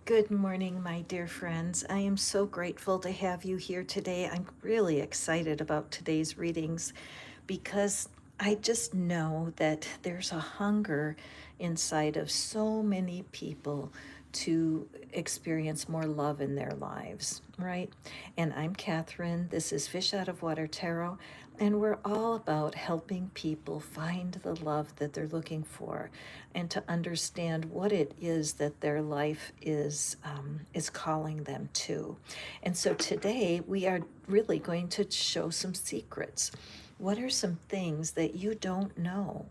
Good morning, my dear friends. I am so grateful to have you here today. I'm really excited about today's readings because I just know that there's a hunger inside of so many people to experience more love in their lives, right? And I'm Catherine. This is Fish Out of Water Tarot, and we're all about helping people find the love that they're looking for and to understand what it is that their life is calling them to. And so today we are really going to show some secrets. What are some things that you don't know?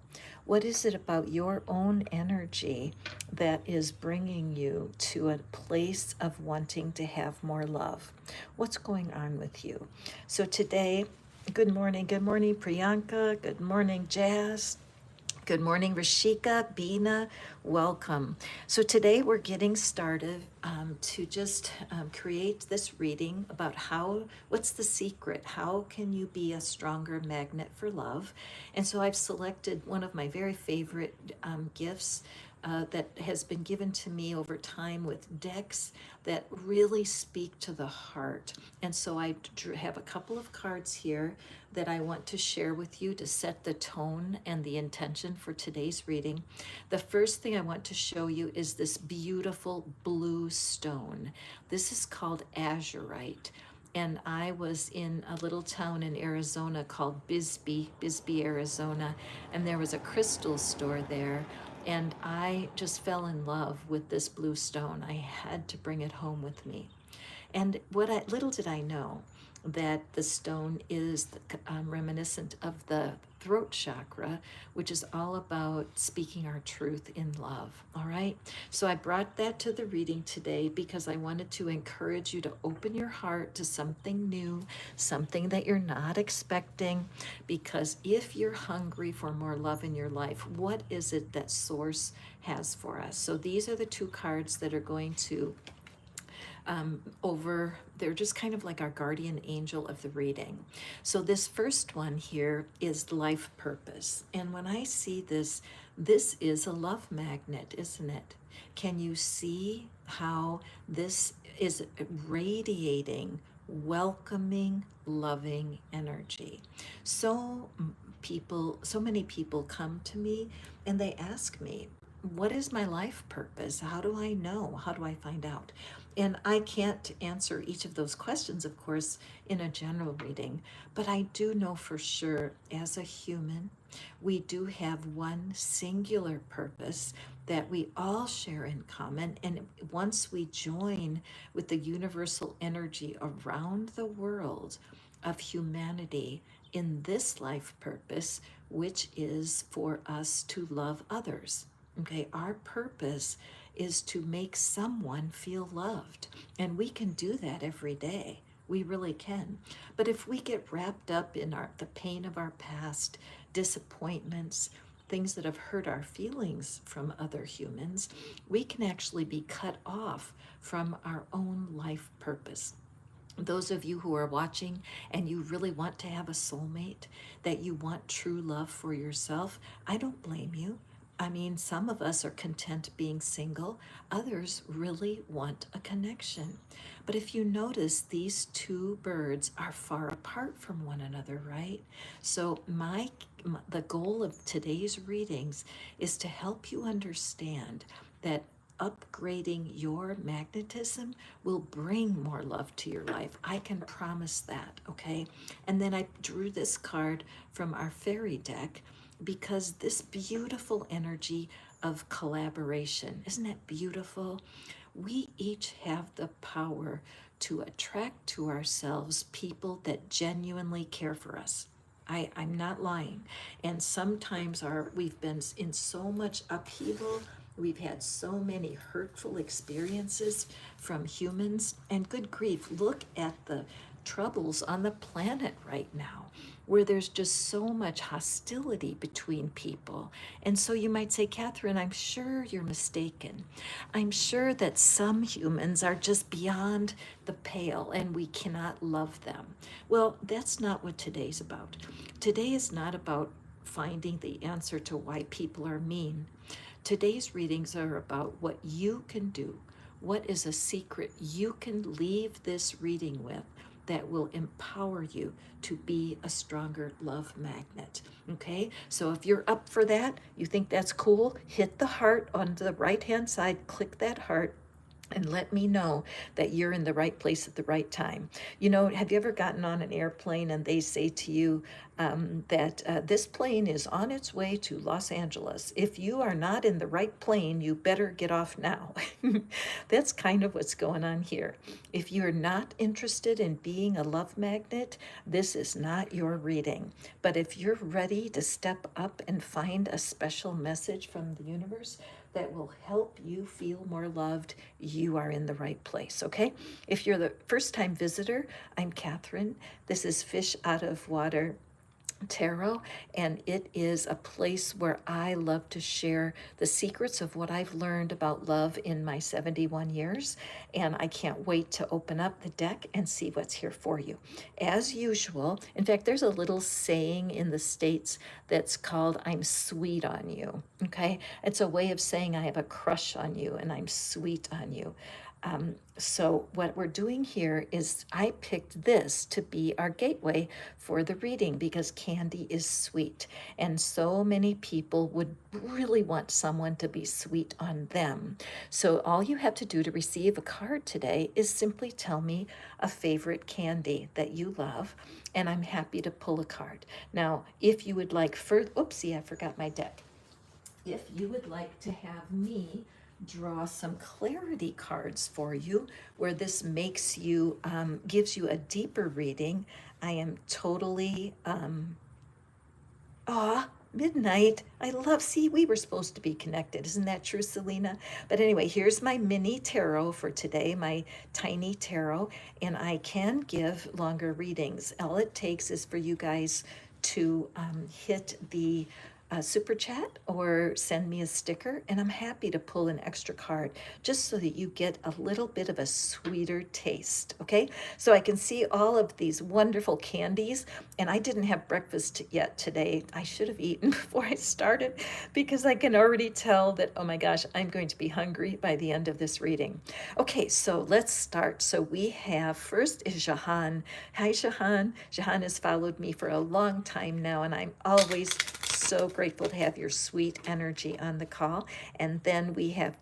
What is it about your own energy that is bringing you to a place of wanting to have more love? What's going on with you? So today, good morning, Priyanka, good morning, Jazz. Good morning, Rashika, Bina, welcome. So today we're getting started to just create this reading about what's the secret? How can you be a stronger magnet for love? And so I've selected one of my very favorite gifts that has been given to me over time with decks that really speak to the heart. And so I have a couple of cards here that I want to share with you to set the tone and the intention for today's reading. The first thing I want to show you is this beautiful blue stone. This is called azurite. And I was in a little town in Arizona called Bisbee, Arizona, and there was a crystal store there. And I just fell in love with this blue stone. I had to bring it home with me. And little did I know that the stone is reminiscent of the throat chakra, which is all about speaking our truth in love. All right. So I brought that to the reading today because I wanted to encourage you to open your heart to something new, something that you're not expecting. Because if you're hungry for more love in your life, what is it that Source has for us? So these are the two cards that are going to they're just kind of like our guardian angel of the reading. So this first one here is life purpose. And when I see this, this is a love magnet, isn't it? Can you see how this is radiating welcoming, loving energy? So many people come to me and they ask me, what is my life purpose? How do I know? How do I find out? And I can't answer each of those questions, of course, in a general reading, but I do know for sure as a human, we do have one singular purpose that we all share in common. And once we join with the universal energy around the world of humanity in this life purpose, which is for us to love others. Okay, our purpose is to make someone feel loved. And we can do that every day. We really can. But if we get wrapped up in the pain of our past, disappointments, things that have hurt our feelings from other humans, we can actually be cut off from our own life purpose. Those of you who are watching and you really want to have a soulmate, that you want true love for yourself, I don't blame you. I mean, some of us are content being single, others really want a connection. But if you notice, these two birds are far apart from one another, right? So the goal of today's readings is to help you understand that upgrading your magnetism will bring more love to your life. I can promise that, okay? And then I drew this card from our fairy deck because this beautiful energy of collaboration, isn't that beautiful? We each have the power to attract to ourselves people that genuinely care for us. I'm not lying. And sometimes we've been in so much upheaval. We've had so many hurtful experiences from humans. And good grief, look at the troubles on the planet right now, where there's just so much hostility between people. And so you might say, Catherine, I'm sure you're mistaken. I'm sure that some humans are just beyond the pale and we cannot love them. Well, that's not what today's about. Today is not about finding the answer to why people are mean. Today's readings are about what you can do, What is a secret you can leave this reading with that will empower you to be a stronger love magnet? Okay, so if you're up for that, you think that's cool, hit the heart on the right hand side, click that heart, and let me know that you're in the right place at the right time. You know, have you ever gotten on an airplane and they say to you that this plane is on its way to Los Angeles? If you are not in the right plane, you better get off now. That's kind of what's going on here. If you're not interested in being a love magnet, this is not your reading. But if you're ready to step up and find a special message from the universe that will help you feel more loved, you are in the right place, okay? If you're the first time visitor, I'm Catherine. This is Fish Out of Water Tarot, and it is a place where I love to share the secrets of what I've learned about love in my 71 years, and I can't wait to open up the deck and see what's here for you. As usual, in fact, there's a little saying in the States that's called "I'm sweet on you," okay? It's a way of saying I have a crush on you and I'm sweet on you. So what we're doing here is I picked this to be our gateway for the reading because candy is sweet. And so many people would really want someone to be sweet on them. So all you have to do to receive a card today is simply tell me a favorite candy that you love, and I'm happy to pull a card. Now, if you would like oopsie, I forgot my deck. If you would like to have me draw some clarity cards for you where this makes you gives you a deeper reading, I am totally midnight. I love, see, we were supposed to be connected. Isn't that true, Selena? But anyway, here's my mini tarot for today, my tiny tarot, and I can give longer readings. All it takes is for you guys to hit the super chat or send me a sticker, and I'm happy to pull an extra card just so that you get a little bit of a sweeter taste, okay? So I can see all of these wonderful candies, and I didn't have breakfast yet today. I should have eaten before I started because I can already tell that, oh my gosh, I'm going to be hungry by the end of this reading. Okay, so let's start. So we have, first is Jahan. Hi, Jahan. Jahan has followed me for a long time now, and I'm always so grateful to have your sweet energy on the call. And then we have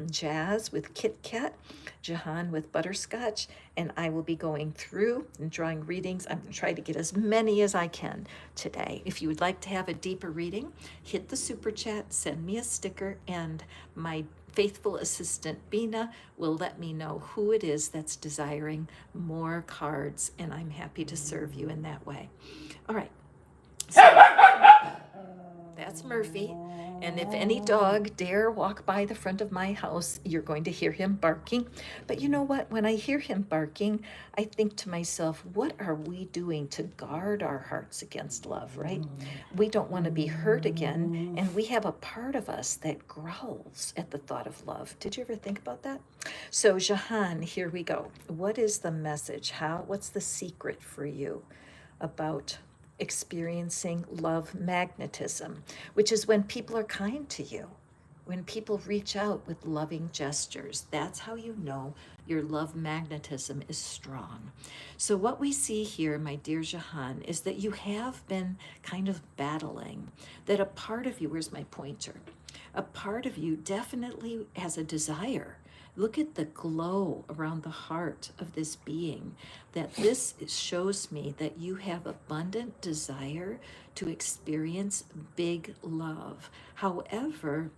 Jazz with Kit Kat, Jahan with Butterscotch, and I will be going through and drawing readings. I'm going to try to get as many as I can today. If you would like to have a deeper reading, hit the super chat, send me a sticker, and my faithful assistant Bina will let me know who it is that's desiring more cards, and I'm happy to serve you in that way. All right. So, that's Murphy. And if any dog dare walk by the front of my house, you're going to hear him barking. But you know what? When I hear him barking, I think to myself, what are we doing to guard our hearts against love, right? We don't want to be hurt again. And we have a part of us that growls at the thought of love. Did you ever think about that? So Jahan, here we go. What is the message? What's the secret for you about experiencing love magnetism, which is when people are kind to you, when people reach out with loving gestures? That's how you know your love magnetism is strong. So what we see here, my dear Jahan, is that you have been kind of battling, that a part of you, where's my pointer? A part of you definitely has a desire. Look at the glow around the heart of this being, that this shows me that you have abundant desire to experience big love. However,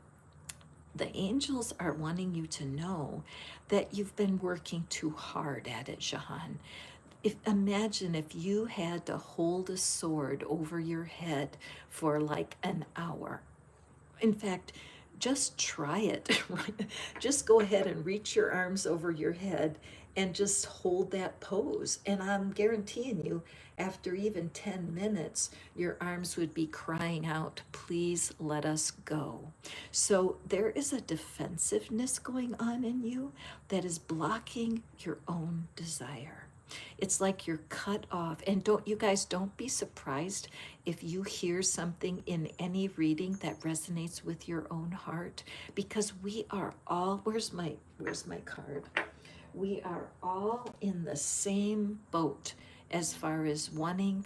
the angels are wanting you to know that you've been working too hard at it, Jahan. Imagine if you had to hold a sword over your head for like an hour. In fact, just try it. Just go ahead and reach your arms over your head and just hold that pose. And I'm guaranteeing you, after even 10 minutes, your arms would be crying out, please let us go. So there is a defensiveness going on in you that is blocking your own desire. It's like you're cut off. And don't, you guys, don't be surprised if you hear something in any reading that resonates with your own heart, because we are all, where's my card? We are all in the same boat as far as wanting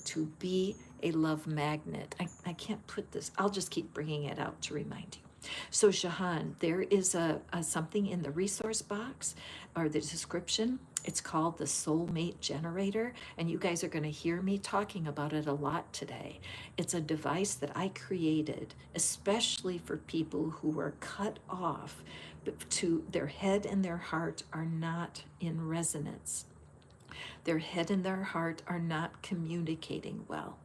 to be a love magnet. I can't put this, I'll just keep bringing it out to remind you. So Shahan, there is a something in the resource box or the description. It's called the Soulmate Generator, and you guys are going to hear me talking about it a lot today. It's a device that I created especially for people who are cut off, but to their head and their heart are not in resonance. Their head and their heart are not communicating well.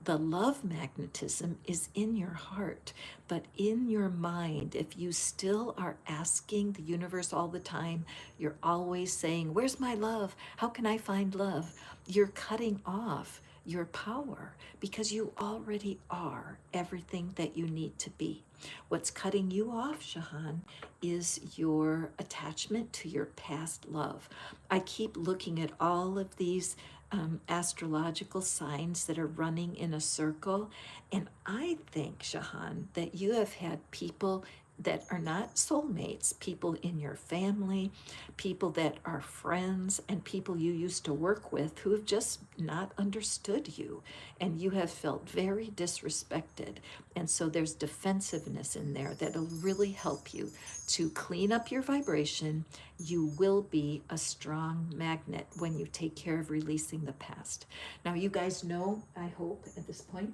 The love magnetism is in your heart, but in your mind, if you still are asking the universe all the time, you're always saying, where's my love? How can I find love? You're cutting off your power because you already are everything that you need to be. What's cutting you off, Shahan, is your attachment to your past love. I keep looking at all of these astrological signs that are running in a circle. And I think, Shahan, that you have had people that are not soulmates, people in your family, people that are friends, and people you used to work with who have just not understood you, and you have felt very disrespected. And so there's defensiveness in there that'll really help you to clean up your vibration. You will be a strong magnet when you take care of releasing the past. Now, you guys know, I hope at this point,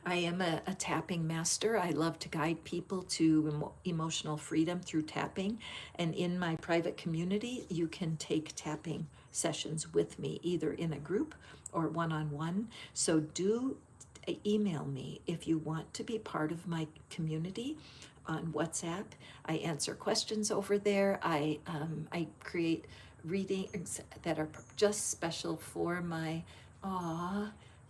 I am a tapping master. I love to guide people to emotional freedom through tapping. And in my private community, you can take tapping sessions with me, either in a group or one-on-one. So do email me if you want to be part of my community on WhatsApp. I answer questions over there. I create readings that are just special for my,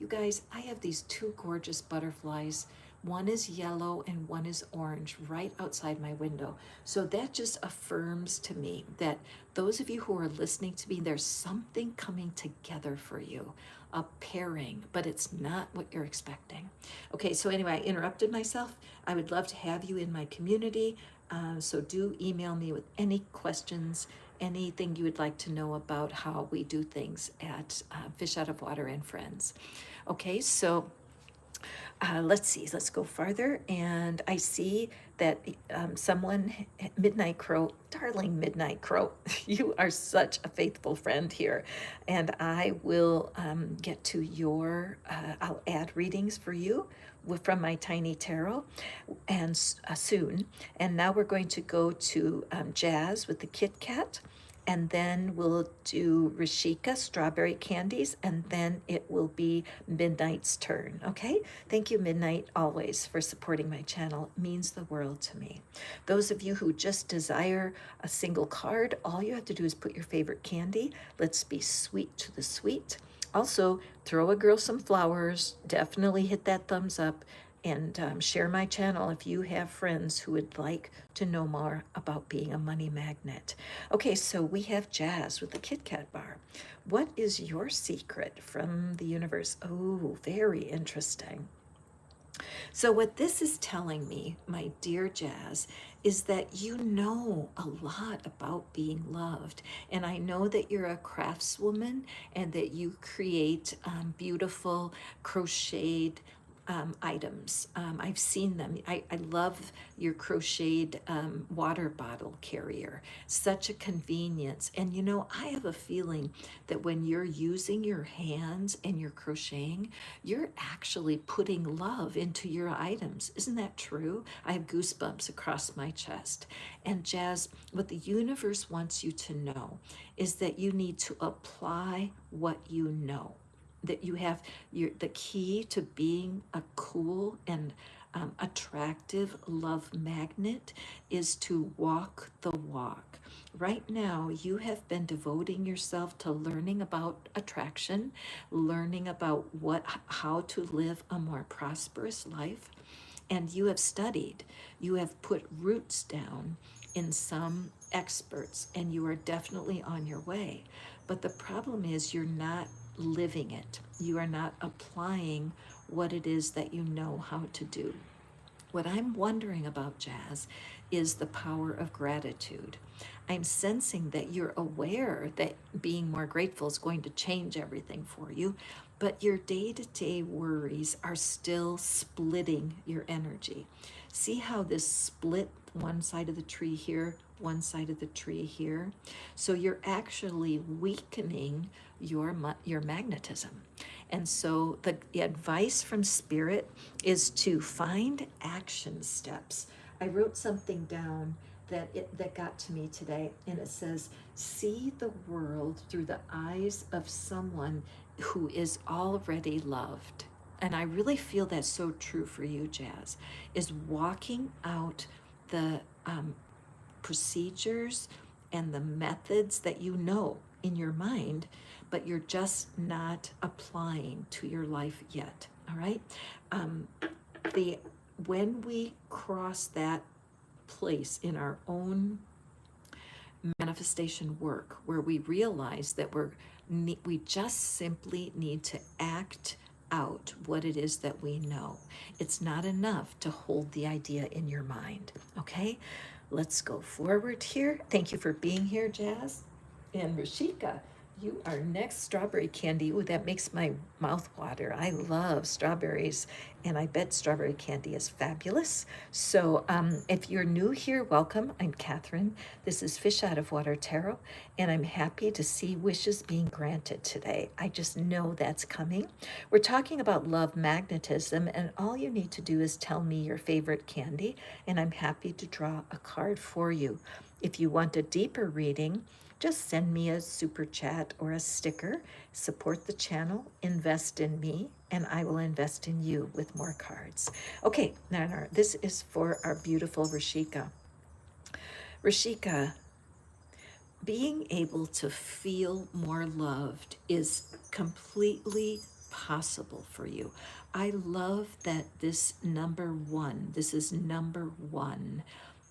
you guys, I have these two gorgeous butterflies. One is yellow and one is orange right outside my window. So that just affirms to me that those of you who are listening to me, there's something coming together for you, a pairing, but it's not what you're expecting. Okay, so anyway, I interrupted myself. I would love to have you in my community. So do email me with any questions, anything you would like to know about how we do things at Fish Out of Water and Friends. Okay, so let's see, let's go farther. And I see that someone, Midnight Crow, darling Midnight Crow, you are such a faithful friend here. And I will get to your, I'll add readings for you from my tiny tarot and soon. And now we're going to go to Jazz with the Kit Kat. And then we'll do Rashika, strawberry candies, and then it will be Midnight's turn, okay? Thank you, Midnight, always for supporting my channel. It means the world to me. Those of you who just desire a single card, all you have to do is put your favorite candy. Let's be sweet to the sweet. Also, throw a girl some flowers. Definitely hit that thumbs up. And share my channel if you have friends who would like to know more about being a money magnet. Okay, so we have Jazz with the Kit Kat bar. What is your secret from the universe? Oh, very interesting. So what this is telling me, my dear Jazz, is that you know a lot about being loved. And I know that you're a craftswoman and that you create beautiful crocheted items. I've seen them. I love your crocheted water bottle carrier. Such a convenience. And you know, I have a feeling that when you're using your hands and you're crocheting, you're actually putting love into your items. Isn't that true? I have goosebumps across my chest. And Jazz, what the universe wants you to know is that you need to apply what you know, that you have the key to being a cool and attractive love magnet is to walk the walk. Right now, you have been devoting yourself to learning about attraction, learning about how to live a more prosperous life, and you have studied, you have put roots down in some experts, and you are definitely on your way. But the problem is you're not living it. You are not applying what it is that you know how to do. What I'm wondering about, Jazz, is the power of gratitude. I'm sensing that you're aware that being more grateful is going to change everything for you, but your day to day worries are still splitting your energy. See how this split one side of the tree here, one side of the tree here? So you're actually weakening your magnetism. And so the advice from Spirit is to find action steps. I wrote something down that got to me today, and it says, see the world through the eyes of someone who is already loved. And I really feel that's so true for you, Jazz, is walking out the procedures and the methods that you know in your mind, but you're just not applying to your life yet. All right. The When we cross that place in our own manifestation work, where we realize that we just simply need to act out what it is that we know. It's not enough to hold the idea in your mind. Okay, let's go forward here. Thank you for being here, Jazz. And Rashika, you are next. Strawberry candy. Ooh, that makes my mouth water. I love strawberries, and I bet strawberry candy is fabulous. So if you're new here, welcome. I'm Catherine. This is Fish Out of Water Tarot, and I'm happy to see wishes being granted today. I just know that's coming. We're talking about love magnetism, and all you need to do is tell me your favorite candy, and I'm happy to draw a card for you. If you want a deeper reading, just send me a super chat or a sticker. Support the channel, invest in me, and I will invest in you with more cards. Okay, now this is for our beautiful Rashika. Rashika, being able to feel more loved is completely possible for you. I love that this is number one,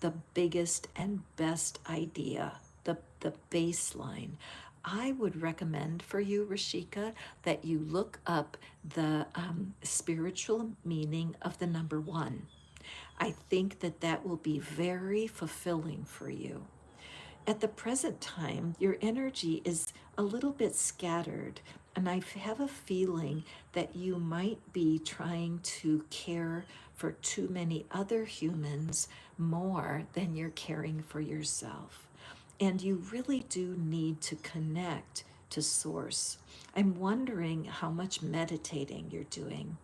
the biggest and best idea, the baseline. I would recommend for you, Rashika, that you look up the spiritual meaning of the number one. I think that will be very fulfilling for you. At the present time, your energy is a little bit scattered, and I have a feeling that you might be trying to care for too many other humans more than you're caring for yourself. And you really do need to connect to Source. I'm wondering how much meditating you're doing.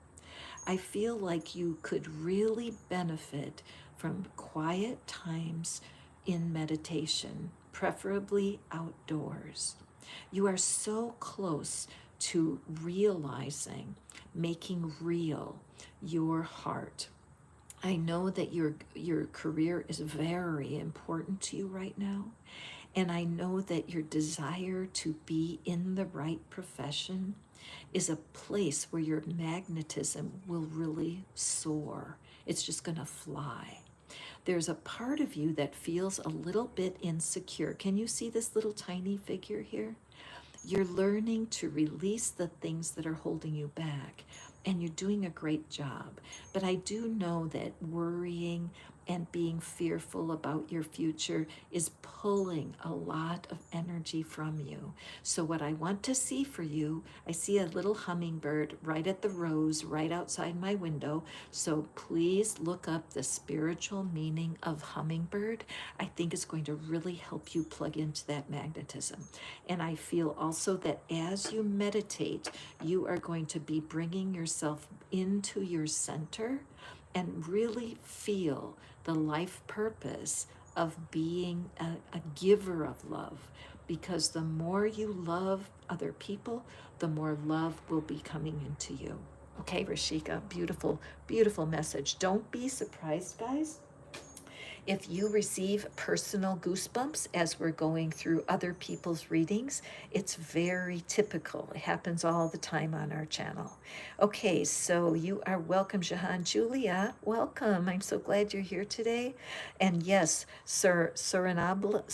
I feel like you could really benefit from quiet times in meditation, preferably outdoors. You are so close to realizing, making real your heart. I know that your career is very important to you right now, and I know that your desire to be in the right profession is a place where your magnetism will really soar. It's just going to fly. There's a part of you that feels a little bit insecure. Can you see this little tiny figure here? You're learning to release the things that are holding you back, and you're doing a great job. But I do know that worrying and being fearful about your future is pulling a lot of energy from you. So what I want to see for you, I see a little hummingbird right at the rose right outside my window. So please look up the spiritual meaning of hummingbird. I think it's going to really help you plug into that magnetism. And I feel also that as you meditate, you are going to be bringing yourself into your center and really feel the life purpose of being a giver of love. Because the more you love other people, the more love will be coming into you. Okay, Rashika, beautiful, beautiful message. Don't be surprised, guys, If you receive personal goosebumps as we're going through other people's readings, it's very typical. It happens all the time on our channel. Okay, so you are welcome, Jahan. Julia, welcome. I'm so glad you're here today. And yes, Sorinable?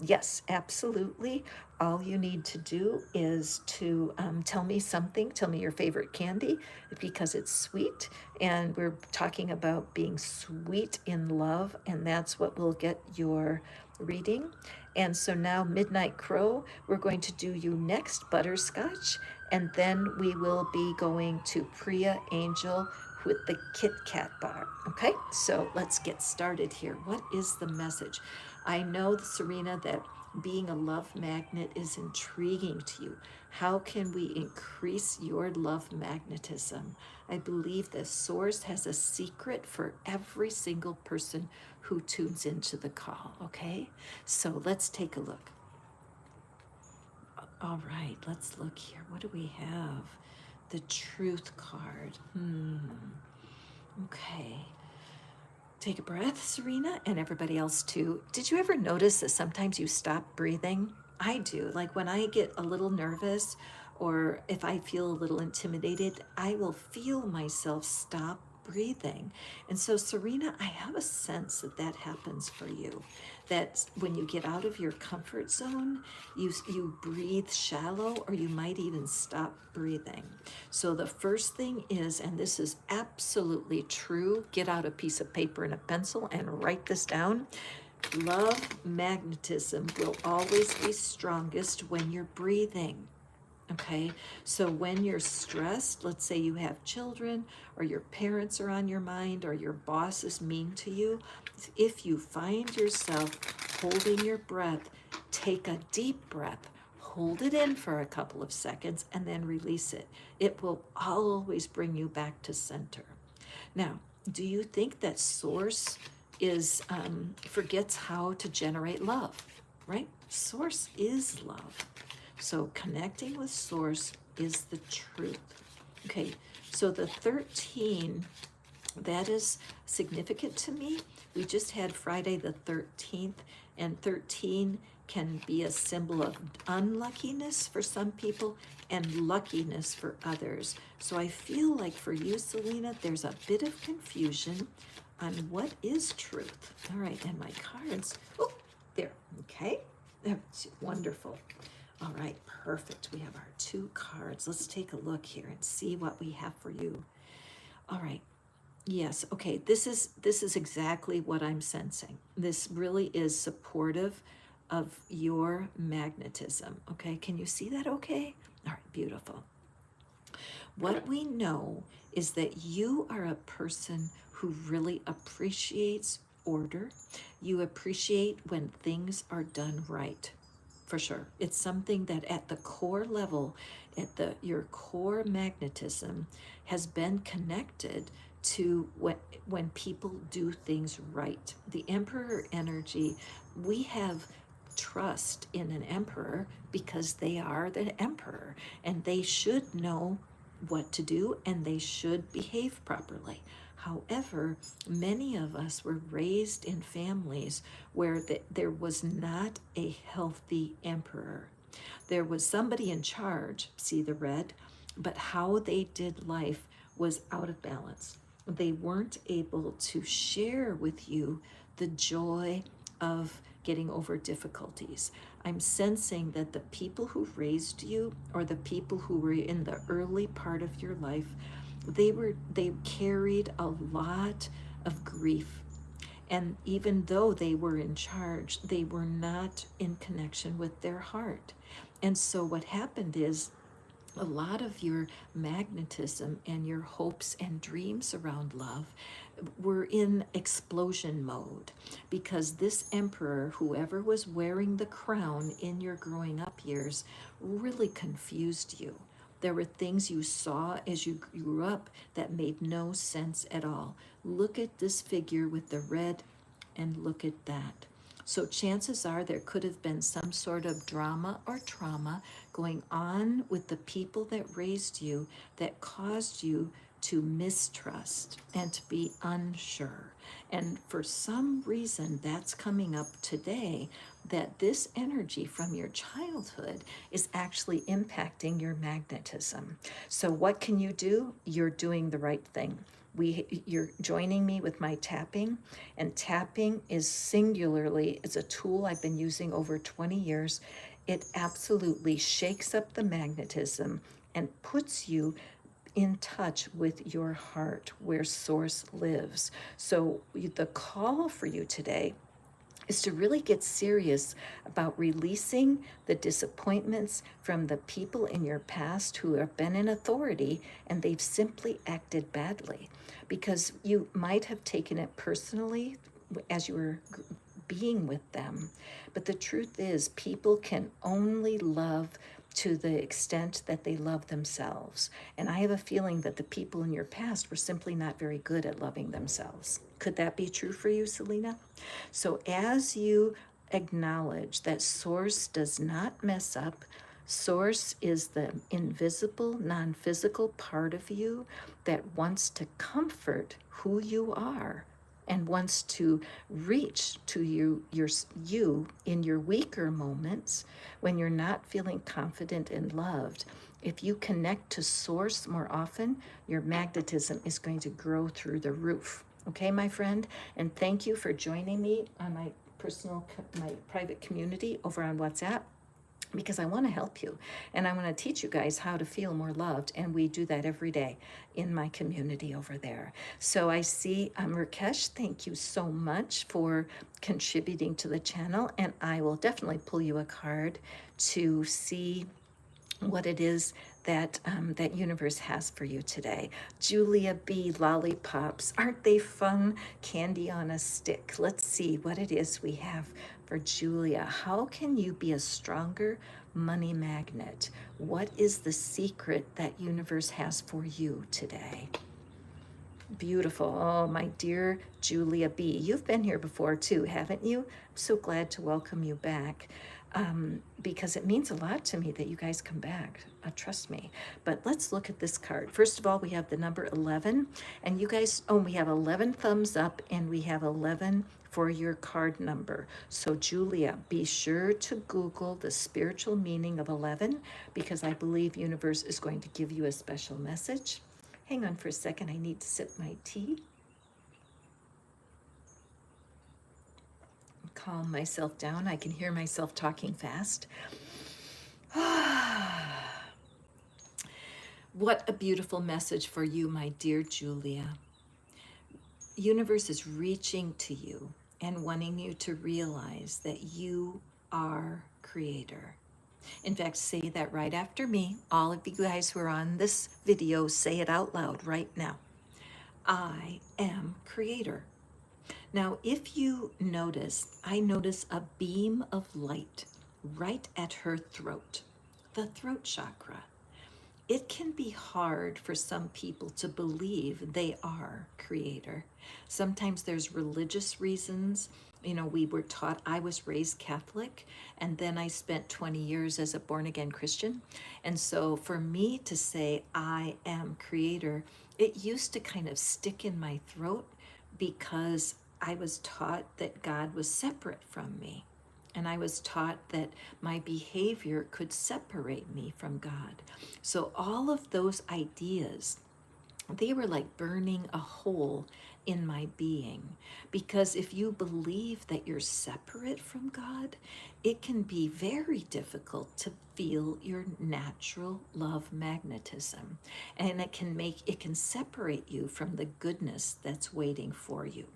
Yes, absolutely. All you need to do is to tell me something, tell me your favorite candy because it's sweet. And we're talking about being sweet in love, and that's what will get your reading. And so now, Midnight Crow, we're going to do you next, Butterscotch, and then we will be going to Priya Angel with the Kit Kat bar. Okay, so let's get started here. What is the message? I know, Serena, that being a love magnet is intriguing to you. How can we increase your love magnetism? I believe the source has a secret for every single person who tunes into the call, okay? So let's take a look. All right, let's look here. What do we have? The Truth card. Okay. Take a breath, Serena, and everybody else too. Did you ever notice that sometimes you stop breathing? I do. Like when I get a little nervous or if I feel a little intimidated, I will feel myself stop breathing. And so, Serena, I have a sense that that happens for you. That when you get out of your comfort zone, you breathe shallow, or you might even stop breathing. So the first thing is, and this is absolutely true, get out a piece of paper and a pencil and write this down. Love magnetism will always be strongest when you're breathing. Okay, so when you're stressed, let's say you have children or your parents are on your mind or your boss is mean to you, if you find yourself holding your breath, take a deep breath, hold it in for a couple of seconds, and then release it. It will always bring you back to center. Now, do you think that Source is forgets how to generate love, right? Source is love. So connecting with Source is the truth. Okay, so the 13, that is significant to me. We just had Friday the 13th, and 13 can be a symbol of unluckiness for some people and luckiness for others. So I feel like for you, Selena, there's a bit of confusion on what is truth. All right, and my cards, oh, there, okay, that's wonderful. All right, perfect. We have our 2 cards. Let's take a look here and see what we have for you. All right. Yes, okay. This is exactly what I'm sensing. This really is supportive of your magnetism. Okay? Can you see that okay? All right, beautiful. What we know is that you are a person who really appreciates order. You appreciate when things are done right. For sure. It's something that at the core level, your core magnetism has been connected to when people do things right. The emperor energy, we have trust in an emperor because they are the emperor and they should know what to do and they should behave properly. However, many of us were raised in families where there was not a healthy emperor. There was somebody in charge, see the red, but how they did life was out of balance. They weren't able to share with you the joy of getting over difficulties. I'm sensing that the people who raised you or the people who were in the early part of your life, they carried a lot of grief. And even though they were in charge, they were not in connection with their heart. And so what happened is a lot of your magnetism and your hopes and dreams around love were in explosion mode because this emperor, whoever was wearing the crown in your growing up years, really confused you. There were things you saw as you grew up that made no sense at all. Look at this figure with the red and look at that. So chances are there could have been some sort of drama or trauma going on with the people that raised you that caused you to mistrust and to be unsure. And for some reason, that's coming up today, that this energy from your childhood is actually impacting your magnetism. So what can you do? You're doing the right thing. You're joining me with my tapping, and tapping is singularly, it's a tool I've been using over 20 years. It absolutely shakes up the magnetism and puts you in touch with your heart, where source lives. So the call for you today is to really get serious about releasing the disappointments from the people in your past who have been in authority and they've simply acted badly, because you might have taken it personally as you were being with them. But the truth is, people can only love to the extent that they love themselves. And I have a feeling that the people in your past were simply not very good at loving themselves. Could that be true for you, Selena? So as you acknowledge that Source does not mess up, Source is the invisible, non-physical part of you that wants to comfort who you are and wants to reach to you in your weaker moments when you're not feeling confident and loved. If you connect to Source more often, your magnetism is going to grow through the roof. Okay, my friend? And thank you for joining me on my private community over on WhatsApp, because I want to help you and I want to teach you guys how to feel more loved. And we do that every day in my community over there. So I see Rakesh, thank you so much for contributing to the channel. And I will definitely pull you a card to see what it is that that universe has for you today. Julia B, lollipops, aren't they fun? Candy on a stick. Let's see what it is we have for Julia. How can you be a stronger money magnet? What is the secret that universe has for you today? Beautiful. Oh, my dear Julia B. You've been here before too, haven't you? I'm so glad to welcome you back, because it means a lot to me that you guys come back. Trust me. But let's look at this card. First of all, we have the number 11. And you guys, we have 11 thumbs up and we have 11 for your card number. So Julia, be sure to Google the spiritual meaning of 11, because I believe universe is going to give you a special message. Hang on for a second, I need to sip my tea. Calm myself down. I can hear myself talking fast. What a beautiful message for you, my dear Julia. Universe is reaching to you and wanting you to realize that you are creator. In fact, say that right after me. All of you guys who are on this video, say it out loud right now. I am creator. Now, if you notice, I notice a beam of light right at her throat, the throat chakra. It can be hard for some people to believe they are creator. Sometimes there's religious reasons. You know, we were taught, I was raised Catholic, and then I spent 20 years as a born-again Christian. And so for me to say, I am creator, it used to kind of stick in my throat, because I was taught that God was separate from me. And I was taught that my behavior could separate me from God. So all of those ideas, they were like burning a hole in my being. Because if you believe that you're separate from God, it can be very difficult to feel your natural love magnetism. And it can separate you from the goodness that's waiting for you.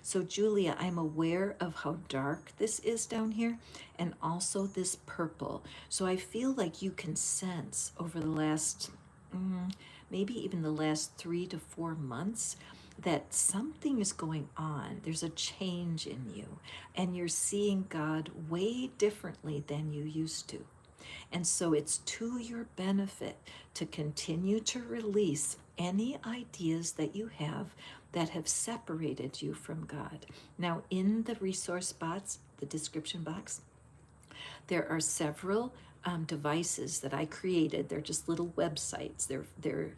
So Julia, I'm aware of how dark this is down here, and also this purple. So I feel like you can sense over the last, maybe even the last 3 to 4 months, that something is going on. There's a change in you, and you're seeing God way differently than you used to. And so it's to your benefit to continue to release any ideas that you have that have separated you from God. Now, in the resource box, the description box, there are several devices that I created. They're just little websites. They're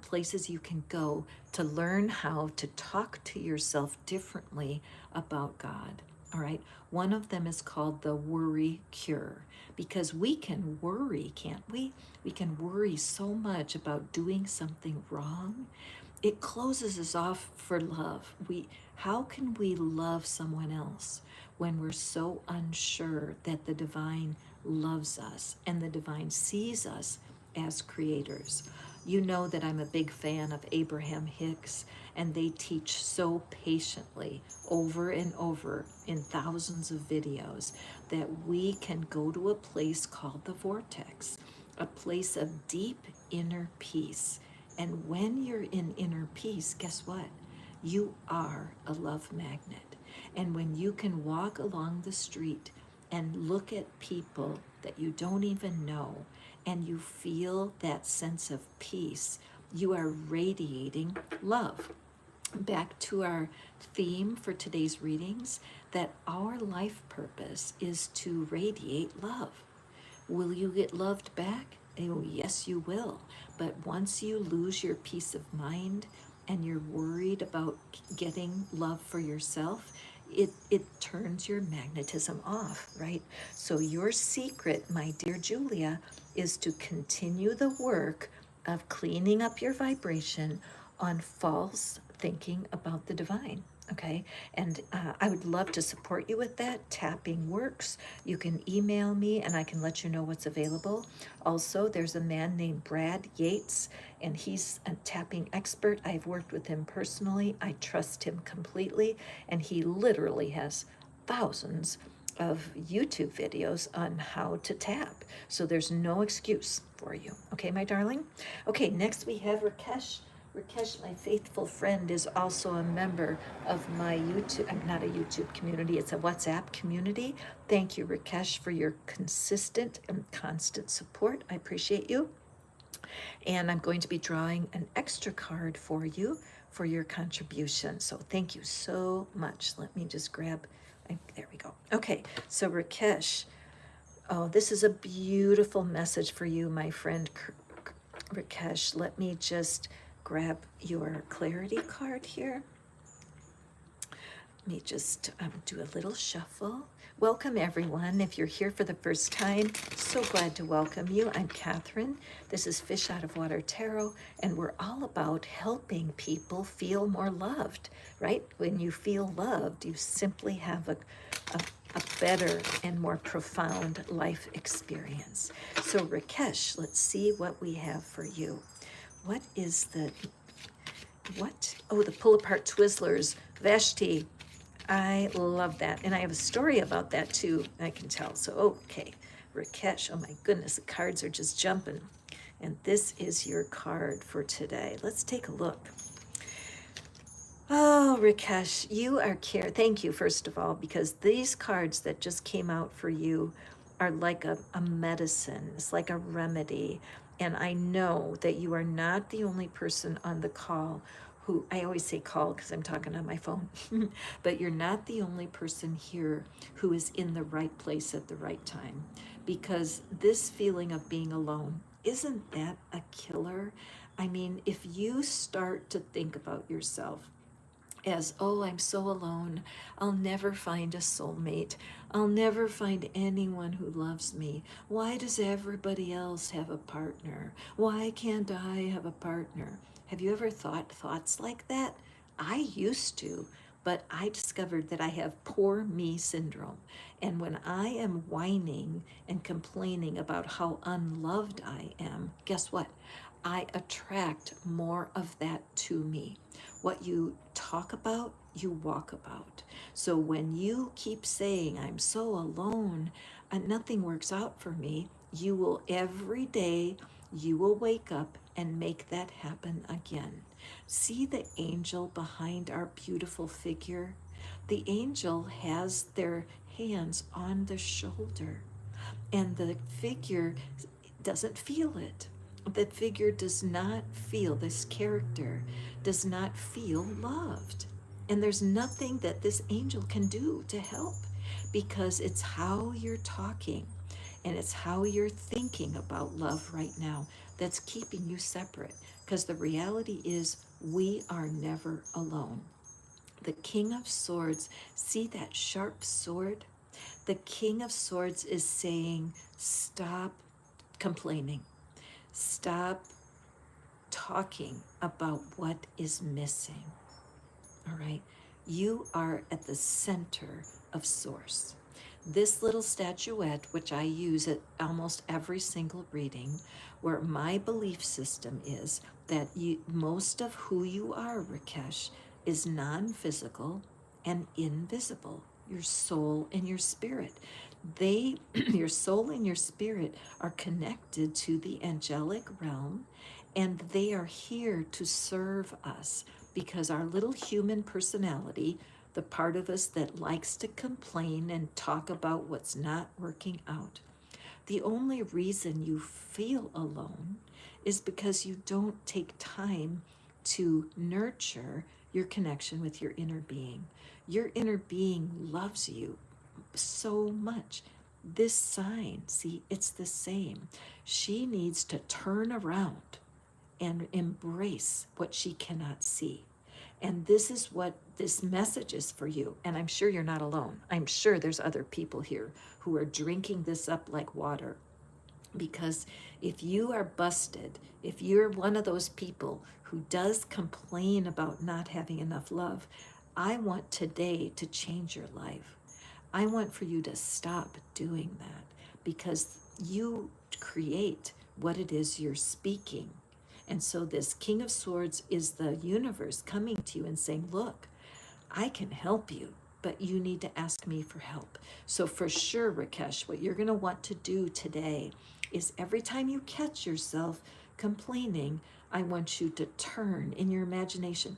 places you can go to learn how to talk to yourself differently about God. All right. One of them is called the worry cure, because we can worry, can't we? We can worry so much about doing something wrong. It closes us off for love. How can we love someone else when we're so unsure that the divine loves us and the divine sees us as creators? You know that I'm a big fan of Abraham Hicks, and they teach so patiently over and over in thousands of videos that we can go to a place called the vortex, a place of deep inner peace. And when you're in inner peace, guess what? You are a love magnet. And when you can walk along the street and look at people that you don't even know, and you feel that sense of peace, you are radiating love. Back to our theme for today's readings, that our life purpose is to radiate love. Will you get loved back? Oh, yes, you will. But once you lose your peace of mind and you're worried about getting love for yourself, it turns your magnetism off, right? So your secret, my dear Julia, is to continue the work of cleaning up your vibration on false thinking about the divine. Okay, and I would love to support you with that. Tapping works. You can email me and I can let you know what's available. Also, there's a man named Brad Yates, and he's a tapping expert. I've worked with him personally. I trust him completely, and he literally has thousands of YouTube videos on how to tap. So there's no excuse for you. Okay, my darling? Okay, next we have Rakesh. Rakesh, my faithful friend, is also a member of my YouTube, not a YouTube community, it's a WhatsApp community. Thank you, Rakesh, for your consistent and constant support. I appreciate you. And I'm going to be drawing an extra card for you for your contribution. So thank you so much. Let me just grab, there we go. Okay, so Rakesh, oh, this is a beautiful message for you, my friend Rakesh. Let me just grab your clarity card here. Let me just do a little shuffle. Welcome, everyone. If you're here for the first time, so glad to welcome you. I'm Catherine. This is Fish Out of Water Tarot, and we're all about helping people feel more loved, right? When you feel loved, you simply have a better and more profound life experience. So, Rakesh, let's see what we have for you. What is what? Oh, the Pull Apart Twizzlers, Vashti. I love that. And I have a story about that too, I can tell. So, okay, Rakesh, oh my goodness, the cards are just jumping. And this is your card for today. Let's take a look. Oh, Rakesh, you are thank you, first of all, because these cards that just came out for you are like a medicine. It's like a remedy. And I know that you are not the only person on the call who, I always say call because I'm talking on my phone, but you're not the only person here who is in the right place at the right time. Because this feeling of being alone, isn't that a killer? I mean, if you start to think about yourself as, oh, I'm so alone, I'll never find a soulmate, I'll never find anyone who loves me, why does everybody else have a partner, why can't I have a partner? Have you ever thought thoughts like that? I used to, but I discovered that I have poor me syndrome. And when I am whining and complaining about how unloved I am, guess what? I attract more of that to me. What you talk about, you walk about. So when you keep saying, I'm so alone and nothing works out for me, you will every day, you will wake up and make that happen again. See the angel behind our beautiful figure? The angel has their hands on the shoulder, and the figure doesn't feel it. The figure does not feel, this character does not feel loved. And there's nothing that this angel can do to help, because it's how you're talking and it's how you're thinking about love right now that's keeping you separate. because the reality is we are never alone. The King of Swords, see that sharp sword? The King of Swords is saying, stop complaining. Stop talking about what is missing. All right? You are at the center of Source. This little statuette, which I use at almost every single reading, where my belief system is that most of who you are, Rakesh, is non-physical and invisible. Your soul and your spirit. They, your soul and your spirit are connected to the angelic realm, and they are here to serve us because our little human personality, the part of us that likes to complain and talk about what's not working out, the only reason you feel alone is because you don't take time to nurture your connection with your inner being. Your inner being loves you so much. This sign, see, it's the same. She needs to turn around and embrace what she cannot see. And this is what this message is for you. And I'm sure you're not alone. I'm sure there's other people here who are drinking this up like water. Because if you are busted, if you're one of those people who does complain about not having enough love, I want today to change your life. I want for you to stop doing that because you create what it is you're speaking. And so this King of Swords is the universe coming to you and saying, look, I can help you, but you need to ask me for help. So for sure, Rakesh, what you're going to want to do today is every time you catch yourself complaining, I want you to turn in your imagination.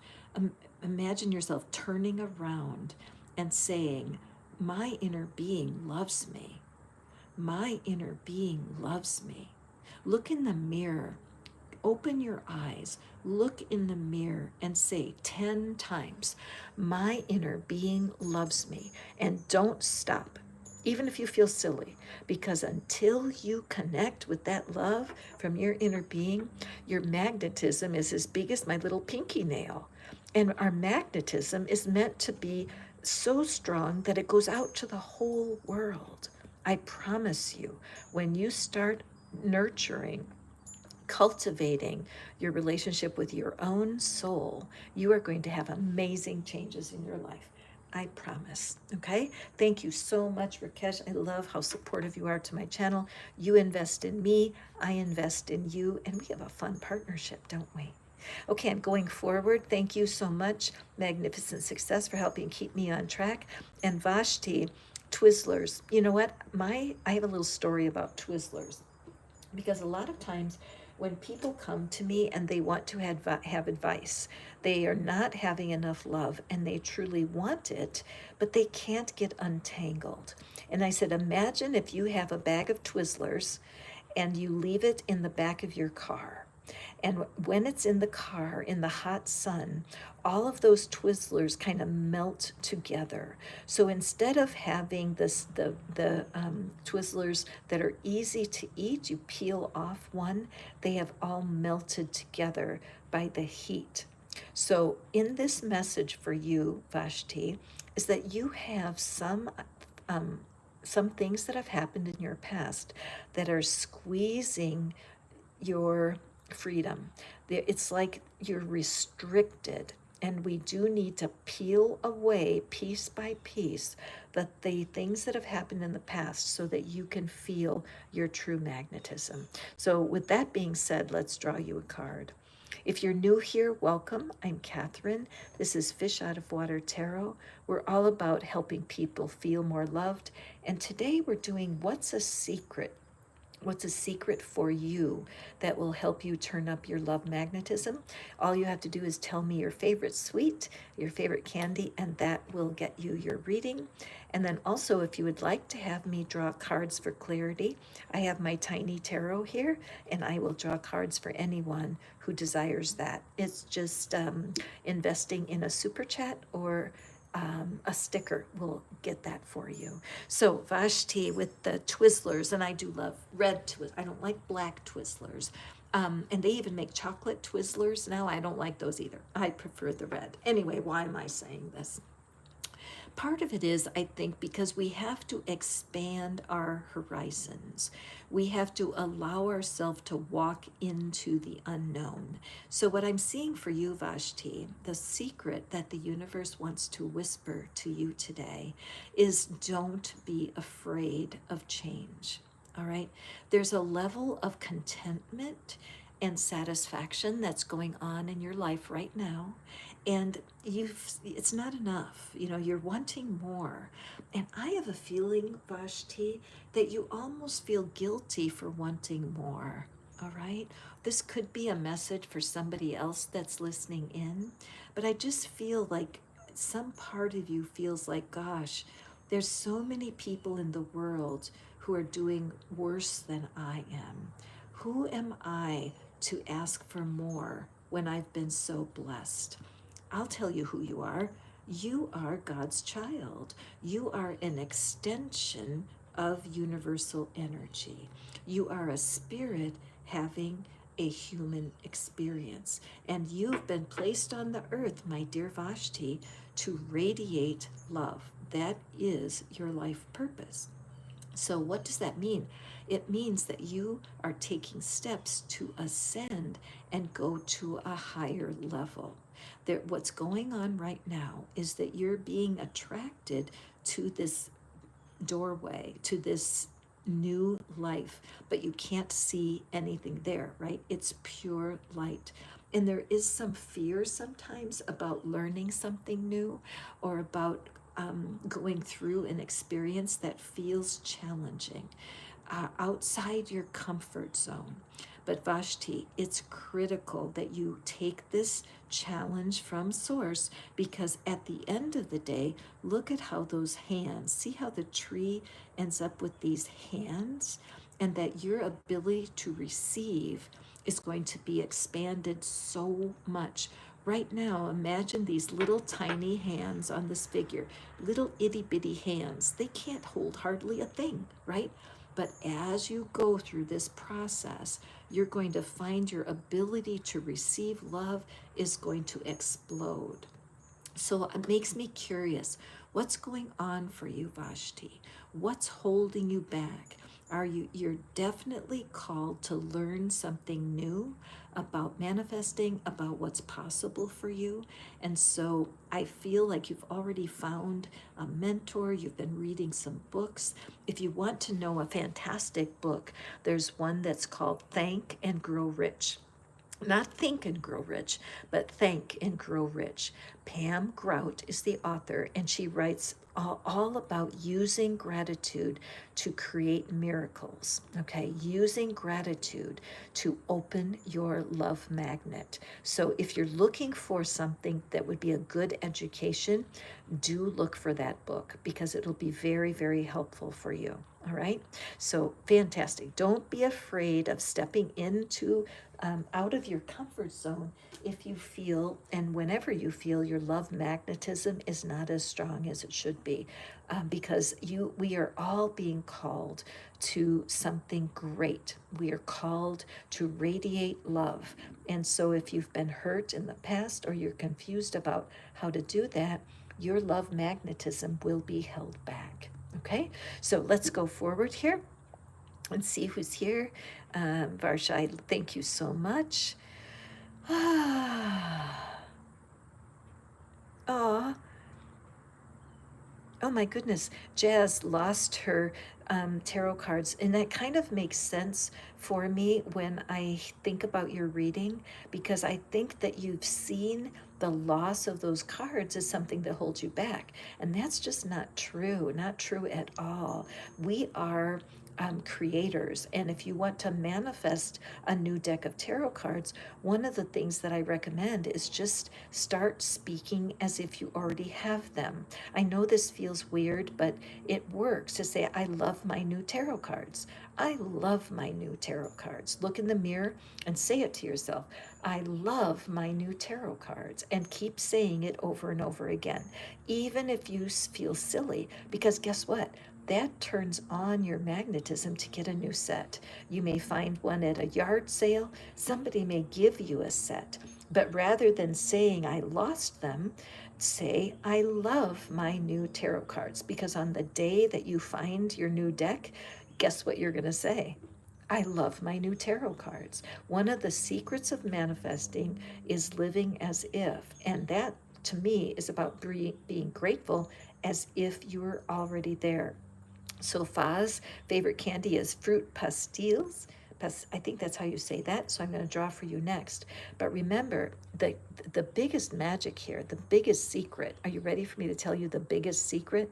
Imagine yourself turning around and saying, my inner being loves me. My inner being loves me. Look in the mirror. Open your eyes, look in the mirror and say 10 times, my inner being loves me. And don't stop, even if you feel silly, because until you connect with that love from your inner being, your magnetism is as big as my little pinky nail. And our magnetism is meant to be so strong that it goes out to the whole world. I promise you, when you start nurturing, cultivating your relationship with your own soul, you are going to have amazing changes in your life. I promise. Okay? Thank you so much, Rakesh. I love how supportive you are to my channel. You invest in me, I invest in you, and we have a fun partnership, don't we? Okay, I'm going forward. Thank you so much. Magnificent success for helping keep me on track. And Vashti, Twizzlers. You know what? I have a little story about Twizzlers. Because a lot of times when people come to me and they want to have advice, they are not having enough love and they truly want it, but they can't get untangled. And I said, imagine if you have a bag of Twizzlers and you leave it in the back of your car. And when it's in the car, in the hot sun, all of those Twizzlers kind of melt together. So instead of having the Twizzlers that are easy to eat, you peel off one, they have all melted together by the heat. So in this message for you, Vashti, is that you have some things that have happened in your past that are squeezing your freedom. It's like you're restricted, and we do need to peel away piece by piece the things that have happened in the past so that you can feel your true magnetism. So with that being said, let's draw you a card. If you're new here, welcome. I'm Catherine. This is Fish Out of Water Tarot. We're all about helping people feel more loved. And today we're doing What's a Secret? What's a secret for you that will help you turn up your love magnetism? All you have to do is tell me your favorite sweet, your favorite candy, and that will get you your reading. And then also, if you would like to have me draw cards for clarity, I have my tiny tarot here, and I will draw cards for anyone who desires that. It's just investing in a super chat or a sticker will get that for you. So Vashti with the Twizzlers, and I do love red Twizzlers. I don't like black Twizzlers. And they even make chocolate Twizzlers now. I don't like those either. I prefer the red. Anyway, why am I saying this? Part of it is, I think, because we have to expand our horizons. We have to allow ourselves to walk into the unknown. So, what I'm seeing for you, Vashti, the secret that the universe wants to whisper to you today is don't be afraid of change. All right? There's a level of contentment and satisfaction that's going on in your life right now, and it's not enough. You're wanting more. And I have a feeling, Vashti, that you almost feel guilty for wanting more. All right, this could be a message for somebody else that's listening in, but I just feel like some part of you feels like, gosh, there's so many people in the world who are doing worse than I am. Who am I to ask for more when I've been so blessed? I'll tell you who you are. You are God's child. You are an extension of universal energy. You are a spirit having a human experience. And you've been placed on the earth, my dear Vashti, to radiate love. That is your life purpose. So, what does that mean? It means that you are taking steps to ascend and go to a higher level. What's going on right now is that you're being attracted to this doorway, to this new life, but you can't see anything there, right? It's pure light. And there is some fear sometimes about learning something new, or about going through an experience that feels challenging, outside your comfort zone. But Vashti, it's critical that you take this challenge from source, because at the end of the day, look at how those hands, see how the tree ends up with these hands, and that your ability to receive is going to be expanded so much. Right now, imagine these little tiny hands on this figure, little itty bitty hands. They can't hold hardly a thing, right? But as you go through this process, you're going to find your ability to receive love is going to explode. So it makes me curious. What's going on for you, Vashti? What's holding you back? You're definitely called to learn something new about manifesting, about what's possible for you. And so I feel like you've already found a mentor, you've been reading some books. If you want to know a fantastic book, there's one that's called Thank and Grow Rich. Not Think and Grow Rich, but Thank and Grow Rich. Pam Grout is the author, and she writes all about using gratitude to create miracles. Okay, using gratitude to open your love magnet. So if you're looking for something that would be a good education, do look for that book, because it'll be very, very helpful for you. All right, so fantastic. Don't be afraid of stepping into out of your comfort zone if you feel, and whenever you feel, your love magnetism is not as strong as it should be, because we are all being called to something great. We are called to radiate love. And so if you've been hurt in the past, or you're confused about how to do that, your love magnetism will be held back. Okay, so let's go forward here and see who's here. Varsha, thank you so much. Ah, oh, oh my goodness. Jazz lost her tarot cards, and that kind of makes sense for me when I think about your reading, because I think that you've seen the loss of those cards as something that holds you back. And that's just not true, not true at all. We are creators. And if you want to manifest a new deck of tarot cards, one of the things that I recommend is just start speaking as if you already have them. I know this feels weird, but it works to say, I love my new tarot cards. I love my new tarot cards. Look in the mirror and say it to yourself. I love my new tarot cards, and keep saying it over and over again, even if you feel silly, because guess what? that turns on your magnetism to get a new set. You may find one at a yard sale. Somebody may give you a set. But rather than saying, I lost them, say, I love my new tarot cards. Because on the day that you find your new deck, guess what you're going to say? I love my new tarot cards. One of the secrets of manifesting is living as if, and that to me is about being grateful as if you're already there. So Fa's favorite candy is fruit pastilles. I think that's how you say that. So I'm going to draw for you next. But remember, the biggest magic here, the biggest secret. Are you ready for me to tell you the biggest secret?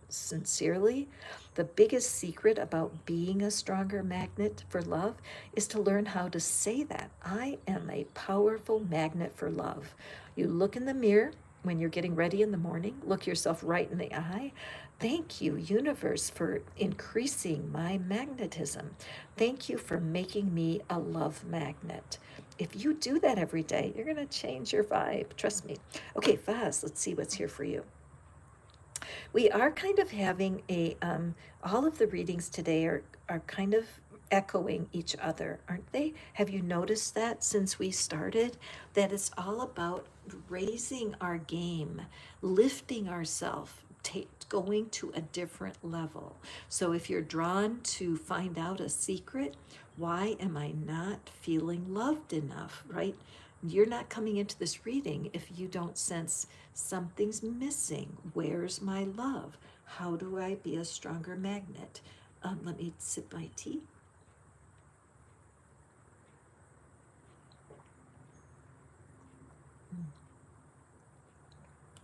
Sincerely, the biggest secret about being a stronger magnet for love is to learn how to say that. I am a powerful magnet for love. You look in the mirror when you're getting ready in the morning, look yourself right in the eye. Thank you, universe, for increasing my magnetism. Thank you for making me a love magnet. If you do that every day, you're going to change your vibe. Trust me. Okay, Vaz, let's see what's here for you. We are kind of having all of the readings today are kind of echoing each other, aren't they? Have you noticed that since we started? That it's all about raising our game, lifting ourselves, going to a different level. So if you're drawn to find out a secret, why am I not feeling loved enough, right? You're not coming into this reading if you don't sense something's missing. Where's my love? How do I be a stronger magnet? Let me sip my tea.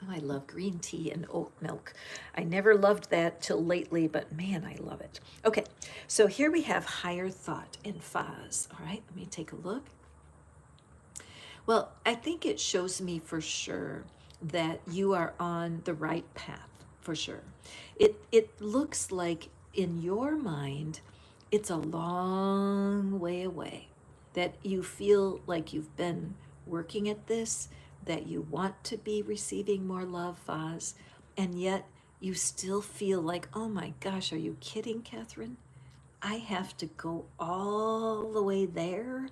Oh, I love green tea and oat milk. I never loved that till lately, but man, I love it. Okay, so here we have higher thought in Faz. All right, let me take a look. Well, I think it shows me for sure that you are on the right path, for sure. It looks like in your mind, it's a long way away, that you feel like you've been working at this, that you want to be receiving more love, Vaz, and yet you still feel like, oh my gosh, are you kidding, Catherine? I have to go all the way there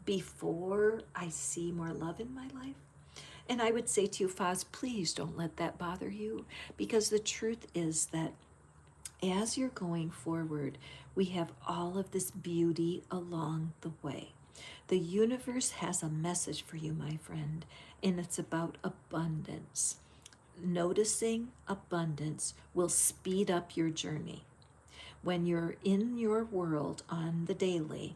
before I see more love in my life. And I would say to you, Faz, please don't let that bother you, because the truth is that as you're going forward, we have all of this beauty along the way. The universe has a message for you, my friend, and it's about abundance. Noticing abundance will speed up your journey. When you're in your world on the daily,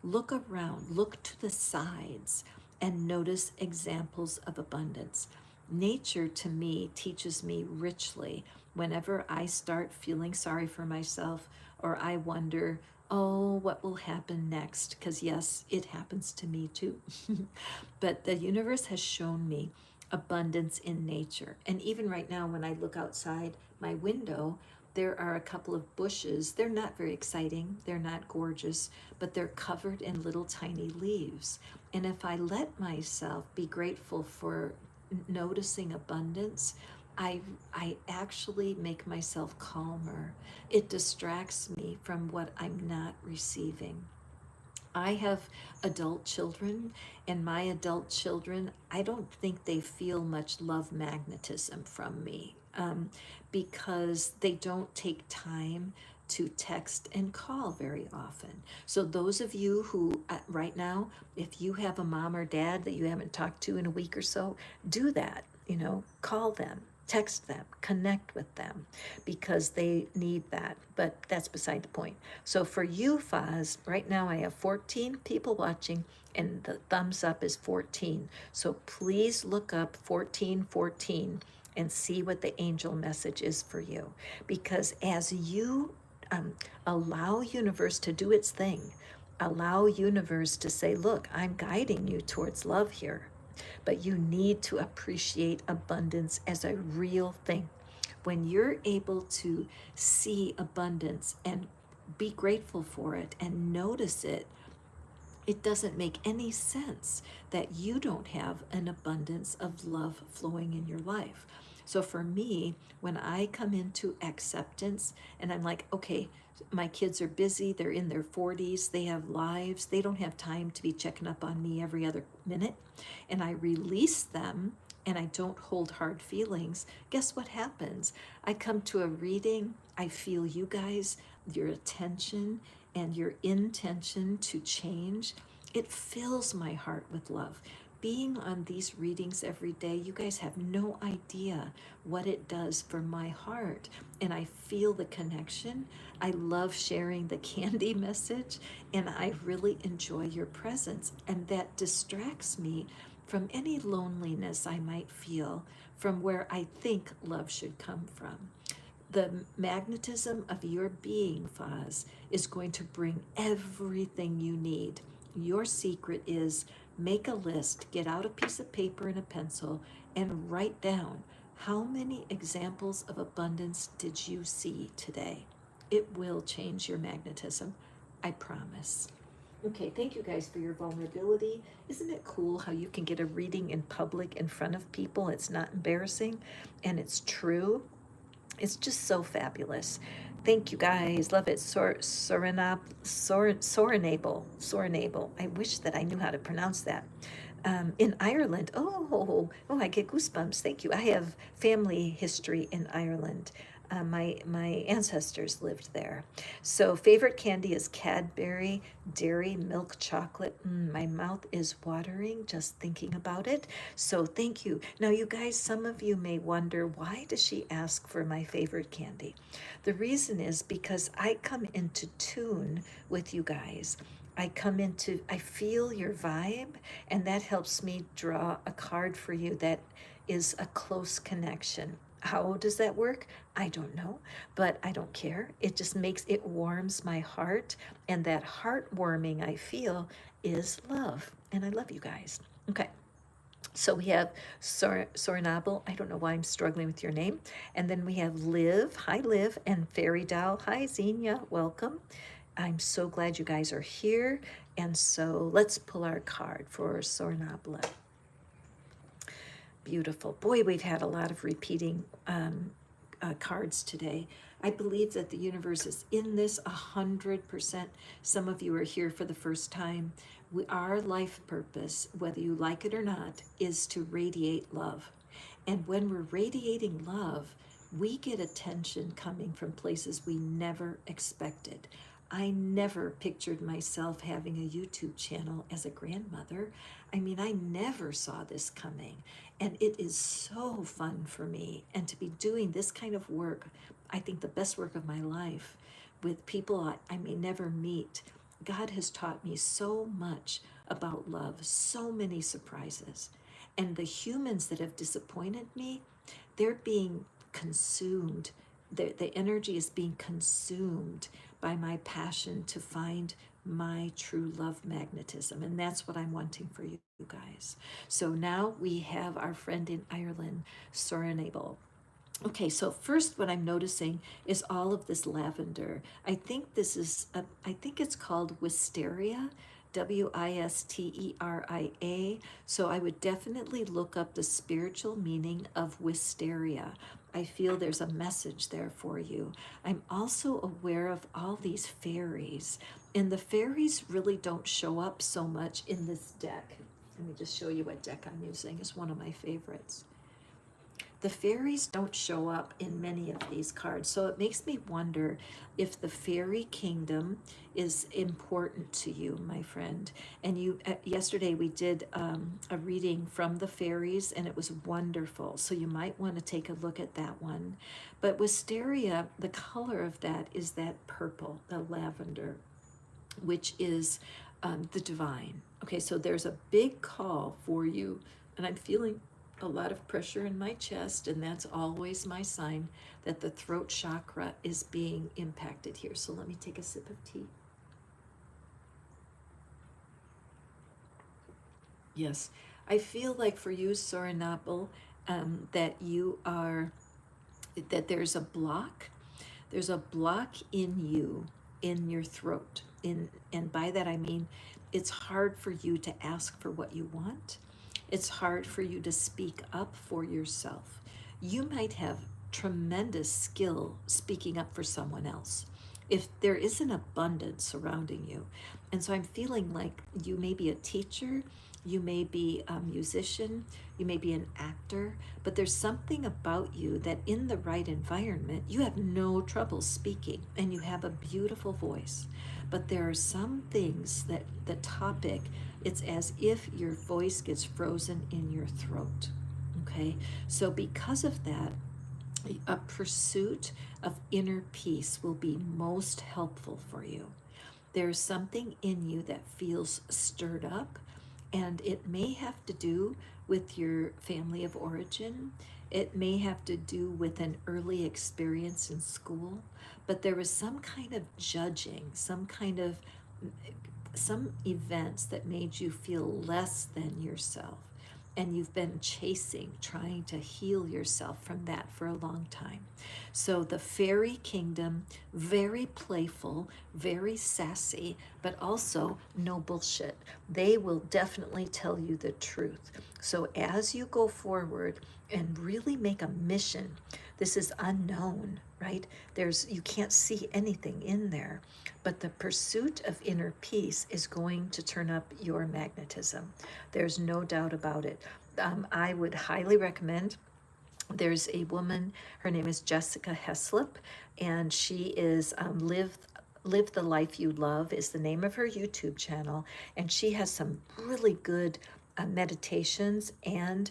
look around, look to the sides, and notice examples of abundance. Nature, to me, teaches me richly whenever I start feeling sorry for myself or I wonder, oh, what will happen next? Because, yes, it happens to me too. But the universe has shown me abundance in nature. And even right now, when I look outside my window, there are a couple of bushes. They're not very exciting, they're not gorgeous, but they're covered in little tiny leaves. And if I let myself be grateful for noticing abundance, I actually make myself calmer. It distracts me from what I'm not receiving. I have adult children, and my adult children, I don't think they feel much love magnetism from me, because they don't take time to text and call very often. So those of you who, right now, if you have a mom or dad that you haven't talked to in a week or so, do that. Call them, text them, connect with them, because they need that. But that's beside the point. So for you, Faz, right now I have 14 people watching, and the thumbs up is 14. So please look up 1414 and see what the angel message is for you. Because as you allow universe to do its thing, allow universe to say, look, I'm guiding you towards love here, but you need to appreciate abundance as a real thing. When you're able to see abundance and be grateful for it and notice it, it doesn't make any sense that you don't have an abundance of love flowing in your life. So for me, when I come into acceptance and I'm like, okay, my kids are busy, they're in their 40s, they have lives, they don't have time to be checking up on me every other minute, and I release them and I don't hold hard feelings, guess what happens? I come to a reading, I feel you guys, your attention and your intention to change. It fills my heart with love. Being on these readings every day, you guys have no idea what it does for my heart. And I feel the connection. I love sharing the candy message, and I really enjoy your presence. And that distracts me from any loneliness I might feel from where I think love should come from. The magnetism of your being, Foz, is going to bring everything you need. Your secret is make a list, get out a piece of paper and a pencil, and write down how many examples of abundance did you see today. It will change your magnetism. I promise. Okay, thank you guys for your vulnerability. Isn't it cool how you can get a reading in public in front of people? It's not embarrassing and it's true. It's just so fabulous. Thank you guys. Love it. Sorenable. I wish that I knew how to pronounce that. In Ireland. Oh, I get goosebumps. Thank you. I have family history in Ireland. My ancestors lived there. So favorite candy is Cadbury dairy milk chocolate. My mouth is watering just thinking about it. So thank you. Now you guys, some of you may wonder, why does she ask for my favorite candy? The reason is because I come into tune with you guys. I feel your vibe, and that helps me draw a card for you that is a close connection. How does that work? I don't know, but I don't care. It just it warms my heart, and that heartwarming I feel is love, and I love you guys. Okay. So we have Sorinabel. I don't know why I'm struggling with your name. And then we have Liv. Hi, Liv. And Fairy Doll. Hi, Xenia. Welcome. I'm so glad you guys are here. And so let's pull our card for Sorinabel. Beautiful. Boy, we've had a lot of repeating cards today. I believe that the universe is in this 100%. Some of you are here for the first time. Our life purpose, whether you like it or not, is to radiate love. And when we're radiating love, we get attention coming from places we never expected. I never pictured myself having a YouTube channel as a grandmother. I mean, I never saw this coming. And it is so fun for me. And to be doing this kind of work, I think the best work of my life, with people I may never meet. God has taught me so much about love, so many surprises. And the humans that have disappointed me, they're being consumed. The energy is being consumed by my passion to find my true love magnetism. And that's what I'm wanting for you guys. So now we have our friend in Ireland, Sorinabel. Okay, so first what I'm noticing is all of this lavender. I think I think it's called wisteria, Wisteria. So I would definitely look up the spiritual meaning of wisteria. I feel there's a message there for you. I'm also aware of all these fairies, and the fairies really don't show up so much in this deck. Let me just show you what deck I'm using. It's one of my favorites. The fairies don't show up in many of these cards, so it makes me wonder if the fairy kingdom is important to you, my friend. And yesterday we did a reading from the fairies, and it was wonderful. So you might want to take a look at that one. But wisteria, the color of that is that purple, the lavender, which is the divine. Okay, so there's a big call for you, and I'm feeling a lot of pressure in my chest, and that's always my sign that the throat chakra is being impacted here. So let me take a sip of tea. Yes, I feel like for you, Sorinabel, that there's a block. There's a block in you, in your throat. And by that I mean it's hard for you to ask for what you want. It's hard for you to speak up for yourself. you might have tremendous skill speaking up for someone else. If there is an abundance surrounding you. And so I'm feeling like you may be a teacher, you may be a musician, you may be an actor, but there's something about you that in the right environment, you have no trouble speaking and you have a beautiful voice. But there are some things that the topic, it's as if your voice gets frozen in your throat. Okay, so because of that, a pursuit of inner peace will be most helpful for you. There's something in you that feels stirred up, and it may have to do with your family of origin. It may have to do with an early experience in school, but there was some kind of judging, some events that made you feel less than yourself. And you've been chasing, trying to heal yourself from that for a long time. So the fairy kingdom, very playful, very sassy, but also no bullshit. They will definitely tell you the truth. So as you go forward and really make a mission, this is unknown, right? You can't see anything in there, but the pursuit of inner peace is going to turn up your magnetism. There's no doubt about it. I would highly recommend. There's a woman, her name is Jessica Heslop, and she is Live the Life You Love is the name of her YouTube channel, and she has some really good meditations and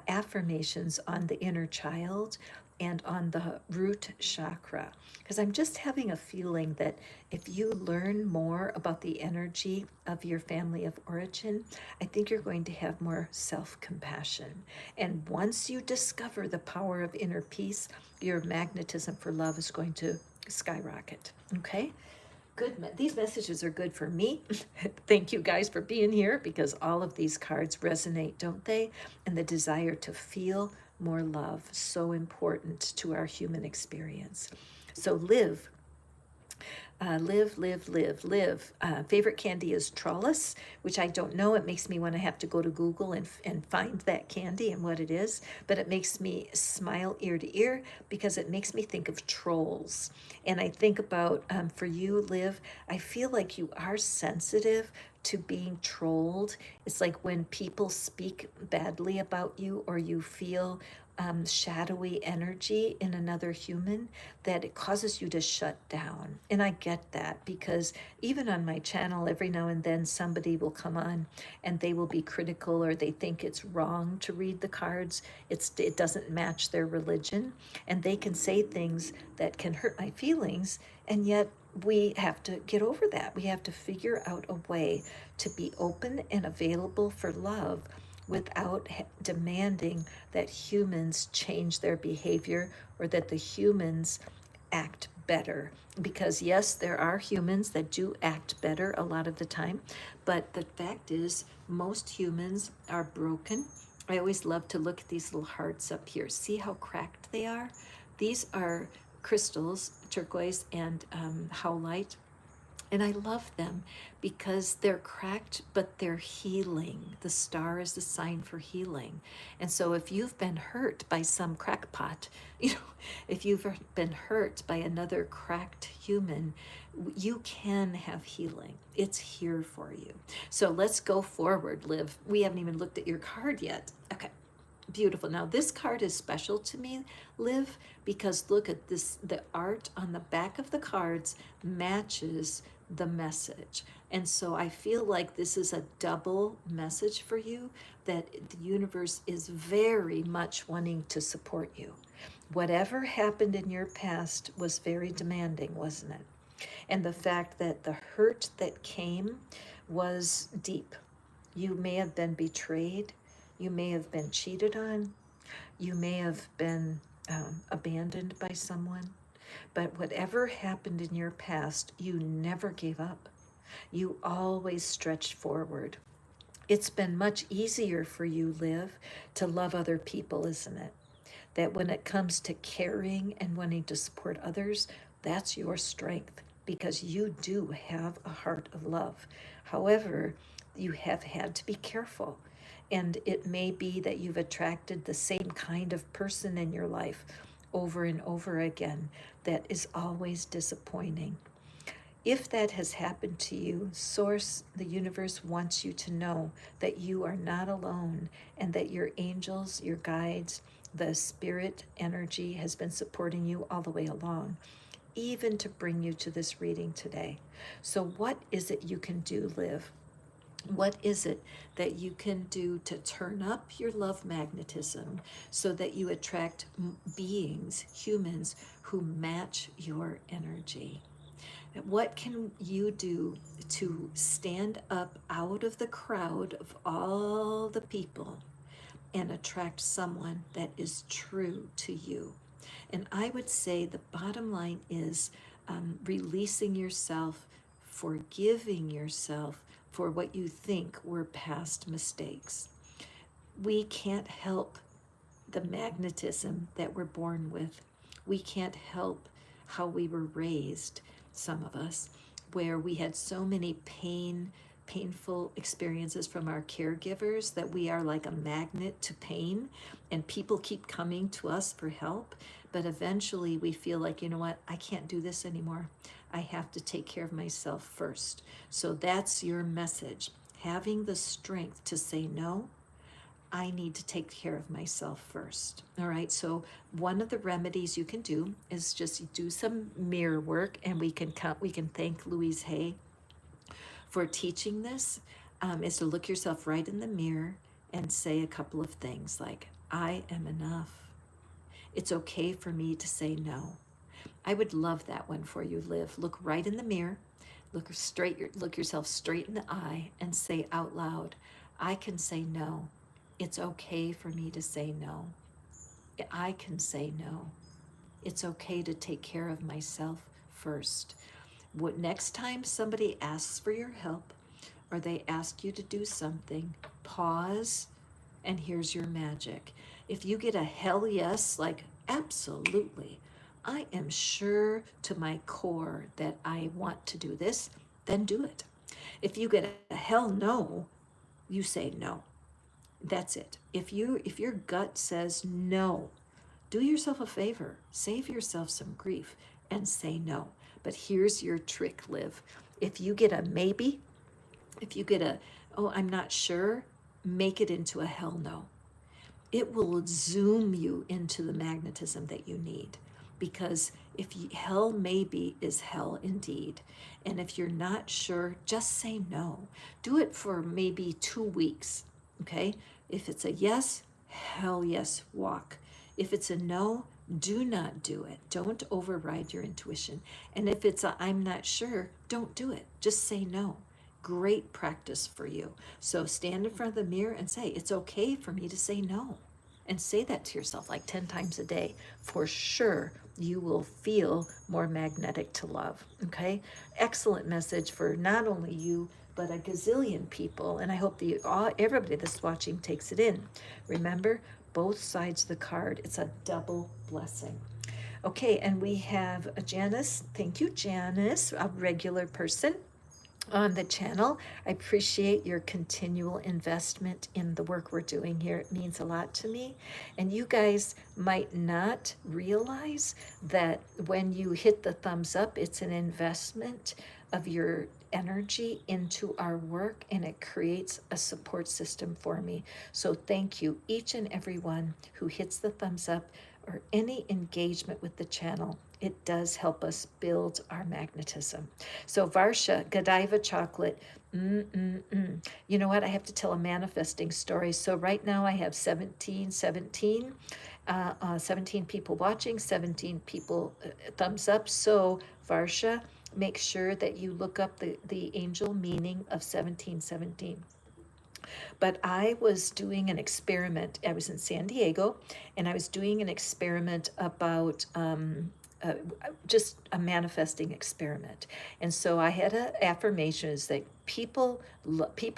affirmations on the inner child and on the root chakra. Because I'm just having a feeling that if you learn more about the energy of your family of origin, I think you're going to have more self-compassion. And once you discover the power of inner peace, your magnetism for love is going to skyrocket. Okay? Good. These messages are good for me. Thank you guys for being here, because all of these cards resonate, don't they? And the desire to feel more love, so important to our human experience. So live. Live. Favorite candy is trollis, which I don't know. It makes me want to have to go to Google and find that candy and what it is. But it makes me smile ear to ear because it makes me think of trolls. And I think about, for you, Liv, I feel like you are sensitive to being trolled. It's like when people speak badly about you, or you feel shadowy energy in another human, that it causes you to shut down. And I get that, because even on my channel, every now and then somebody will come on and they will be critical, or they think it's wrong to read the cards. It doesn't match their religion, and they can say things that can hurt my feelings, and yet we have to get over that. We have to figure out a way to be open and available for love without demanding that humans change their behavior, or that the humans act better. Because yes, there are humans that do act better a lot of the time, but the fact is most humans are broken. I always love to look at these little hearts up here. See how cracked they are? These are crystals, turquoise and howlite. And I love them because they're cracked, but they're healing. The star is the sign for healing. And so if you've been hurt by some crackpot, if you've been hurt by another cracked human, you can have healing. It's here for you. So let's go forward, Liv. We haven't even looked at your card yet. Okay. Beautiful. Now this card is special to me, Liv, because look at this. The art on the back of the cards matches the message. And so I feel like this is a double message for you, that the universe is very much wanting to support you. Whatever happened in your past was very demanding, wasn't it? And the fact that the hurt that came was deep. You may have been betrayed. You may have been cheated on. You may have been abandoned by someone. But whatever happened in your past, you never gave up. You always stretched forward. It's been much easier for you, Liv, to love other people, isn't it? That when it comes to caring and wanting to support others, that's your strength, because you do have a heart of love. However, you have had to be careful. And it may be that you've attracted the same kind of person in your life over and over again that is always disappointing. If that has happened to you, Source, the universe wants you to know that you are not alone and that your angels, your guides, the spirit energy has been supporting you all the way along, even to bring you to this reading today. So, what is it you can do, Liv? What is it that you can do to turn up your love magnetism so that you attract beings, humans, who match your energy? What can you do to stand up out of the crowd of all the people and attract someone that is true to you? And I would say the bottom line is releasing yourself, forgiving yourself for what you think were past mistakes. We can't help the magnetism that we're born with. We can't help how we were raised, some of us, where we had so many painful experiences from our caregivers that we are like a magnet to pain, and people keep coming to us for help. But eventually we feel like, you know what, I can't do this anymore. I have to take care of myself first. So that's your message. Having the strength to say no, I need to take care of myself first. All right. So one of the remedies you can do is just do some mirror work, and we can thank Louise Hay for teaching this. Is to look yourself right in the mirror and say a couple of things like, I am enough. It's okay for me to say no. I would love that one for you, Liv. Look right in the mirror, look yourself straight in the eye, and say out loud, I can say no. It's okay for me to say no. I can say no. It's okay to take care of myself first. Next time somebody asks for your help or they ask you to do something, pause, and here's your magic. If you get a hell yes, like absolutely, I am sure to my core that I want to do this, then do it. If you get a hell no, you say no. That's it. If your gut says no, do yourself a favor, save yourself some grief, and say no. But here's your trick, Liv. If you get a maybe, if you get a, oh, I'm not sure, make it into a hell no. It will zoom you into the magnetism that you need. Because hell maybe is hell indeed. And if you're not sure, just say no. Do it for maybe 2 weeks, okay? If it's a yes, hell yes, walk. If it's a no, do not do it. Don't override your intuition. And if it's a I'm not sure, don't do it. Just say no. Great practice for you. So stand in front of the mirror and say, it's okay for me to say no. And say that to yourself like 10 times a day. For sure, you will feel more magnetic to love. Okay? Excellent message for not only you, but a gazillion people. And I hope everybody that's watching takes it in. Remember, both sides of the card. It's a double blessing. Okay, and we have Janice. Thank you, Janice, a regular person on the channel. I appreciate your continual investment in the work we're doing here. It means a lot to me. And you guys might not realize that when you hit the thumbs up, it's an investment of your energy into our work, and it creates a support system for me. So thank you, each and every one who hits the thumbs up or any engagement with the channel. It does help us build our magnetism. So Varsha, Godiva chocolate. You know what? I have to tell a manifesting story. So right now I have 17 people watching, 17 people thumbs up. So Varsha, make sure that you look up the angel meaning of 1717. But I was doing an experiment. I was in San Diego, and I was doing an experiment about just a manifesting experiment. And so I had an affirmation is that people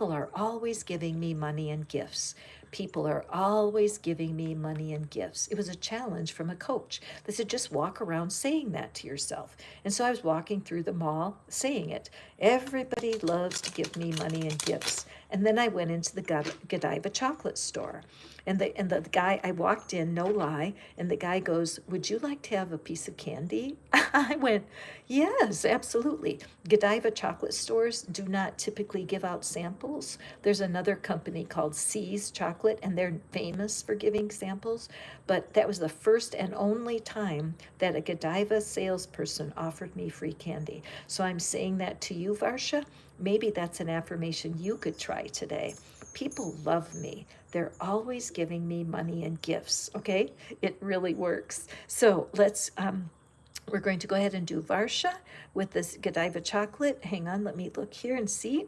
are always giving me money and gifts. People are always giving me money and gifts. It was a challenge from a coach. They said, just walk around saying that to yourself. And so I was walking through the mall saying it. Everybody loves to give me money and gifts. And then I went into the Godiva chocolate store. And the guy, I walked in, no lie, and the guy goes, "Would you like to have a piece of candy?" I went, "Yes, absolutely." Godiva chocolate stores do not typically give out samples. There's another company called C's Chocolate, and they're famous for giving samples. But that was the first and only time that a Godiva salesperson offered me free candy. So I'm saying that to you, Varsha. Maybe that's an affirmation you could try today. People love me. They're always giving me money and gifts, okay? It really works. So we're going to go ahead and do Varsha with this Godiva chocolate. Hang on, let me look here and see.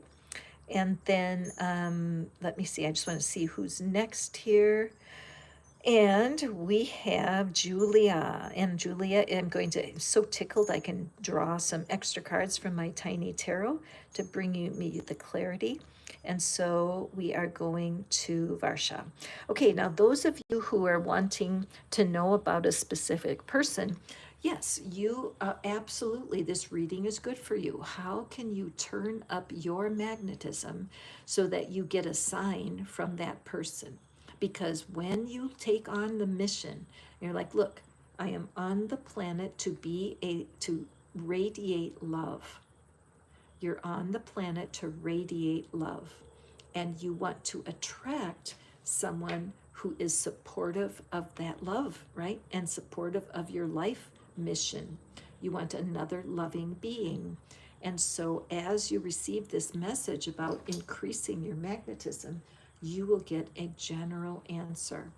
And then let me see, I just want to see who's next here. And we have Julia. And Julia, I'm so tickled I can draw some extra cards from my tiny tarot to bring me the clarity. And so we are going to Varsha. Okay, now those of you who are wanting to know about a specific person, yes, you absolutely, this reading is good for you. How can you turn up your magnetism so that you get a sign from that person? Because when you take on the mission, you're like, look, I am on the planet to radiate love. You're on the planet to radiate love. And you want to attract someone who is supportive of that love, right? And supportive of your life mission. You want another loving being. And so as you receive this message about increasing your magnetism, you will get a general answer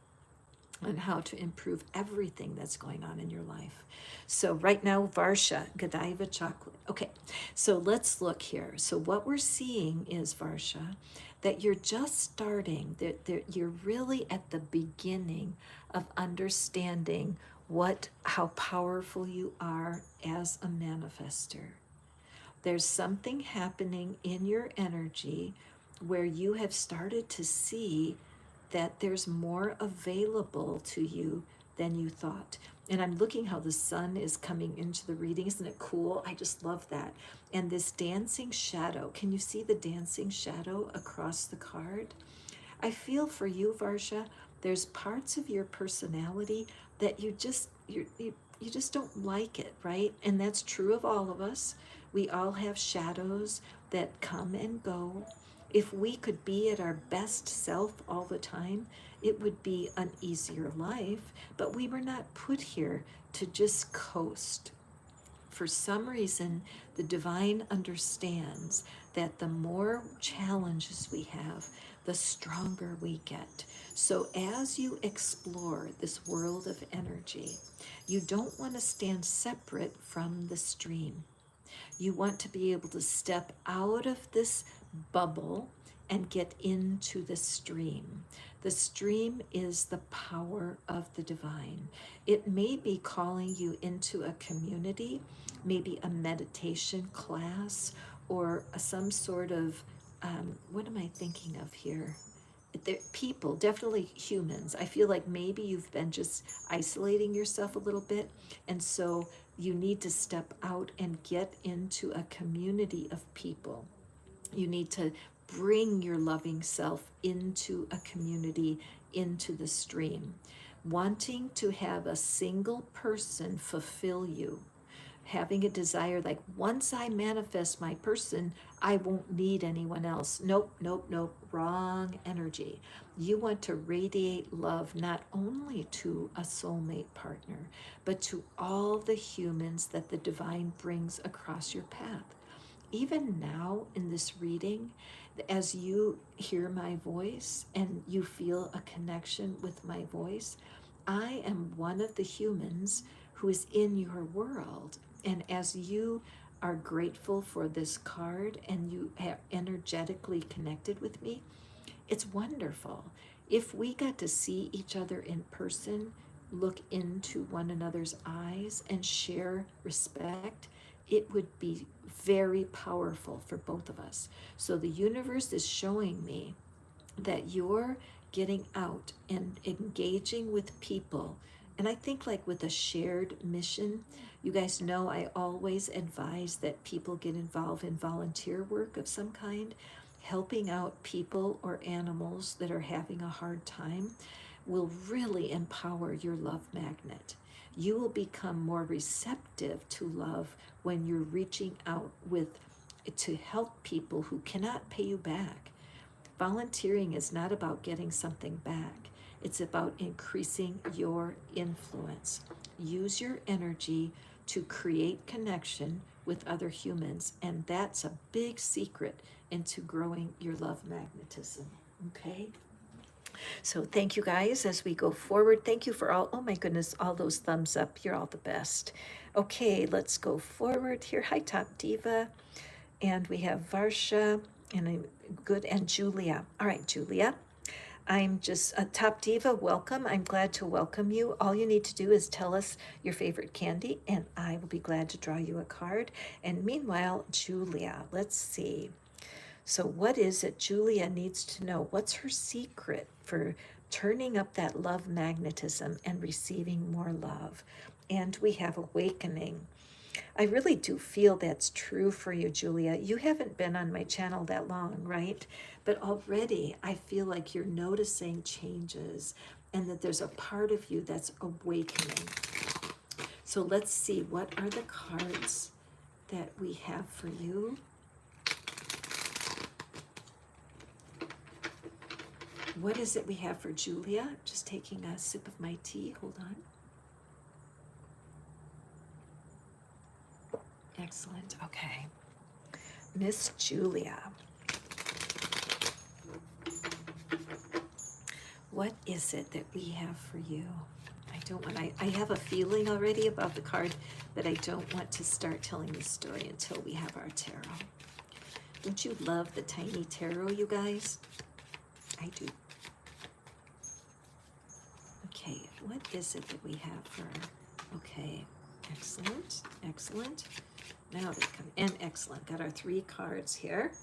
on how to improve everything that's going on in your life. So right now, Varsha, Godiva chocolate. Okay, so let's look here. So what we're seeing is, Varsha, that you're just starting, that you're really at the beginning of understanding how powerful you are as a manifester. There's something happening in your energy where you have started to see that there's more available to you than you thought. And I'm looking how the sun is coming into the reading. Isn't it cool? I just love that. And this dancing shadow, can you see the dancing shadow across the card? I feel for you, Varsha, there's parts of your personality that you just don't like it, right? And that's true of all of us. We all have shadows that come and go. If we could be at our best self all the time, it would be an easier life, but we were not put here to just coast. For some reason, the divine understands that the more challenges we have, the stronger we get. So as you explore this world of energy, you don't want to stand separate from the stream. You want to be able to step out of this bubble and get into the stream. The stream is the power of the divine. It may be calling you into a community, maybe a meditation class, or some sort of, what am I thinking of here? People, definitely humans. I feel like maybe you've been just isolating yourself a little bit, and so you need to step out and get into a community of people. You need to bring your loving self into a community, into the stream. Wanting to have a single person fulfill you, having a desire like, once I manifest my person, I won't need anyone else. Nope, nope, nope. Wrong energy. You want to radiate love not only to a soulmate partner, but to all the humans that the divine brings across your path. Even now in this reading, as you hear my voice and you feel a connection with my voice, I am one of the humans who is in your world. And as you are grateful for this card and you have energetically connected with me, it's wonderful. If we got to see each other in person, look into one another's eyes and share respect, it would be very powerful for both of us. So the universe is showing me that you're getting out and engaging with people. And I think like with a shared mission, you guys know I always advise that people get involved in volunteer work of some kind, helping out people or animals that are having a hard time will really empower your love magnet. You will become more receptive to love when you're reaching out with to help people who cannot pay you back. Volunteering is not about getting something back. It's about increasing your influence. Use your energy to create connection with other humans, and that's a big secret into growing your love magnetism. Okay? So thank you guys as we go forward. Thank you for all, oh my goodness, all those thumbs up. You're all the best. Okay, let's go forward here. Hi, Top Diva. And we have Varsha and Julia. All right, Julia. I'm just a Top Diva. Welcome. I'm glad to welcome you. All you need to do is tell us your favorite candy, and I will be glad to draw you a card. And meanwhile, Julia, let's see. So, what is it Julia needs to know? What's her secret for turning up that love magnetism and receiving more love? And we have awakening. I really do feel that's true for you, Julia. You haven't been on my channel that long, right? But already I feel like you're noticing changes and that there's a part of you that's awakening. So let's see, what are the cards that we have for you? What is it we have for Julia? Just taking a sip of my tea. Hold on. Excellent. Okay. Miss Julia. What is it that we have for you? I have a feeling already about the card, but I don't want to start telling the story until we have our tarot. Don't you love the tiny tarot, you guys? I do. Okay, what is it that we have for her? Okay, excellent, excellent. Now they come in, excellent. Got our 3 cards here.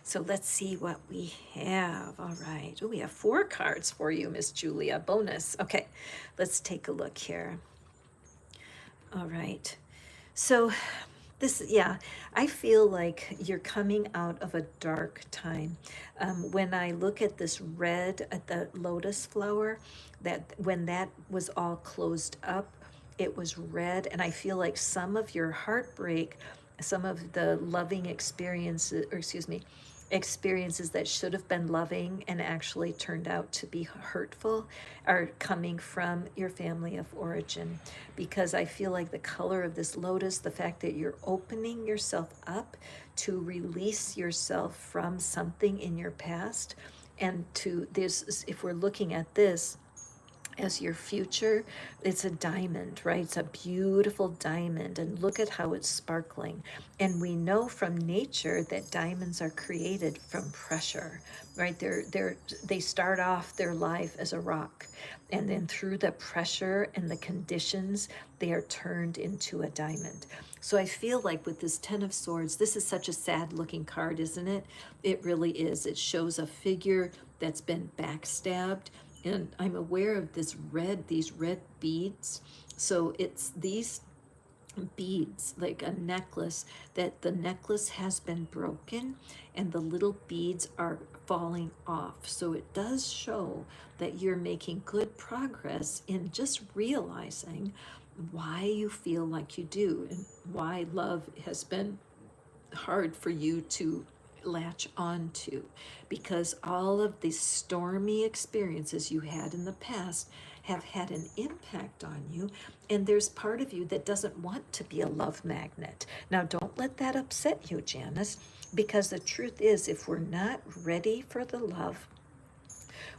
So let's see what we have. All right. Oh, we have 4 cards for you, Miss Julia. Bonus. Okay, let's take a look here. All right. So I feel like you're coming out of a dark time. When I look at this red at the lotus flower, that when that was all closed up, it was red, and I feel like some of your heartbreak, some of the loving experiences that should have been loving and actually turned out to be hurtful are coming from your family of origin. Because I feel like the color of this lotus, the fact that you're opening yourself up to release yourself from something in your past, and to this, if we're looking at this as your future, it's a diamond, right? It's a beautiful diamond, and look at how it's sparkling. And we know from nature that diamonds are created from pressure, right? They start off their life as a rock, and then through the pressure and the conditions, they are turned into a diamond. So I feel like with this 10 of Swords, this is such a sad looking card, isn't it? It really is. It shows a figure that's been backstabbed. And I'm aware of these red beads. So it's these beads, like a necklace, that the necklace has been broken and the little beads are falling off. So it does show that you're making good progress in just realizing why you feel like you do and why love has been hard for you to latch on to, because all of the stormy experiences you had in the past have had an impact on you, and there's part of you that doesn't want to be a love magnet. Now, don't let that upset you, Janice, because the truth is, if we're not ready for the love,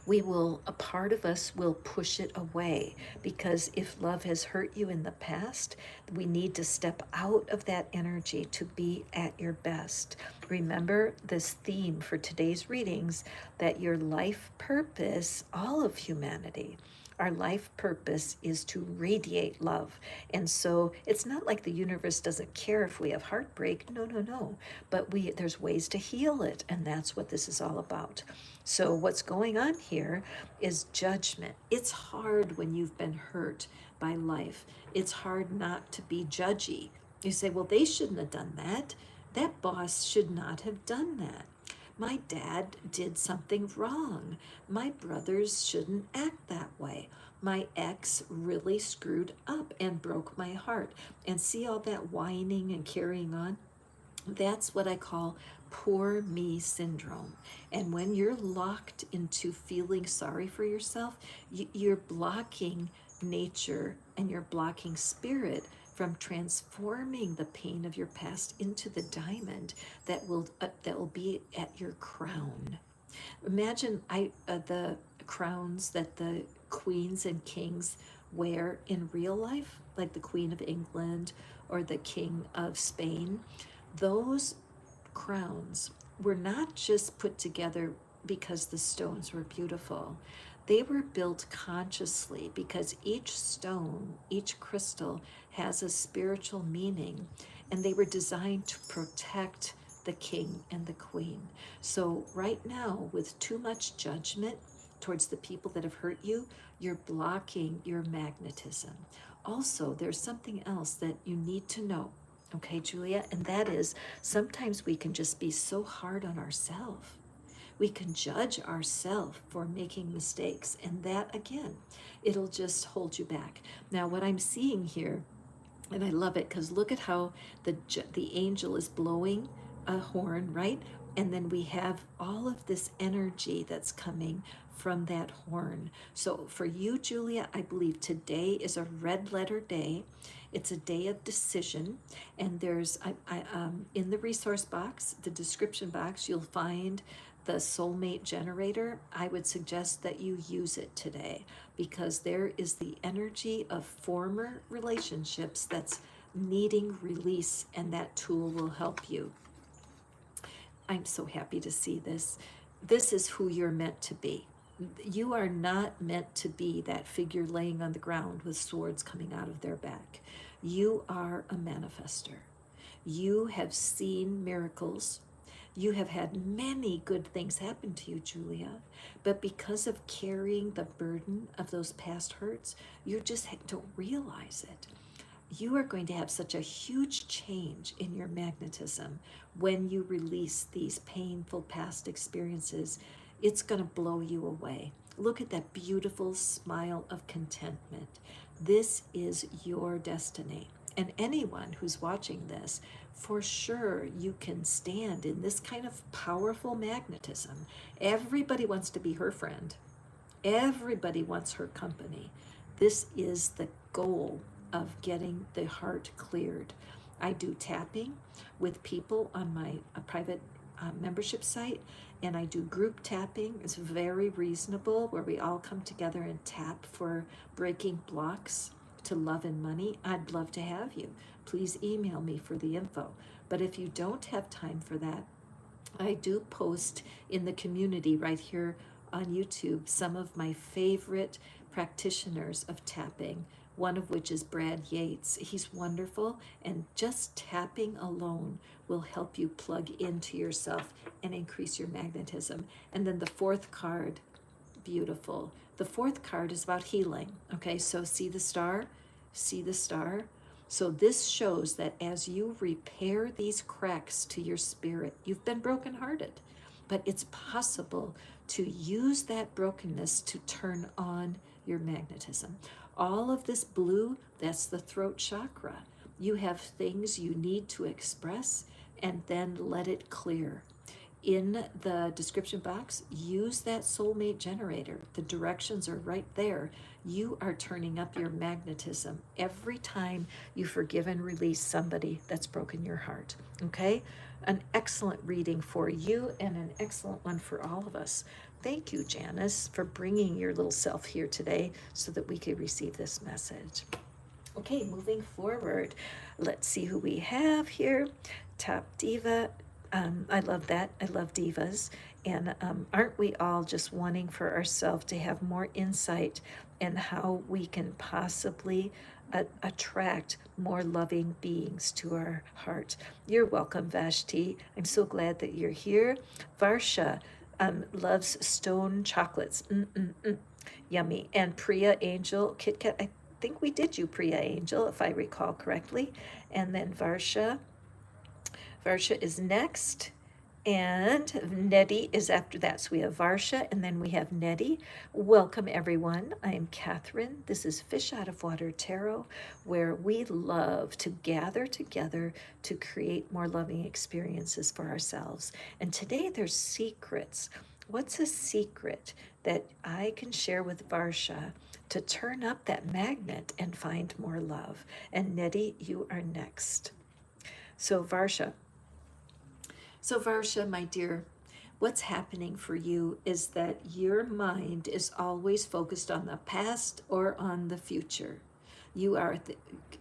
a part of us will push it away, because if love has hurt you in the past, we need to step out of that energy to be at your best. Remember this theme for today's readings, that your life purpose, all of humanity, our life purpose is to radiate love. And so it's not like the universe doesn't care if we have heartbreak. No. But there's ways to heal it, and that's what this is all about. So what's going on here is judgment. It's hard when you've been hurt by life. It's hard not to be judgy. You say, well, they shouldn't have done that. That boss should not have done that. My dad did something wrong. My brothers shouldn't act that way. My ex really screwed up and broke my heart. And see all that whining and carrying on? That's what I call poor me syndrome. And when you're locked into feeling sorry for yourself, you're blocking nature and you're blocking spirit from transforming the pain of your past into the diamond that will be at your crown. Imagine the crowns that the queens and kings wear in real life, like the Queen of England or the King of Spain. Those crowns were not just put together because the stones were beautiful. They were built consciously because each stone, each crystal has a spiritual meaning, and they were designed to protect the king and the queen. So, right now, with too much judgment towards the people that have hurt you, you're blocking your magnetism. Also, there's something else that you need to know. Okay, Julia, and that is sometimes we can just be so hard on ourselves. We can judge ourselves for making mistakes, and that again, it'll just hold you back. Now, what I'm seeing here, and I love it because look at how the angel is blowing a horn, right? And then we have all of this energy that's coming from that horn. So for you, Julia, I believe today is a red letter day. It's a day of decision, and there's in the resource box, the description box, you'll find the soulmate generator. I would suggest that you use it today because there is the energy of former relationships that's needing release, and that tool will help you. I'm so happy to see this. This is who you're meant to be. You are not meant to be that figure laying on the ground with swords coming out of their back. You are a manifester. You have seen miracles. You have had many good things happen to you, Julia, but because of carrying the burden of those past hurts, you just don't realize it. You are going to have such a huge change in your magnetism when you release these painful past experiences. It's going to blow you away. Look at that beautiful smile of contentment. This is your destiny. And anyone who's watching this, for sure you can stand in this kind of powerful magnetism. Everybody wants to be her friend. Everybody wants her company. This is the goal of getting the heart cleared. I do tapping with people on my private membership site, and I do group tapping. It's very reasonable, where we all come together and tap for breaking blocks to love and money. I'd love to have you. Please email me for the info. But if you don't have time for that, I do post in the community right here on YouTube some of my favorite practitioners of tapping, one of which is Brad Yates. He's wonderful, and just tapping alone will help you plug into yourself and increase your magnetism. And then the fourth card, beautiful. The fourth card is about healing. Okay, so see the star? See the star? So this shows that as you repair these cracks to your spirit, you've been brokenhearted, but it's possible to use that brokenness to turn on your magnetism. All of this blue, that's the throat chakra. You have things you need to express and then let it clear. In the description box, use that soulmate generator. The directions are right there. You are turning up your magnetism every time you forgive and release somebody that's broken your heart. Okay? An excellent reading for you and an excellent one for all of us. Thank you, Janice, for bringing your little self here today so that we could receive this message. Okay, moving forward, let's see who we have here. Top Diva. I love that. I love divas. And aren't we all just wanting for ourselves to have more insight in how we can possibly attract more loving beings to our heart? You're welcome, Vashti. I'm so glad that you're here. Varsha loves stone chocolates. Yummy. And Priya Angel, Kit Kat. I think we did you, Priya Angel, if I recall correctly. And then Varsha Varsha is next, and Nettie is after that. So we have Varsha, and then we have Nettie. Welcome, everyone. I'm Catherine. This is Fish Out of Water Tarot, where we love to gather together to create more loving experiences for ourselves. And today there's secrets. What's a secret that I can share with Varsha to turn up that magnet and find more love? And Nettie, you are next. So Varsha, my dear, what's happening for you is that your mind is always focused on the past or on the future. You are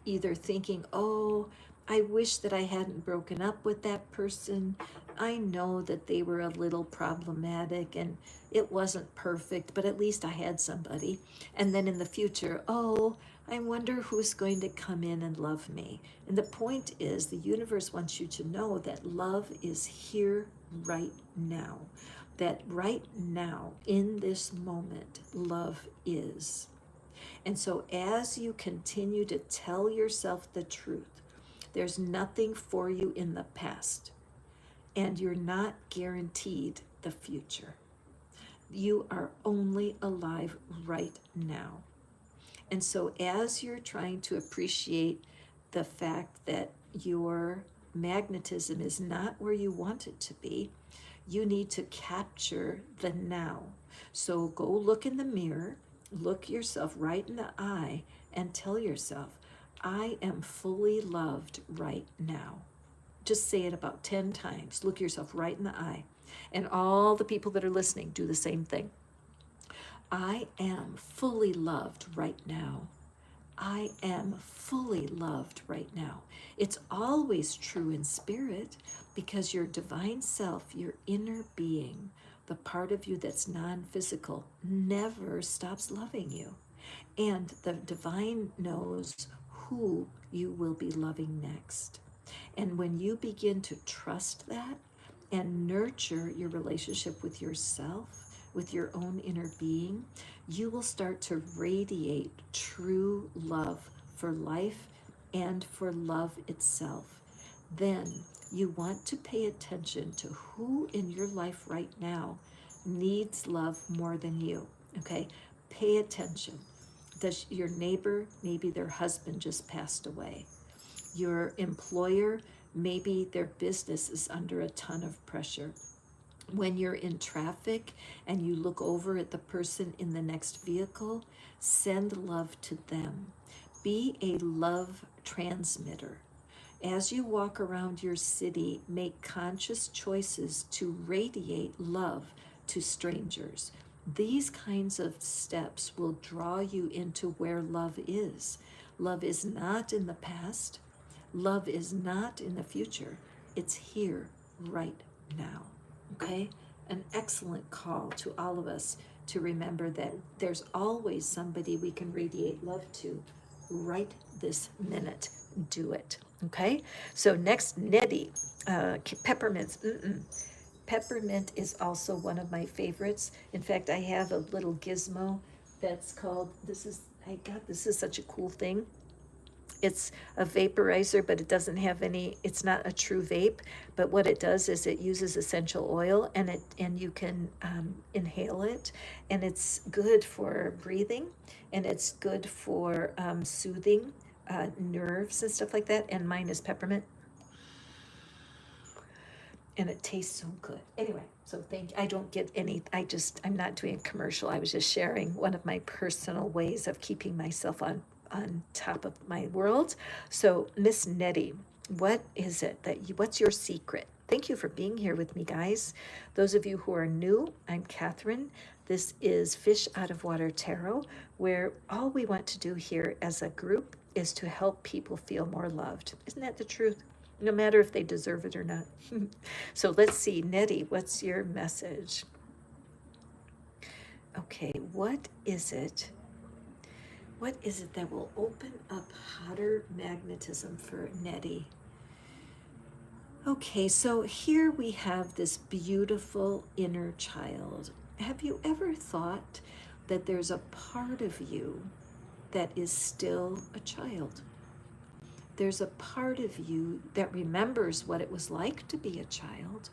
either thinking, oh, I wish that I hadn't broken up with that person. I know that they were a little problematic and it wasn't perfect, but at least I had somebody. And then in the future, oh, I wonder who's going to come in and love me. And the point is, the universe wants you to know that love is here right now. That right now, in this moment, love is. And so as you continue to tell yourself the truth, there's nothing for you in the past, and you're not guaranteed the future. You are only alive right now. And so as you're trying to appreciate the fact that your magnetism is not where you want it to be, you need to capture the now. So go look in the mirror, look yourself right in the eye, and tell yourself, I am fully loved right now. Just say it about 10 times. Look yourself right in the eye. And all the people that are listening, do the same thing. I am fully loved right now. I am fully loved right now. It's always true in spirit, because your divine self, your inner being, the part of you that's non-physical, never stops loving you. And the divine knows who you will be loving next. And when you begin to trust that and nurture your relationship with yourself, with your own inner being, you will start to radiate true love for life and for love itself. Then you want to pay attention to who in your life right now needs love more than you. Okay? Pay attention. Does your neighbor, maybe their husband just passed away? Your employer, maybe their business is under a ton of pressure. When you're in traffic and you look over at the person in the next vehicle, send love to them. Be a love transmitter. As you walk around your city, make conscious choices to radiate love to strangers. These kinds of steps will draw you into where love is. Love is not in the past. Love is not in the future. It's here right now. Okay? An excellent call to all of us to remember that there's always somebody we can radiate love to right this minute. Do it. Okay? So next, Nettie. Peppermints. Peppermint is also one of my favorites. In fact, I have a little gizmo that's called, this is such a cool thing. It's a vaporizer, but it doesn't have any, it's not a true vape, but what it does is it uses essential oil, and you can inhale it, and it's good for breathing, and it's good for soothing nerves and stuff like that, and mine is peppermint, and it tastes so good. Anyway, so I don't get any, I'm not doing a commercial, I was just sharing one of my personal ways of keeping myself on top of my world. So Miss Nettie, what is it what's your secret? Thank you for being here with me, guys. Those of you who are new, I'm Catherine. This is Fish Out of Water Tarot, where all we want to do here as a group is to help people feel more loved. Isn't that the truth? No matter if they deserve it or not. So let's see, Nettie, what's your message? Okay, what is it that will open up hotter magnetism for Nettie? Okay, so here we have this beautiful inner child. Have you ever thought that there's a part of you that is still a child? There's a part of you that remembers what it was like to be a child.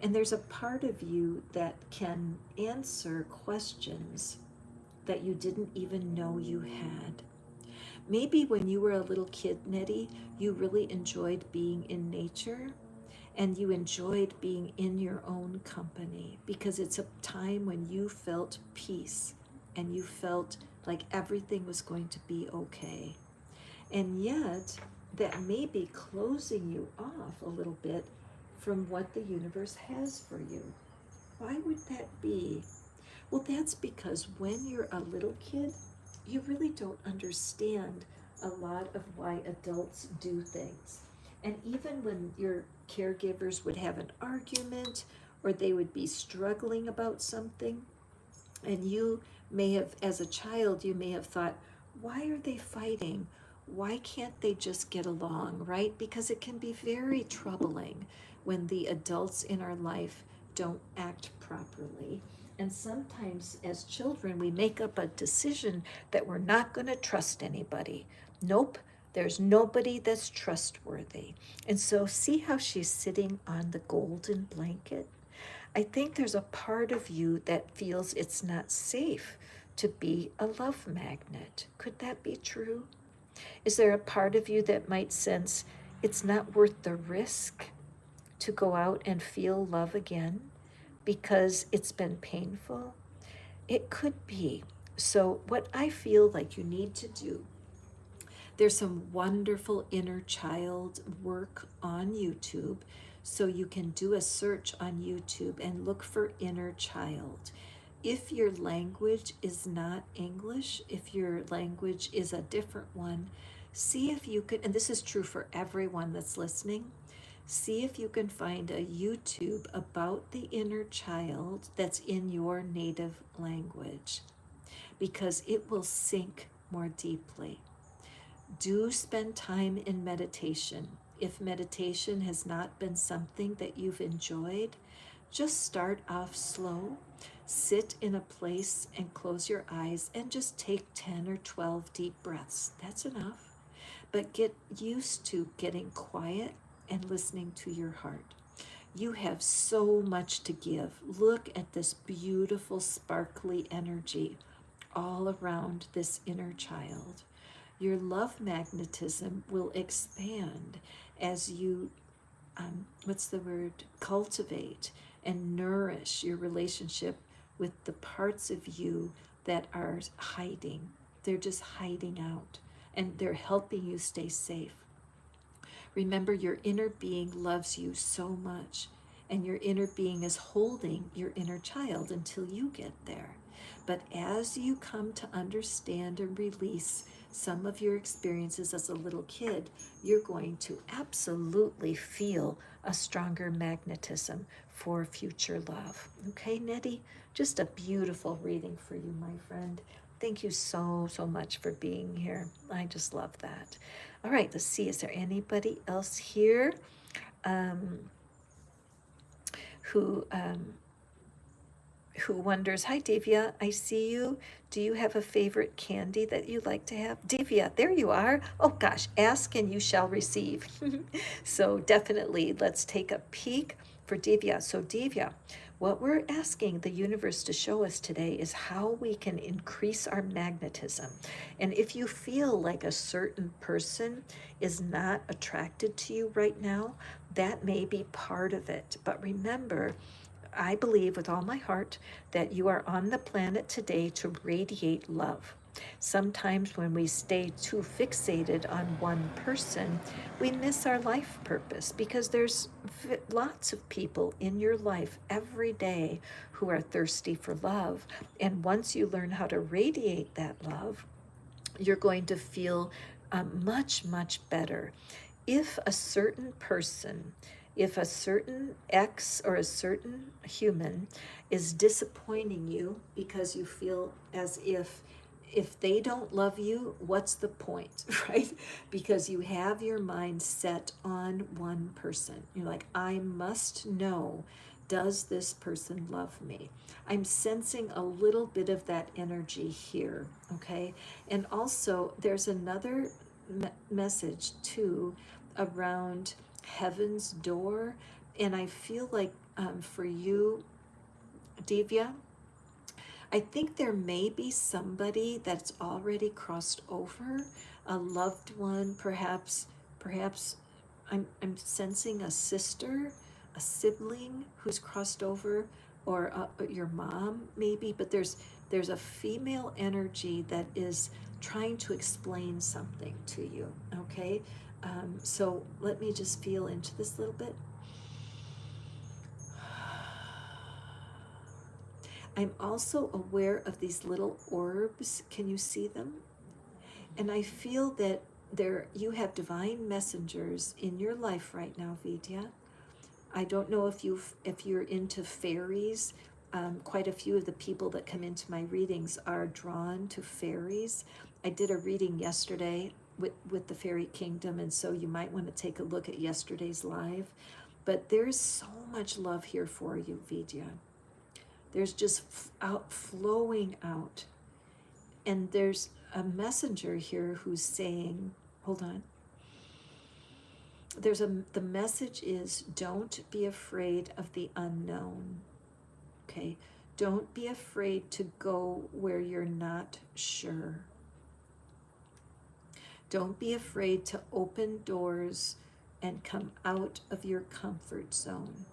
And there's a part of you that can answer questions that you didn't even know you had. Maybe when you were a little kid, Nettie, you really enjoyed being in nature and you enjoyed being in your own company because it's a time when you felt peace and you felt like everything was going to be okay. And yet, that may be closing you off a little bit from what the universe has for you. Why would that be? Well, that's because when you're a little kid, you really don't understand a lot of why adults do things. And even when your caregivers would have an argument or they would be struggling about something, and you may have, as a child, you may have thought, why are they fighting? Why can't they just get along, right? Because it can be very troubling when the adults in our life don't act properly. And sometimes as children, we make up a decision that we're not going to trust anybody. Nope, there's nobody that's trustworthy. And so, see how she's sitting on the golden blanket? I think there's a part of you that feels it's not safe to be a love magnet. Could that be true? Is there a part of you that might sense it's not worth the risk to go out and feel love again because it's been painful? It could be. So, what I feel like you need to do, there's some wonderful inner child work on YouTube. So, you can do a search on YouTube and look for inner child. If your language is not English, if your language is a different one, see if you could, and this is true for everyone that's listening, see if you can find a YouTube about the inner child that's in your native language, because it will sink more deeply. Do spend time in meditation. If meditation has not been something that you've enjoyed, just start off slow. Sit in a place and close your eyes and just take 10 or 12 deep breaths. That's enough. But get used to getting quiet and listening to your heart. You have so much to give. Look at this beautiful, sparkly energy all around this inner child. Your love magnetism will expand as you, cultivate and nourish your relationship with the parts of you that are hiding. They're just hiding out and they're helping you stay safe. Remember, your inner being loves you so much, and your inner being is holding your inner child until you get there. But as you come to understand and release some of your experiences as a little kid, you're going to absolutely feel a stronger magnetism for future love. Okay, Nettie? Just a beautiful reading for you, my friend. Thank you so much for being here. I just love that. All right, let's see. Is there anybody else here who wonders, hi Divya, I see you. Do you have a favorite candy that you like to have? Divya, there you are. Oh gosh, ask and you shall receive. So definitely let's take a peek for Divya. So Divya, what we're asking the universe to show us today is how we can increase our magnetism. And if you feel like a certain person is not attracted to you right now, that may be part of it. But remember, I believe with all my heart that you are on the planet today to radiate love. Sometimes when we stay too fixated on one person, we miss our life purpose, because there's lots of people in your life every day who are thirsty for love. And once you learn how to radiate that love, you're going to feel much better. If a certain person, if a certain ex or a certain human is disappointing you because you feel as if they don't love you, what's the point, right? Because you have your mind set on one person. You're like, I must know, does this person love me? I'm sensing a little bit of that energy here, okay? And also, there's another message too around heaven's door. And I feel like for you, Divya, I think there may be somebody that's already crossed over, a loved one, perhaps I'm sensing a sister, a sibling who's crossed over, or your mom maybe, but there's a female energy that is trying to explain something to you, okay? So let me just feel into this a little bit. I'm also aware of these little orbs. Can you see them? And I feel that you have divine messengers in your life right now, Vidya. I don't know if you're into fairies. Quite a few of the people that come into my readings are drawn to fairies. I did a reading yesterday with the fairy kingdom, and so you might want to take a look at yesterday's live. But there's so much love here for you, Vidya. There's just flowing out. And there's a messenger here who's saying, hold on. The message is, don't be afraid of the unknown. Okay? Don't be afraid to go where you're not sure. Don't be afraid to open doors and come out of your comfort zone.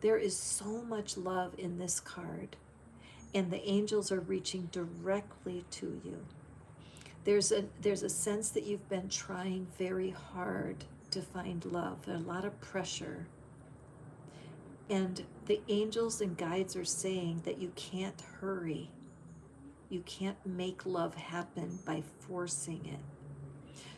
There is so much love in this card, and the angels are reaching directly to you. There's a sense that you've been trying very hard to find love. There's a lot of pressure. And the angels and guides are saying that you can't hurry. You can't make love happen by forcing it.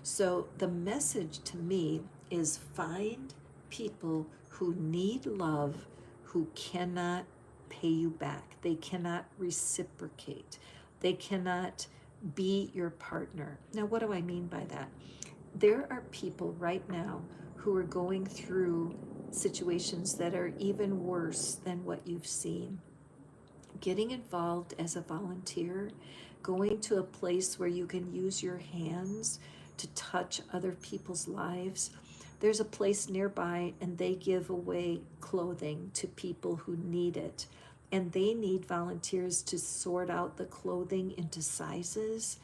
So the message to me is, find people who need love, who cannot pay you back. They cannot reciprocate. They cannot be your partner. Now, what do I mean by that? There are people right now who are going through situations that are even worse than what you've seen. Getting involved as a volunteer, going to a place where you can use your hands to touch other people's lives. There's a place nearby, and they give away clothing to people who need it. And they need volunteers to sort out the clothing into sizes.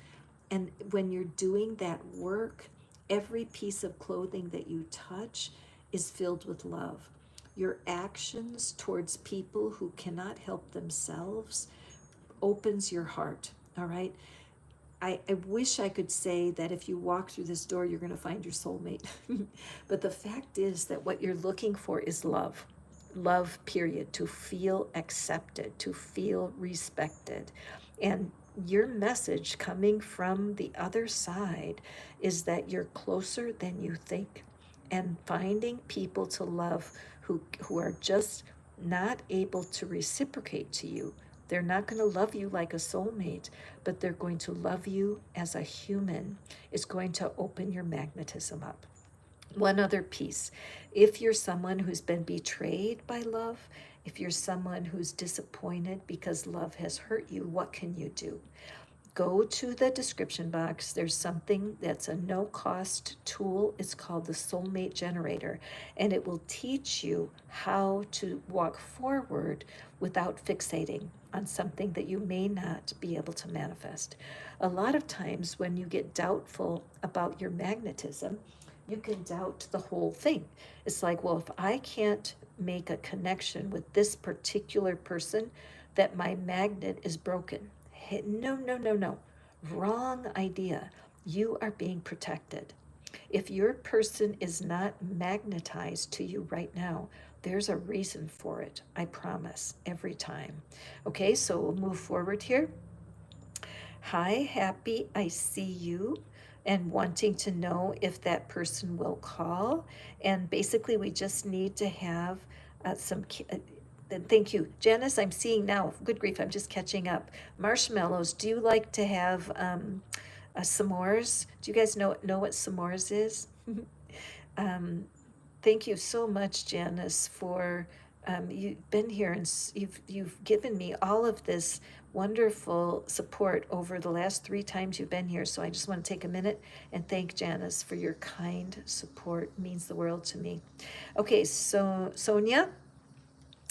And when you're doing that work, every piece of clothing that you touch is filled with love. Your actions towards people who cannot help themselves opens your heart, all right? I wish I could say that if you walk through this door, you're going to find your soulmate. But the fact is that what you're looking for is love. Love, period. To feel accepted, to feel respected. And your message coming from the other side is that you're closer than you think. And finding people to love who are just not able to reciprocate to you. They're not going to love you like a soulmate, but they're going to love you as a human. It's going to open your magnetism up. One other piece. If you're someone who's been betrayed by love, if you're someone who's disappointed because love has hurt you, what can you do? Go to the description box. There's something that's a no-cost tool. It's called the Soulmate Generator, and it will teach you how to walk forward without fixating on something that you may not be able to manifest. A lot of times when you get doubtful about your magnetism, you can doubt the whole thing. It's like, well, if I can't make a connection with this particular person, that my magnet is broken. No, no, no, no. Wrong idea. You are being protected. If your person is not magnetized to you right now, there's a reason for it. I promise, every time. Okay, so we'll move forward here. Hi, happy, I see you, and wanting to know if that person will call. And basically, we just need to have some. Thank you. Janice, I'm seeing now. Good grief, I'm just catching up. Marshmallows, do you like to have s'mores? Do you guys know what s'mores is? Thank you so much, Janice, for You've been here and you've given me all of this wonderful support over the last 3 times you've been here. So I just want to take a minute and thank Janice for your kind support. It means the world to me. Okay, so Sonia.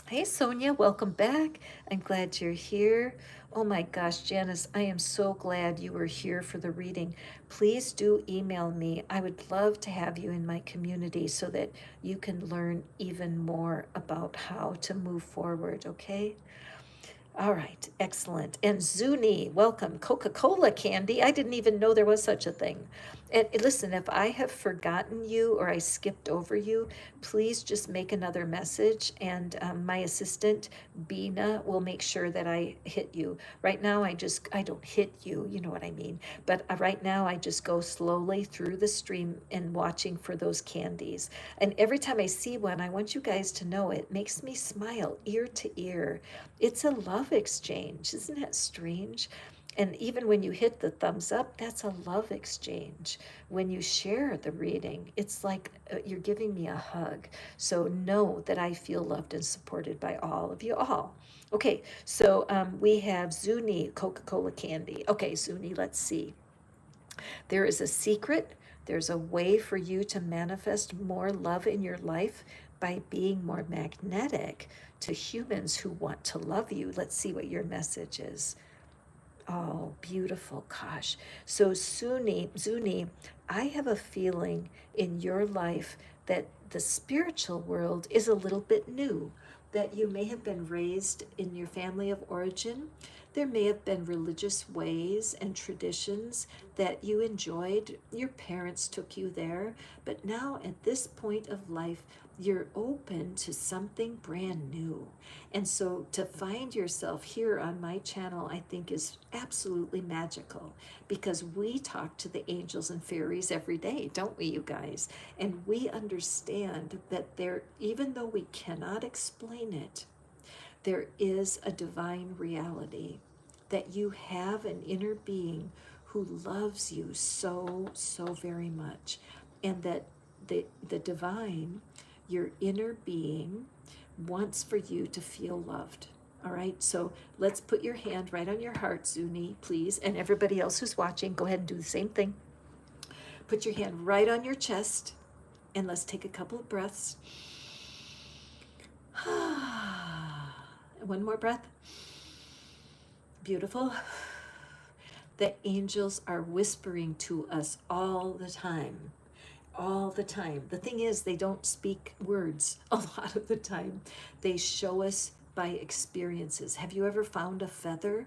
Hey Sonia, welcome back. I'm glad you're here. Oh my gosh, Janice, I am so glad you were here for the reading. Please do email me. I would love to have you in my community so that you can learn even more about how to move forward, okay? All right, excellent. And Zuni, welcome. Coca-Cola candy. I didn't even know there was such a thing. And listen, if I have forgotten you or I skipped over you, please just make another message and my assistant, Bina, will make sure that I hit you. Right now, I don't hit you, you know what I mean. But right now, I just go slowly through the stream and watching for those candies. And every time I see one, I want you guys to know it makes me smile ear to ear. It's a love exchange. Isn't that strange? And even when you hit the thumbs up, that's a love exchange. When you share the reading, it's like you're giving me a hug. So know that I feel loved and supported by all of you all. Okay, so we have Zuni Coca-Cola candy. Okay, Zuni, let's see. There is a secret. There's a way for you to manifest more love in your life by being more magnetic to humans who want to love you. Let's see what your message is. Oh, beautiful. Gosh. So, Zuni, I have a feeling in your life that the spiritual world is a little bit new, that you may have been raised in your family of origin. There may have been religious ways and traditions that you enjoyed. Your parents took you there, but now at this point of life, you're open to something brand new. And so to find yourself here on my channel, I think is absolutely magical because we talk to the angels and fairies every day, don't we, you guys? And we understand that there, even though we cannot explain it, there is a divine reality, that you have an inner being who loves you so, so very much. And that the divine, your inner being, wants for you to feel loved. All right, so let's put your hand right on your heart, Zuni, please. And everybody else who's watching, go ahead and do the same thing. Put your hand right on your chest and let's take a couple of breaths. One more breath. Beautiful. The angels are whispering to us all the time. All the time. The thing is, they don't speak words a lot of the time. They show us by experiences. Have you ever found a feather?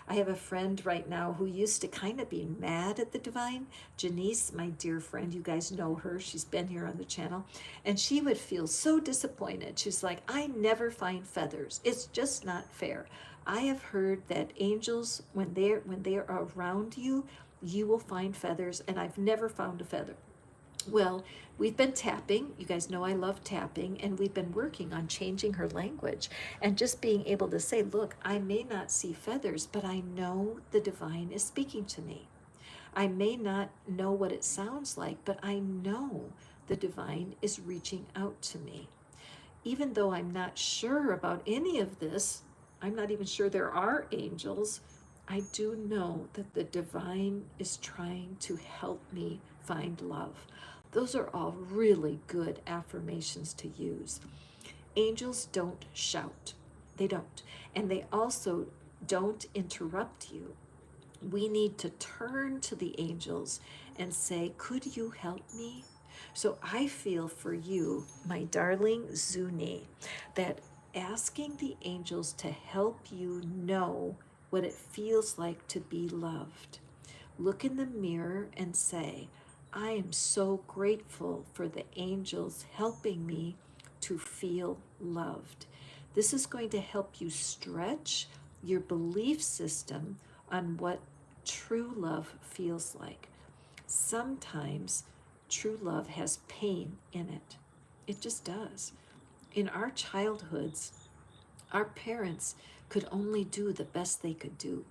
I have a friend right now who used to kind of be mad at the divine. Janice, my dear friend, you guys know her. She's been here on the channel. And she would feel so disappointed. She's like, I never find feathers. It's just not fair. I have heard that angels, when they're around you, you will find feathers, and I've never found a feather. Well, we've been tapping. You guys know I love tapping, and we've been working on changing her language and just being able to say, look, I may not see feathers, but I know the divine is speaking to me. I may not know what it sounds like, but I know the divine is reaching out to me. Even though I'm not sure about any of this, I'm not even sure there are angels, I do know that the divine is trying to help me find love. Those are all really good affirmations to use. Angels don't shout. They don't. And they also don't interrupt you. We need to turn to the angels and say, could you help me? So I feel for you, my darling Zuni, that asking the angels to help you know what it feels like to be loved. Look in the mirror and say, I am so grateful for the angels helping me to feel loved. This is going to help you stretch your belief system on what true love feels like. Sometimes true love has pain in it. It just does. In our childhoods, our parents could only do the best they could do,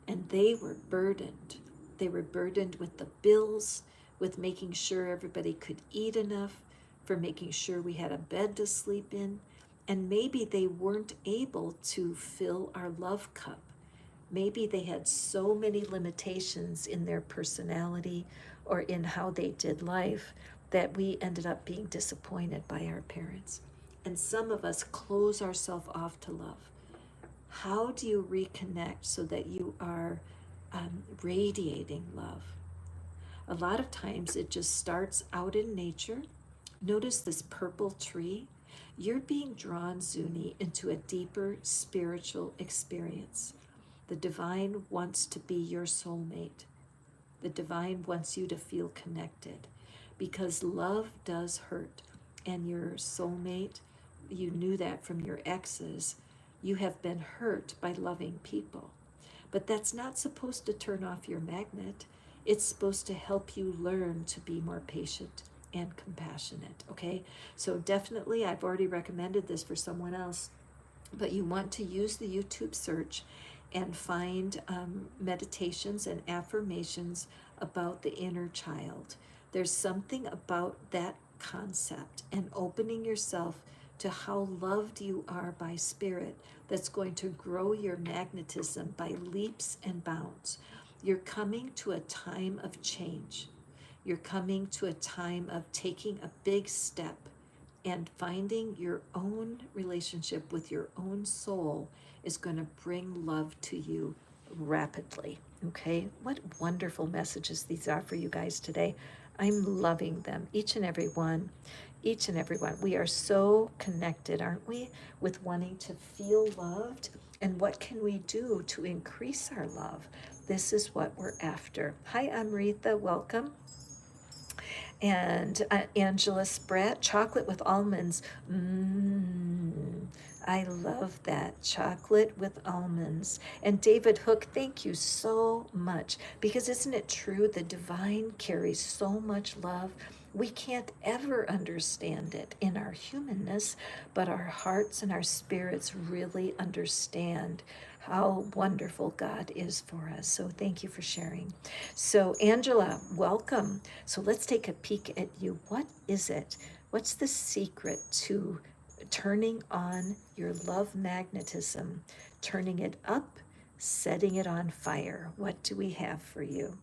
and they were burdened. They were burdened with the bills, with making sure everybody could eat enough, for making sure we had a bed to sleep in. And maybe they weren't able to fill our love cup. Maybe they had so many limitations in their personality or in how they did life that we ended up being disappointed by our parents. And some of us close ourselves off to love. How do you reconnect so that you are radiating love? A lot of times it just starts out in nature. Notice this purple tree. You're being drawn, Zuni, into a deeper spiritual experience. The divine wants to be your soulmate. The divine wants you to feel connected because love does hurt. And your soulmate, you knew that from your exes, you have been hurt by loving people. But that's not supposed to turn off your magnet. It's supposed to help you learn to be more patient and compassionate, okay? So definitely, I've already recommended this for someone else, but you want to use the YouTube search and find meditations and affirmations about the inner child. There's something about that concept and opening yourself to how loved you are by spirit that's going to grow your magnetism by leaps and bounds. You're coming to a time of change. You're coming to a time of taking a big step and finding your own relationship with your own soul is going to bring love to you rapidly. Okay, what wonderful messages these are for you guys today. I'm loving them, each and every one. Each and every one. We are so connected, aren't we, with wanting to feel loved? And what can we do to increase our love? This is what we're after. Hi, Amrita, welcome. And Angela Spratt, chocolate with almonds. I love that, chocolate with almonds. And David Hook, thank you so much. Because isn't it true, the divine carries so much love. We can't ever understand it in our humanness, but our hearts and our spirits really understand how wonderful God is for us. So thank you for sharing. So Angela, welcome. So let's take a peek at you. What is it? What's the secret to turning on your love magnetism, turning it up, setting it on fire? What do we have for you?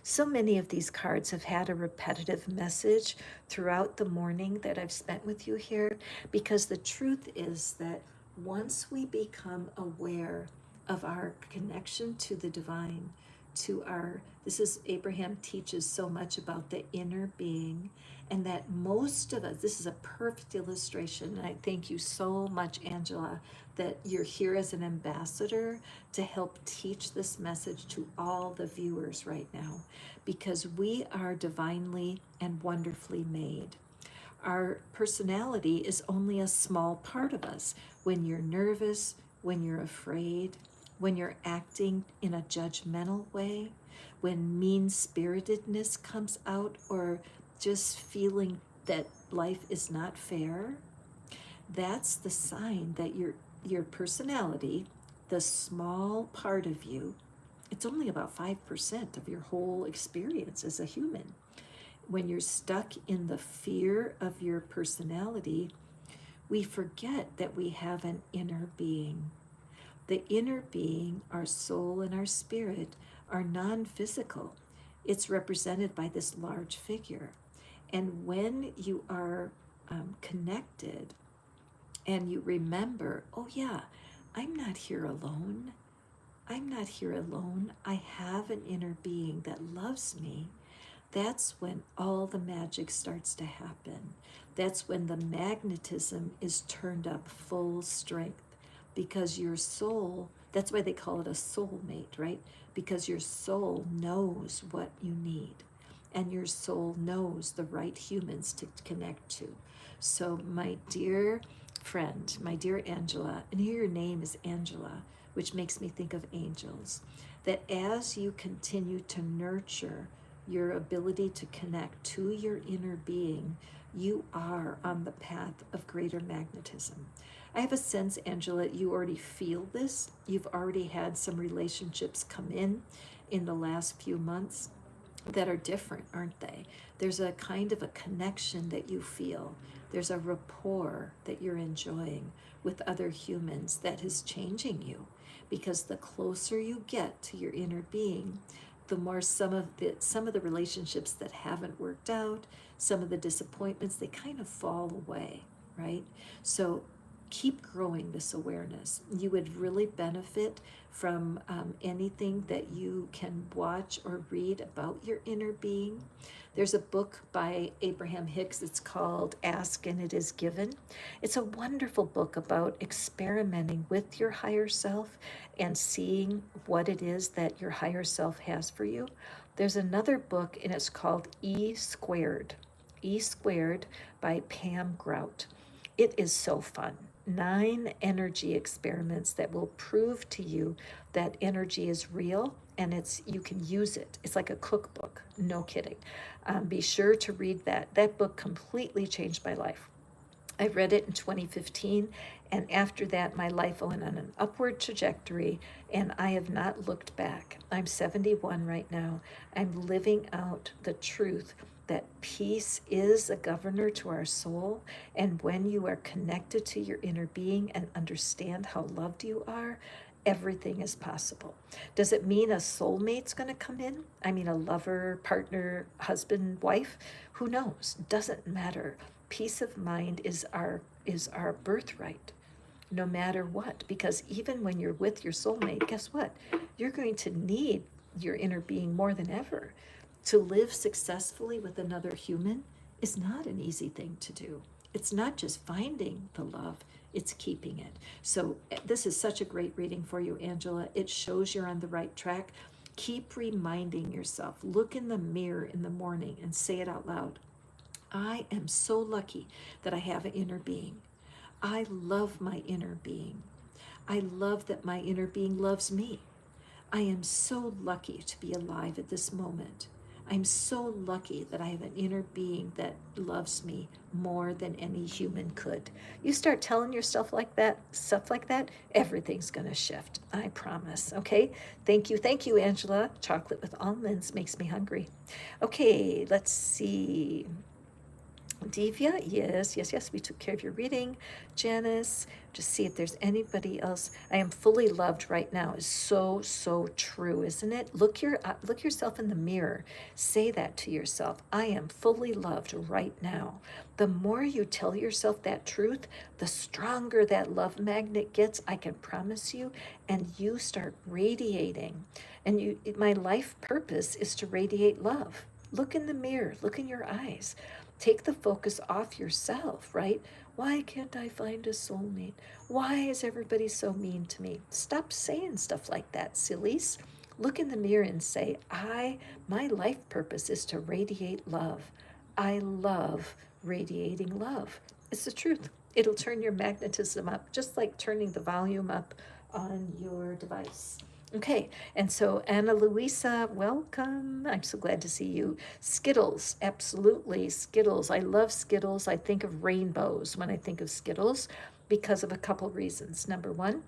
So many of these cards have had a repetitive message throughout the morning that I've spent with you here, because the truth is that once we become aware of our connection to the divine, to our, this is, Abraham teaches so much about the inner being, and that most of us, this is a perfect illustration, and I thank you so much, Angela, that you're here as an ambassador to help teach this message to all the viewers right now, because we are divinely and wonderfully made. Our personality is only a small part of us. When you're nervous, when you're afraid, when you're acting in a judgmental way, when mean-spiritedness comes out, or just feeling that life is not fair, that's the sign that your personality, the small part of you, it's only about 5% of your whole experience as a human. When you're stuck in the fear of your personality, we forget that we have an inner being. The inner being, our soul and our spirit, are non-physical. It's represented by this large figure. And when you are connected and you remember, oh yeah, I'm not here alone. I'm not here alone. I have an inner being that loves me. That's when all the magic starts to happen. That's when the magnetism is turned up full strength, because your soul, that's why they call it a soulmate, right? Because your soul knows what you need, and your soul knows the right humans to connect to. So my dear friend, my dear Angela, and here your name is Angela, which makes me think of angels, that as you continue to nurture your ability to connect to your inner being, you are on the path of greater magnetism. I have a sense, Angela, you already feel this. You've already had some relationships come in the last few months, that are different, aren't they? There's a kind of a connection that you feel. There's a rapport that you're enjoying with other humans that is changing you, because the closer you get to your inner being, the more some of the relationships that haven't worked out, some of the disappointments, they kind of fall away, right? So keep growing this awareness. You would really benefit from anything that you can watch or read about your inner being. There's a book by Abraham Hicks. It's called Ask and It Is Given. It's a wonderful book about experimenting with your higher self and seeing what it is that your higher self has for you. There's another book, and it's called E Squared. E Squared by Pam Grout. It is so fun. 9 energy experiments that will prove to you that energy is real and you can use it. It's like a cookbook, no kidding. Be sure to read that. That book completely changed my life. I read it in 2015, and after that, my life went on an upward trajectory, and I have not looked back. I'm 71 right now. I'm living out the truth that peace is a governor to our soul, and when you are connected to your inner being and understand how loved you are, everything is possible. Does it mean a soulmate's going to come in? I mean, a lover, partner, husband, wife? Who knows? Doesn't matter. Peace of mind is our birthright, no matter what. Because even when you're with your soulmate, guess what? You're going to need your inner being more than ever. To live successfully with another human is not an easy thing to do. It's not just finding the love, it's keeping it. So this is such a great reading for you, Angela. It shows you're on the right track. Keep reminding yourself. Look in the mirror in the morning and say it out loud. I am so lucky that I have an inner being. I love my inner being. I love that my inner being loves me. I am so lucky to be alive at this moment. I'm so lucky that I have an inner being that loves me more than any human could. You start telling yourself like that, stuff like that, everything's going to shift. I promise. Okay? Thank you, Angela. Chocolate with almonds makes me hungry. Okay, let's see. Divya, yes, we took care of your reading. Janice, just see if there's anybody else. I am fully loved right now is so true, isn't it? Look yourself in the mirror. Say that to yourself. I am fully loved right now. The more you tell yourself that truth, the stronger that love magnet gets, I can promise you, and you start radiating. And my life purpose is to radiate love. Look in the mirror, look in your eyes. Take the focus off yourself, right? Why can't I find a soulmate? Why is everybody so mean to me? Stop saying stuff like that, sillies. Look in the mirror and say, my life purpose is to radiate love. I love radiating love. It's the truth. It'll turn your magnetism up, just like turning the volume up on your device. Okay, and so Ana Luisa, welcome. I'm so glad to see you. Skittles, absolutely, Skittles. I love Skittles. I think of rainbows when I think of Skittles because of a couple reasons. Number one,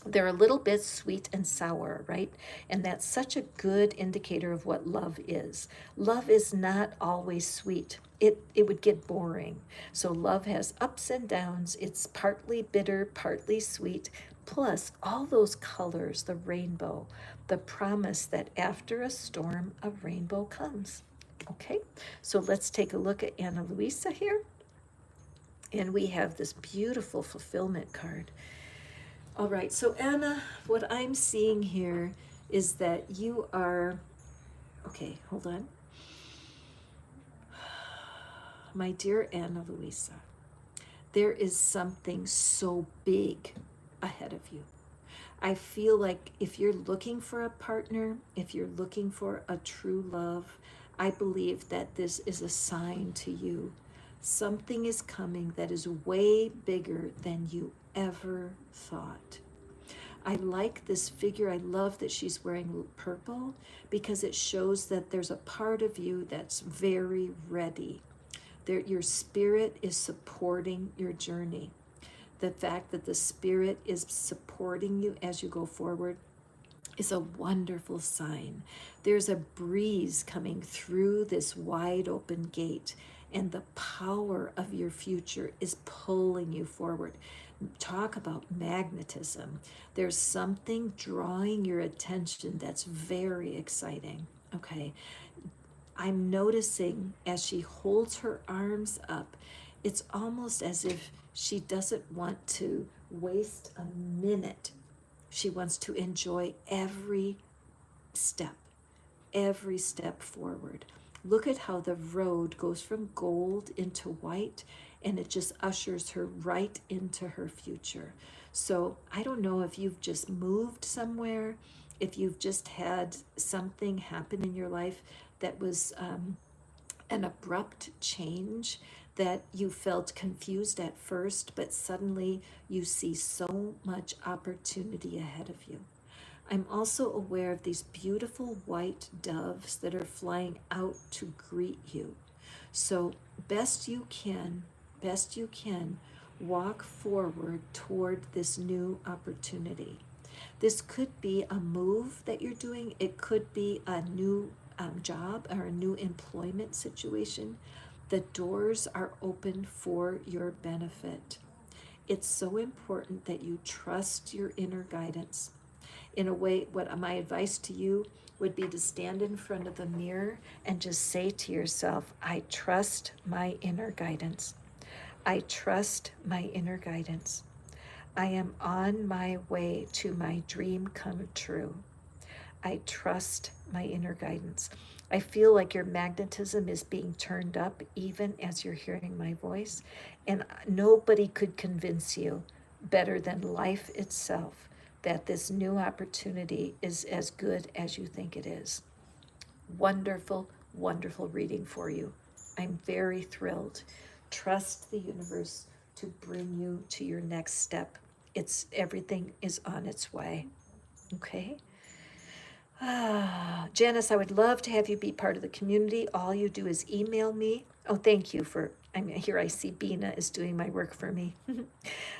they're a little bit sweet and sour, right? And that's such a good indicator of what love is. Love is not always sweet. It would get boring. So love has ups and downs. It's partly bitter, partly sweet, plus all those colors, the rainbow, the promise that after a storm, a rainbow comes. Okay, so let's take a look at Ana Luisa here. And we have this beautiful fulfillment card. All right, so Anna, what I'm seeing here is that you are, okay, hold on. My dear Ana Luisa, there is something so big ahead of you. I feel like if you're looking for a partner, if you're looking for a true love, I believe that this is a sign to you. Something is coming that is way bigger than you ever thought. I like this figure. I love that she's wearing purple because it shows that there's a part of you that's very ready. Your spirit is supporting your journey. The fact that the spirit is supporting you as you go forward is a wonderful sign. There's a breeze coming through this wide open gate, and the power of your future is pulling you forward. Talk about magnetism. There's something drawing your attention that's very exciting. Okay. I'm noticing as she holds her arms up, it's almost as if she doesn't want to waste a minute. She wants to enjoy step, every step forward. Look at how the road goes from gold into white, and it just ushers her right into her future. So I don't know if you've just moved somewhere, if you've just had something happen in your life that was an abrupt change, that you felt confused at first, but suddenly you see so much opportunity ahead of you. I'm also aware of these beautiful white doves that are flying out to greet you. So, best you can, walk forward toward this new opportunity. This could be a move that you're doing, it could be a new job or a new employment situation. The doors are open for your benefit. It's so important that you trust your inner guidance. In a way, what my advice to you would be to stand in front of the mirror and just say to yourself, I trust my inner guidance. I trust my inner guidance. I am on my way to my dream come true. I trust my inner guidance. I feel like your magnetism is being turned up even as you're hearing my voice, and nobody could convince you better than life itself that this new opportunity is as good as you think it is. Wonderful, wonderful reading for you. I'm very thrilled. Trust the universe to bring you to your next step. Everything is on its way. Okay? Janice, I would love to have you be part of the community. All you do is email me. Oh, thank you for, here I see Bina is doing my work for me.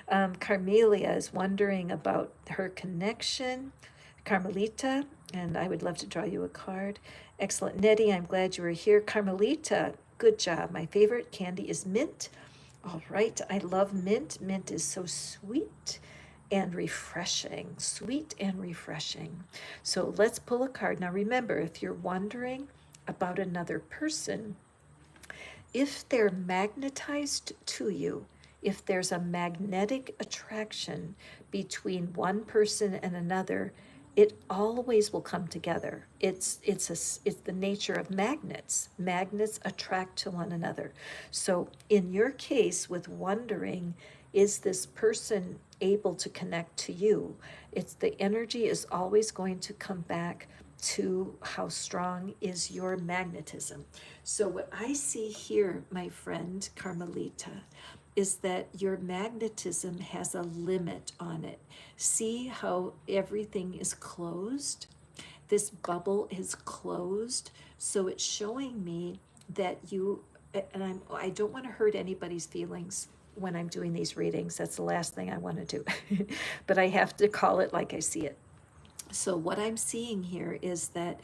Carmelia is wondering about her connection. Carmelita, and I would love to draw you a card. Excellent. Nettie, I'm glad you were here. Carmelita, good job. My favorite candy is mint. All right, I love mint. Mint is so sweet and refreshing, sweet and refreshing. So let's pull a card. Now remember, if you're wondering about another person, if they're magnetized to you, if there's a magnetic attraction between one person and another, it always will come together. It's the nature of magnets. Magnets attract to one another. So in your case with wondering, is this person able to connect to you? It's the energy is always going to come back to how strong is your magnetism. So what I see here, my friend Carmelita, is that your magnetism has a limit on it. See how everything is closed? This bubble is closed. So it's showing me that I don't want to hurt anybody's feelings when I'm doing these readings. That's the last thing I want to do. But I have to call it like I see it. So what I'm seeing here is that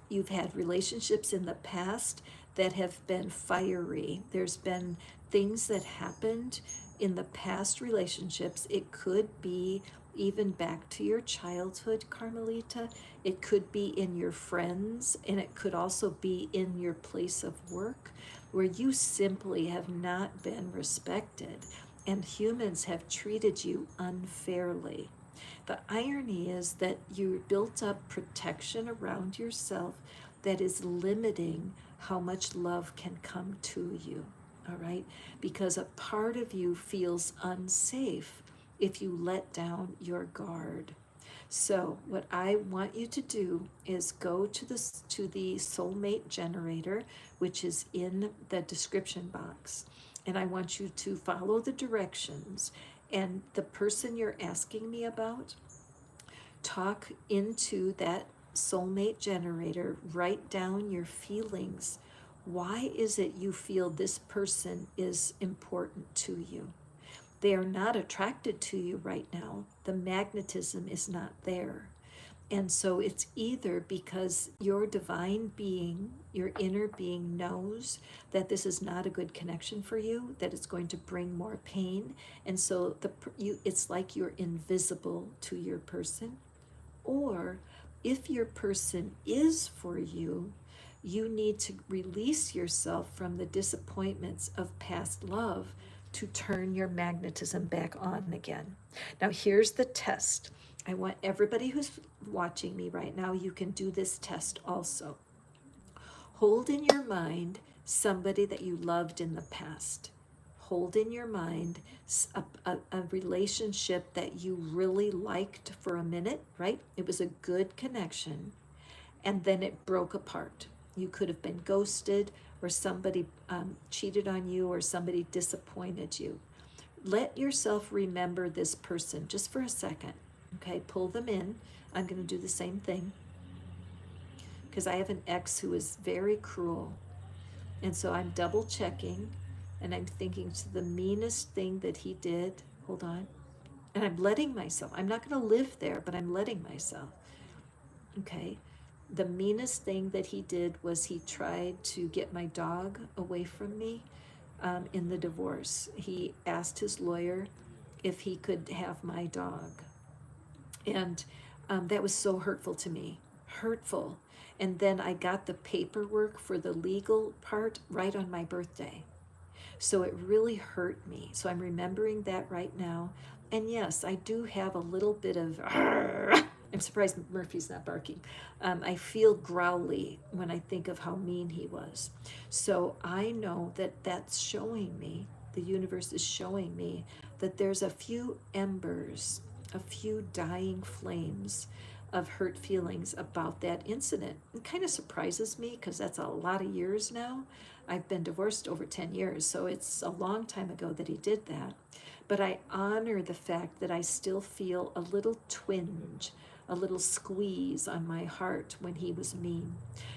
you've had relationships in the past that have been fiery. There's been things that happened in the past relationships. It could be even back to your childhood, Carmelita. It could be in your friends, and it could also be in your place of work, where you simply have not been respected and humans have treated you unfairly. The irony is that you built up protection around yourself that is limiting how much love can come to you, all right? Because a part of you feels unsafe if you let down your guard. So what I want you to do is go to the soulmate generator, which is in the description box, and I want you to follow the directions. And the person you're asking me about, talk into that soulmate generator, write down your feelings. Why is it you feel this person is important to you? They are not attracted to you right now. The magnetism is not there. And so it's either because your divine being, your inner being knows that this is not a good connection for you, that it's going to bring more pain. And so it's like you're invisible to your person. Or if your person is for you, you need to release yourself from the disappointments of past love to turn your magnetism back on again. Now, here's the test. I want everybody who's watching me right now, you can do this test also. Hold in your mind somebody that you loved in the past. Hold in your mind a relationship that you really liked for a minute, right? It was a good connection, and then it broke apart. You could have been ghosted, or somebody cheated on you, or somebody disappointed you. Let yourself remember this person just for a second. Okay, pull them in. I'm going to do the same thing because I have an ex who is very cruel. And so I'm double checking and I'm thinking to the meanest thing that he did. Hold on. And I'm letting myself, I'm not going to live there, but I'm letting myself. Okay. The meanest thing that he did was he tried to get my dog away from me in the divorce. He asked his lawyer if he could have my dog. And that was so hurtful to me. Hurtful. And then I got the paperwork for the legal part right on my birthday. So it really hurt me. So I'm remembering that right now. And yes, I do have a little bit of, I'm surprised Murphy's not barking. I feel growly when I think of how mean he was. So I know that that's showing me, the universe is showing me that there's a few embers, a few dying flames of hurt feelings about that incident. It kind of surprises me because that's a lot of years now. I've been divorced over 10 years, so it's a long time ago that he did that. But I honor the fact that I still feel a little twinge, a little squeeze on my heart when he was mean.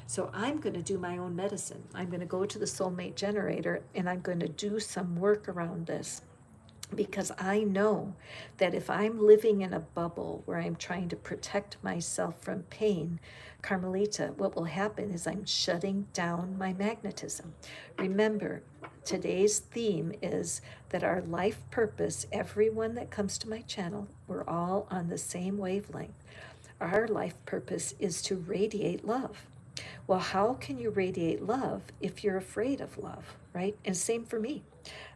So I'm going to do my own medicine. I'm going to go to the soulmate generator and I'm going to do some work around this. Because I know that if I'm living in a bubble where I'm trying to protect myself from pain, Carmelita, what will happen is I'm shutting down my magnetism. Remember, today's theme is that our life purpose, everyone that comes to my channel, we're all on the same wavelength. Our life purpose is to radiate love. Well, how can you radiate love if you're afraid of love, right? And same for me.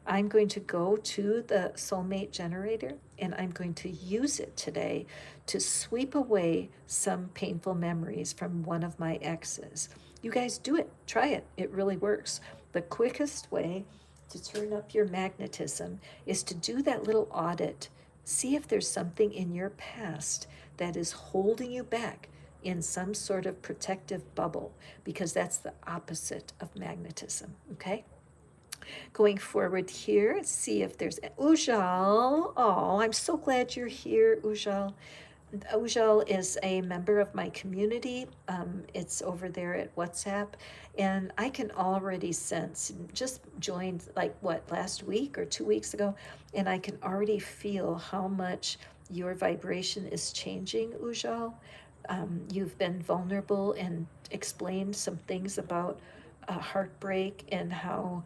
I'm going to go to the soulmate generator and I'm going to use it today to sweep away some painful memories from one of my exes. You guys do it. Try it. It really works. The quickest way to turn up your magnetism is to do that little audit. See if there's something in your past that is holding you back in some sort of protective bubble, because that's the opposite of magnetism, okay? Going forward here, see if there's Ujal. Oh, I'm so glad you're here, Ujal. Ujal is a member of my community. It's over there at WhatsApp, and I can already sense, just joined like what, last week or 2 weeks ago, and I can already feel how much your vibration is changing, Ujal. You've been vulnerable and explained some things about heartbreak and how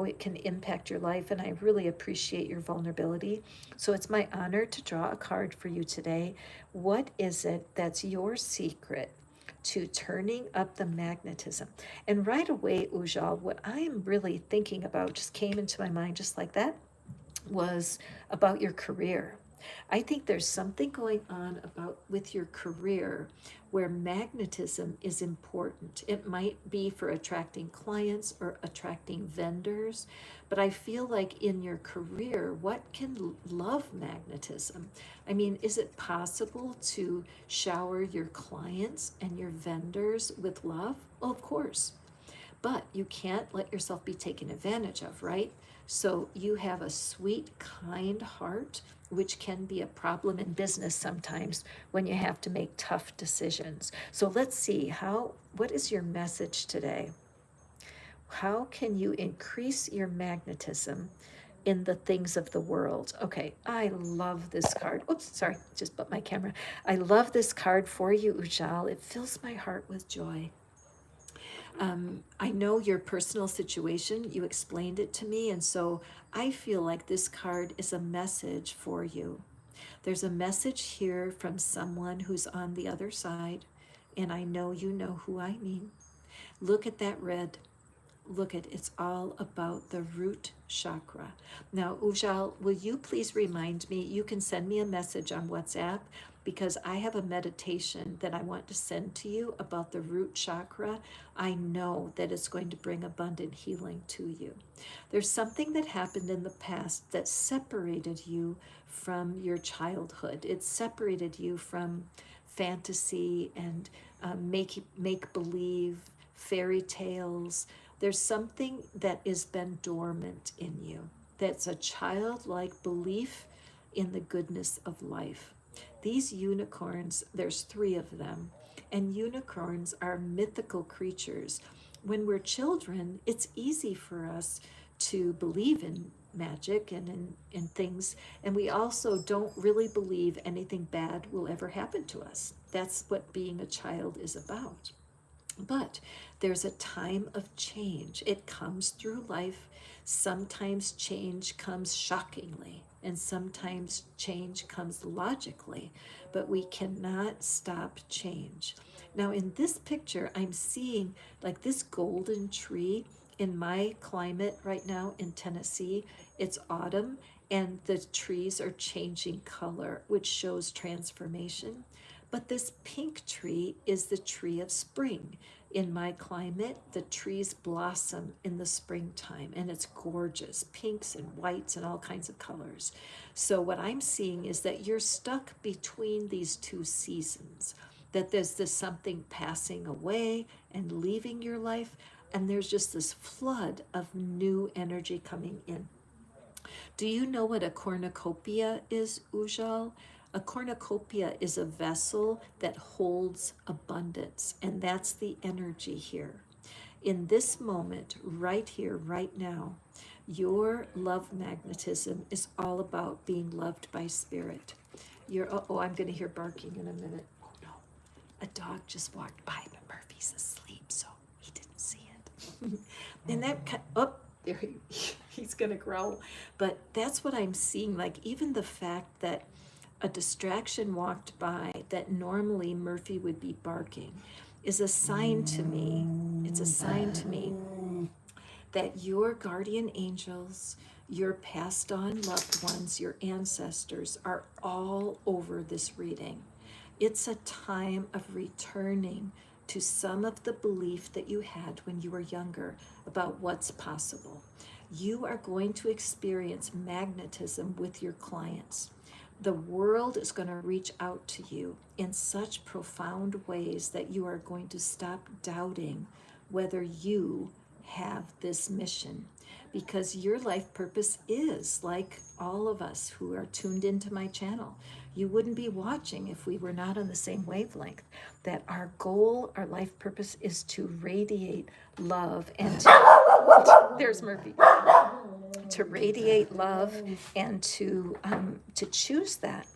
it can impact your life, and I really appreciate your vulnerability. So it's my honor to draw a card for you today. What is it that's your secret to turning up the magnetism? And right away, Ujal, what I'm really thinking about just came into my mind just like that, was about your career. I think there's something going on about with your career where magnetism is important. It might be for attracting clients or attracting vendors, but I feel like in your career, what can love magnetism? I mean, is it possible to shower your clients and your vendors with love? Well, of course. But you can't let yourself be taken advantage of, right? So you have a sweet, kind heart, which can be a problem in business sometimes when you have to make tough decisions. So let's see, what is your message today? How can you increase your magnetism in the things of the world. Okay, I love this card. Oops, sorry, just put my camera. I love this card for you, Ujjal. It fills my heart with joy. I know your personal situation. You explained it to me, and so I feel like this card is a message for you. There's a message here from someone who's on the other side, and I know you know who I mean. Look at that red. Look at it's all about the root chakra. Now, Ujjal, will you please remind me? You can send me a message on WhatsApp because I have a meditation that I want to send to you about the root chakra. I know that it's going to bring abundant healing to you. There's something that happened in the past that separated you from your childhood. It separated you from fantasy and make believe, fairy tales. There's something that has been dormant in you. That's a childlike belief in the goodness of life. These unicorns, there's 3 of them, and unicorns are mythical creatures. When we're children, it's easy for us to believe in magic and in things, and we also don't really believe anything bad will ever happen to us. That's what being a child is about. But there's a time of change. It comes through life. Sometimes change comes shockingly, and sometimes change comes logically, but we cannot stop change. Now, in this picture, I'm seeing like this golden tree in my climate right now in Tennessee. It's autumn, and the trees are changing color, which shows transformation. But this pink tree is the tree of spring. In my climate, the trees blossom in the springtime, and it's gorgeous, pinks and whites and all kinds of colors. So what I'm seeing is that you're stuck between these 2 seasons, that there's this something passing away and leaving your life, and there's just this flood of new energy coming in. Do you know what a cornucopia is, Ujjal? A cornucopia is a vessel that holds abundance, and that's the energy here. In this moment, right here, right now, your love magnetism is all about being loved by spirit. I'm going to hear barking in a minute. Oh no, a dog just walked by, but Murphy's asleep, so he didn't see it. And that, there he's going to growl. But that's what I'm seeing, like even the fact that a distraction walked by that normally Murphy would be barking is a sign to me. It's a sign to me that your guardian angels, your passed on loved ones, your ancestors are all over this reading. It's a time of returning to some of the belief that you had when you were younger about what's possible. You are going to experience magnetism with your clients. The world is going to reach out to you in such profound ways that you are going to stop doubting whether you have this mission, because your life purpose is like all of us who are tuned into my channel. You wouldn't be watching if we were not on the same wavelength. That our goal, our life purpose is to radiate love and to, there's Murphy, to radiate love and to choose that.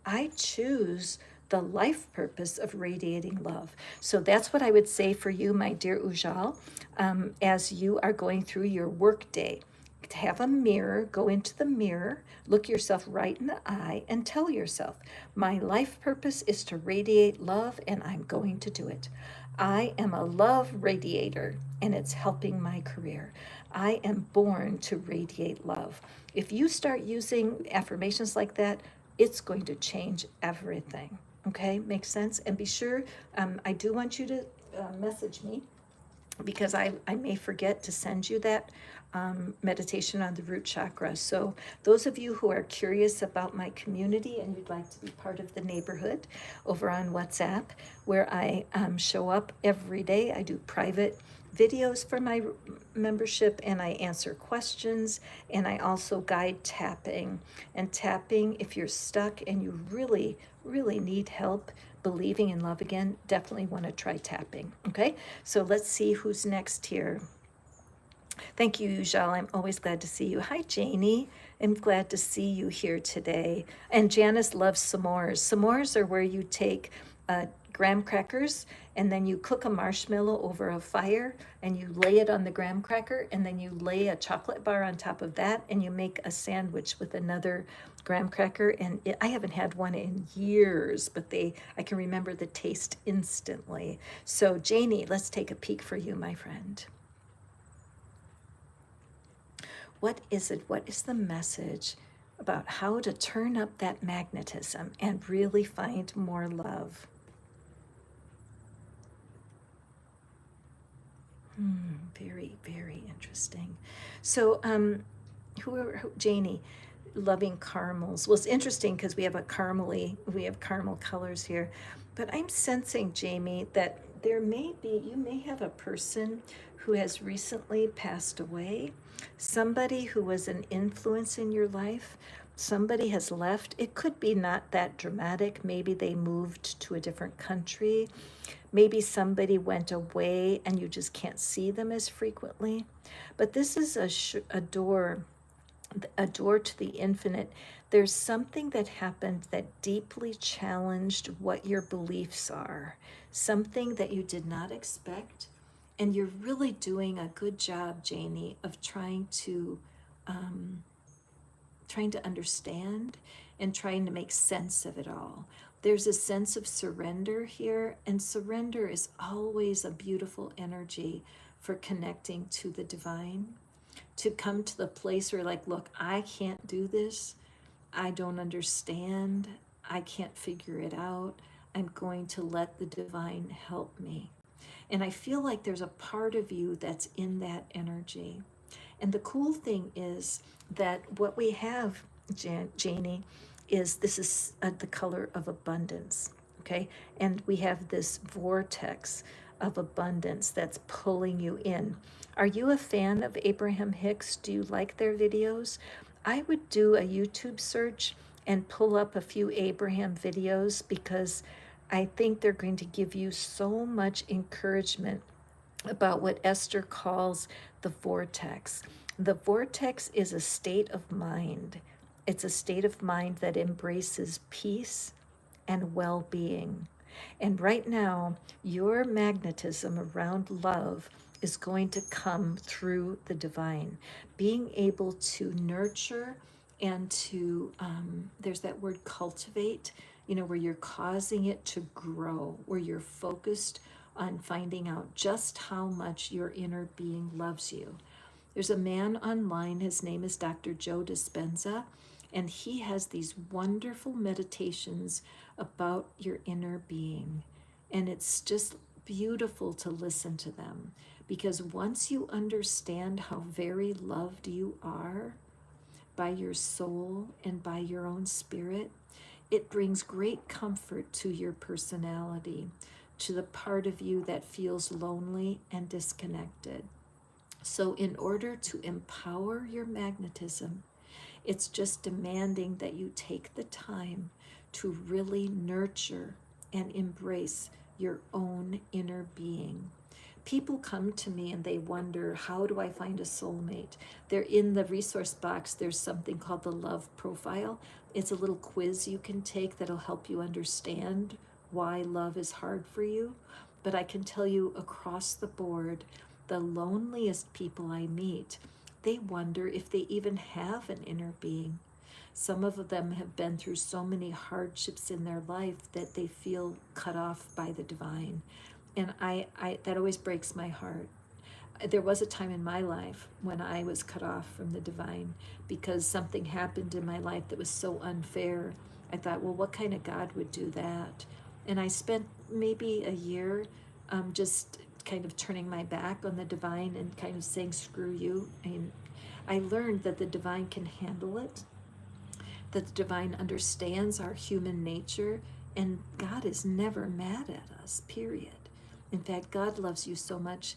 I choose the life purpose of radiating love. So that's what I would say for you, my dear Ujjal, as you are going through your work day. Have a mirror, go into the mirror, look yourself right in the eye and tell yourself, my life purpose is to radiate love and I'm going to do it. I am a love radiator and it's helping my career. I am born to radiate love. If you start using affirmations like that, it's going to change everything. Okay, makes sense? And be sure, I do want you to message me, because I may forget to send you that meditation on the root chakra. So those of you who are curious about my community and you'd like to be part of the neighborhood over on WhatsApp, where I show up every day, I do private videos for my membership and I answer questions, and I also guide tapping. And tapping, if you're stuck and you really, really need help believing in love again, definitely want to try tapping. Okay, so let's see who's next here. Thank you, Ujal. I'm always glad to see you. Hi, Janie. I'm glad to see you here today. And Janice loves s'mores. S'mores are where you take graham crackers and then you cook a marshmallow over a fire and you lay it on the graham cracker and then you lay a chocolate bar on top of that and you make a sandwich with another graham cracker. And I haven't had one in years, but I can remember the taste instantly. So, Janie, let's take a peek for you, my friend. What is it? What is the message about how to turn up that magnetism and really find more love? Very, very interesting. So, Janie, loving caramels. Well, it's interesting because we have caramel colors here. But I'm sensing, Jamie, that you may have a person who has recently passed away, somebody who was an influence in your life. Somebody has left. It could be not that dramatic. Maybe they moved to a different country. Maybe somebody went away and you just can't see them as frequently. But this is a door to the infinite. There's something that happened that deeply challenged what your beliefs are, something that you did not expect. And you're really doing a good job, Janie, of trying to understand and trying to make sense of it all. There's a sense of surrender here, and surrender is always a beautiful energy for connecting to the divine. To come to the place where, like, look, I can't do this. I don't understand. I can't figure it out. I'm going to let the divine help me. And I feel like there's a part of you that's in that energy. And the cool thing is that what we have, Janie, is this is the color of abundance, okay? And we have this vortex of abundance that's pulling you in. Are you a fan of Abraham Hicks? Do you like their videos? I would do a YouTube search and pull up a few Abraham videos because I think they're going to give you so much encouragement about what Esther calls the vortex. The vortex is a state of mind. It's a state of mind that embraces peace and well being. And right now, your magnetism around love is going to come through the divine. Being able to nurture and there's that word cultivate, where you're causing it to grow, where you're focused on finding out just how much your inner being loves you. There's a man online, his name is Dr. Joe Dispenza, and he has these wonderful meditations about your inner being. And it's just beautiful to listen to them because once you understand how very loved you are by your soul and by your own spirit, it brings great comfort to your personality, to the part of you that feels lonely and disconnected. So, in order to empower your magnetism, it's just demanding that you take the time to really nurture and embrace your own inner being. People come to me and they wonder, how do I find a soulmate? They're in the resource box. There's something called the love profile. It's a little quiz you can take that'll help you understand why love is hard for you. But I can tell you across the board, the loneliest people I meet, they wonder if they even have an inner being. Some of them have been through so many hardships in their life that they feel cut off by the divine. And I that always breaks my heart. There was a time in my life when I was cut off from the divine because something happened in my life that was so unfair. I thought, well, what kind of God would do that? And I spent maybe a year just kind of turning my back on the divine and kind of saying, screw you. And I learned that the divine can handle it, that the divine understands our human nature, and God is never mad at us, period. In fact, God loves you so much,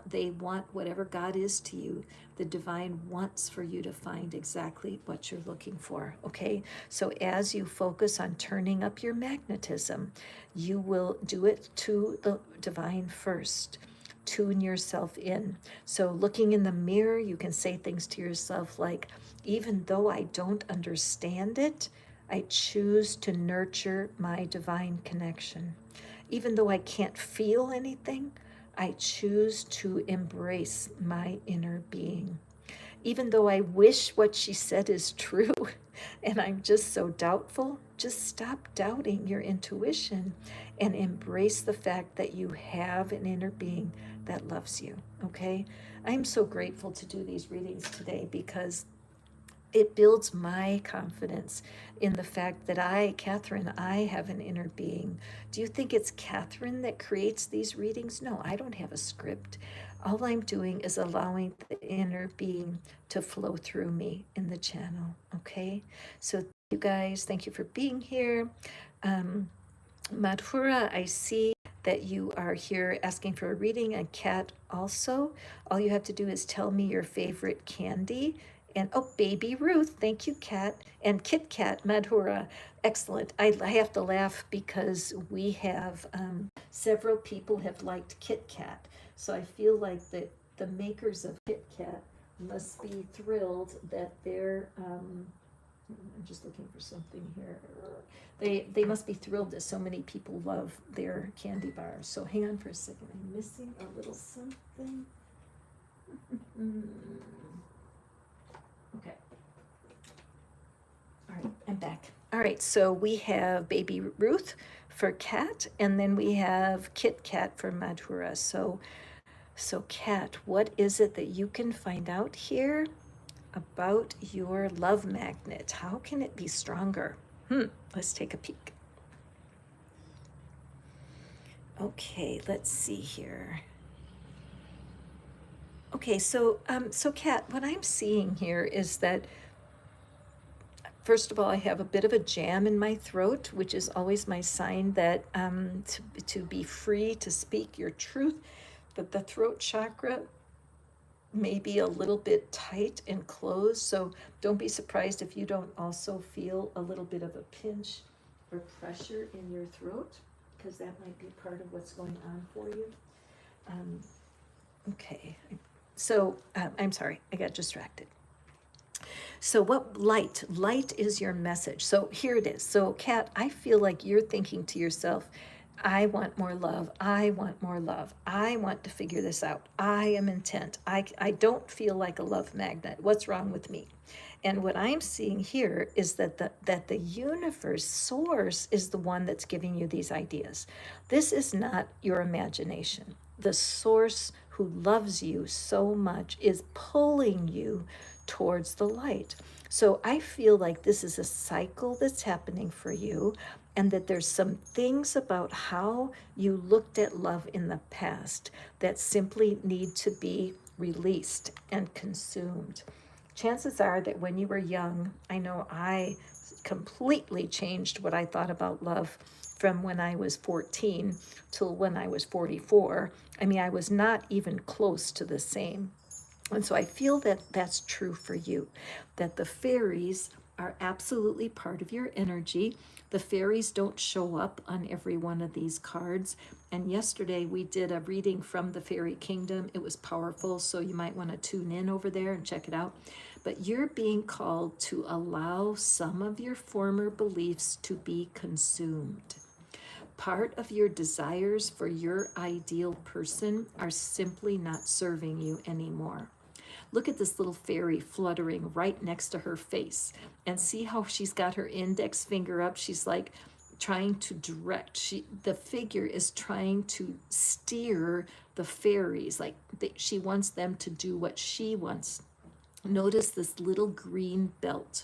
they want whatever God is to you, the divine wants for you to find exactly what you're looking for, okay? So as you focus on turning up your magnetism, you will do it to the divine first. tune yourself in. So looking in the mirror, you can say things to yourself like, even though I don't understand it, I choose to nurture my divine connection. Even though I can't feel anything, I choose to embrace my inner being. Even though I wish what she said is true and I'm just so doubtful, just stop doubting your intuition and embrace the fact that you have an inner being that loves you, okay? I'm so grateful to do these readings today because it builds my confidence in the fact that Catherine, I have an inner being. Do you think it's Catherine that creates these readings? No, I don't have a script. All I'm doing is allowing the inner being to flow through me in the channel, okay? So you guys, thank you for being here. Madhura, I see that you are here asking for a reading, and Kat also. All you have to do is tell me your favorite candy. And oh, Baby Ruth, thank you, Kat. And Kit Kat, Madhura, excellent. I have to laugh because we have several people have liked Kit Kat. So I feel like the makers of Kit Kat must be thrilled that they're I'm just looking for something here. They must be thrilled that so many people love their candy bars. So hang on for a second. I'm missing a little something. Okay. All right, I'm back. All right, so we have Baby Ruth for Kat, and then we have Kit Kat for Madhura. So Kat, what is it that you can find out here about your love magnet? How can it be stronger? Let's take a peek. Okay, let's see here. Okay, so Kat, what I'm seeing here is that first of all, I have a bit of a jam in my throat, which is always my sign that to be free to speak your truth, that the throat chakra may be a little bit tight and closed. So don't be surprised if you don't also feel a little bit of a pinch or pressure in your throat, because that might be part of what's going on for you. Okay, so I'm sorry, I got distracted. So what light is your message. So here it is. So Kat, I feel like you're thinking to yourself, I want more love. I want more love. I want to figure this out. I am intent. I don't feel like a love magnet. What's wrong with me? And what I'm seeing here is that the universe source is the one that's giving you these ideas. This is not your imagination. The source who loves you so much is pulling you towards the light. So I feel like this is a cycle that's happening for you, and that there's some things about how you looked at love in the past that simply need to be released and consumed. Chances are that when you were young, I know I completely changed what I thought about love from when I was 14 till when I was 44. I mean, I was not even close to the same. And so I feel that that's true for you, that the fairies are absolutely part of your energy. The fairies don't show up on every one of these cards. And yesterday we did a reading from the fairy kingdom. It was powerful, so you might want to tune in over there and check it out. But you're being called to allow some of your former beliefs to be consumed. Part of your desires for your ideal person are simply not serving you anymore. Look at this little fairy fluttering right next to her face, and see how she's got her index finger up. She's like trying to direct. The figure is trying to steer the fairies, like she wants them to do what she wants. Notice this little green belt.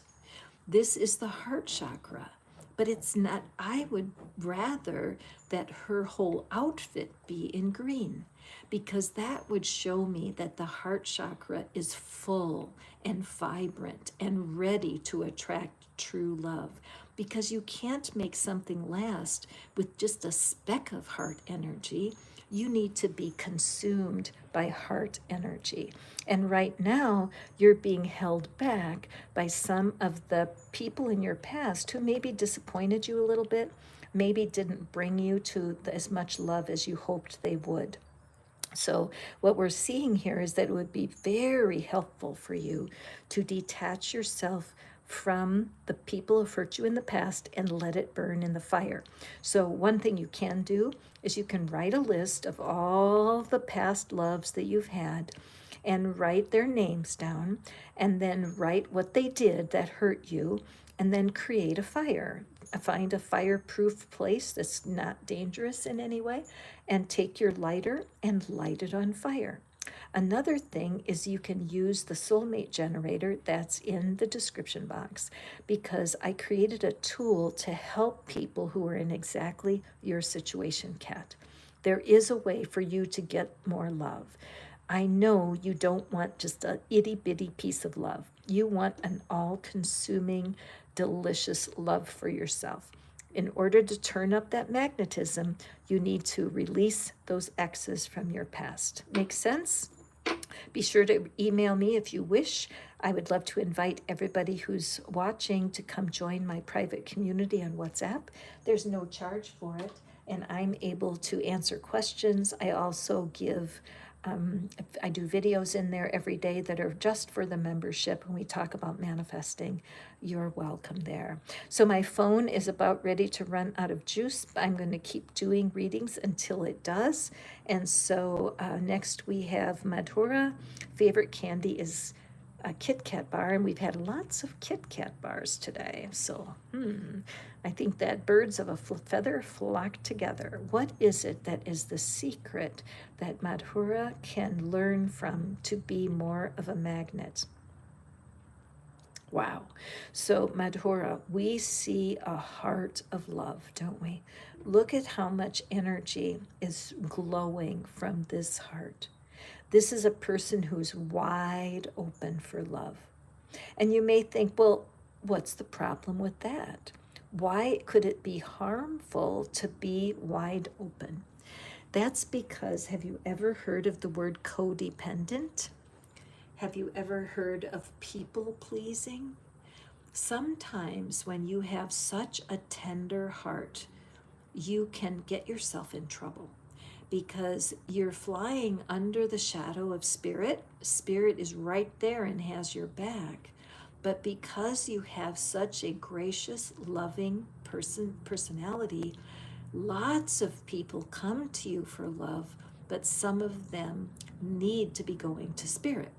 This is the heart chakra, but it's not. I would rather that her whole outfit be in green, because that would show me that the heart chakra is full and vibrant and ready to attract true love. Because you can't make something last with just a speck of heart energy. You need to be consumed by heart energy. And right now, you're being held back by some of the people in your past who maybe disappointed you a little bit, maybe didn't bring you to as much love as you hoped they would. So what we're seeing here is that it would be very helpful for you to detach yourself from the people who've hurt you in the past and let it burn in the fire. So one thing you can do is you can write a list of all the past loves that you've had and write their names down, and then write what they did that hurt you, and then create a fire. Find a fireproof place that's not dangerous in any way, and take your lighter and light it on fire. Another thing is you can use the soulmate generator that's in the description box, because I created a tool to help people who are in exactly your situation, Kat. There is a way for you to get more love. I know you don't want just a itty bitty piece of love. You want an all consuming, delicious love for yourself. In order to turn up that magnetism, you need to release those exes from your past. Make sense? Be sure to email me if you wish. I would love to invite everybody who's watching to come join my private community on WhatsApp. There's no charge for it, and I'm able to answer questions. I also give I do videos in there every day that are just for the membership, and we talk about manifesting. You're welcome there. So my phone is about ready to run out of juice. I'm going to keep doing readings until it does. And so next we have Madhura. Favorite candy is a Kit Kat bar, and we've had lots of Kit Kat bars today. So, I think that birds of a feather flock together. What is it that is the secret that Madhura can learn from to be more of a magnet? Wow. So, Madhura, we see a heart of love, don't we? Look at how much energy is glowing from this heart. This is a person who's wide open for love. And you may think, well, what's the problem with that? Why could it be harmful to be wide open? That's because, have you ever heard of the word codependent? Have you ever heard of people pleasing? Sometimes when you have such a tender heart, you can get yourself in trouble because you're flying under the shadow of spirit. Spirit is right there and has your back. But because you have such a gracious, loving personality, lots of people come to you for love, but some of them need to be going to spirit.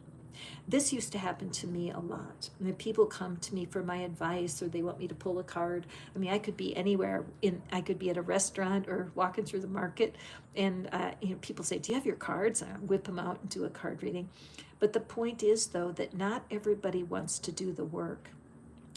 This used to happen to me a lot. And people come to me for my advice, or they want me to pull a card. I mean, I could be anywhere. I could be at a restaurant or walking through the market, and people say, "Do you have your cards?" I whip them out and do a card reading. But the point is, though, that not everybody wants to do the work.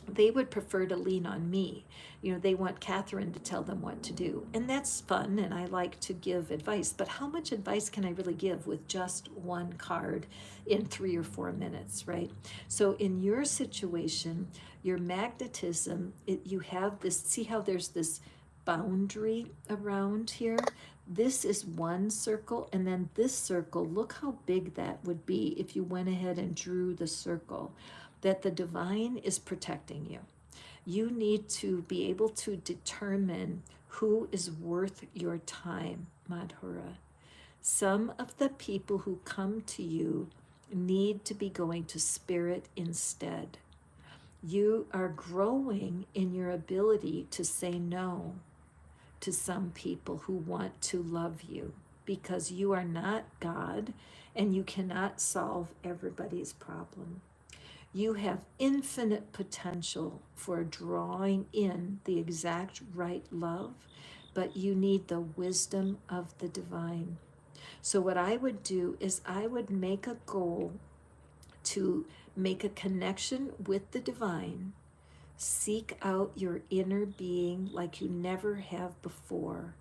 They would prefer to lean on me. They want Catherine to tell them what to do. And that's fun, and I like to give advice. But how much advice can I really give with just one card in 3 or 4 minutes, right? So in your situation, your magnetism, you have this, see how there's this boundary around here? This is one circle, and then this circle, look how big that would be if you went ahead and drew the circle. That the divine is protecting you. You need to be able to determine who is worth your time, Madhura. Some of the people who come to you need to be going to spirit instead. You are growing in your ability to say no to some people who want to love you, because you are not God and you cannot solve everybody's problem. You have infinite potential for drawing in the exact right love, but you need the wisdom of the divine. So what I would do is I would make a goal to make a connection with the divine. Seek out your inner being like you never have before.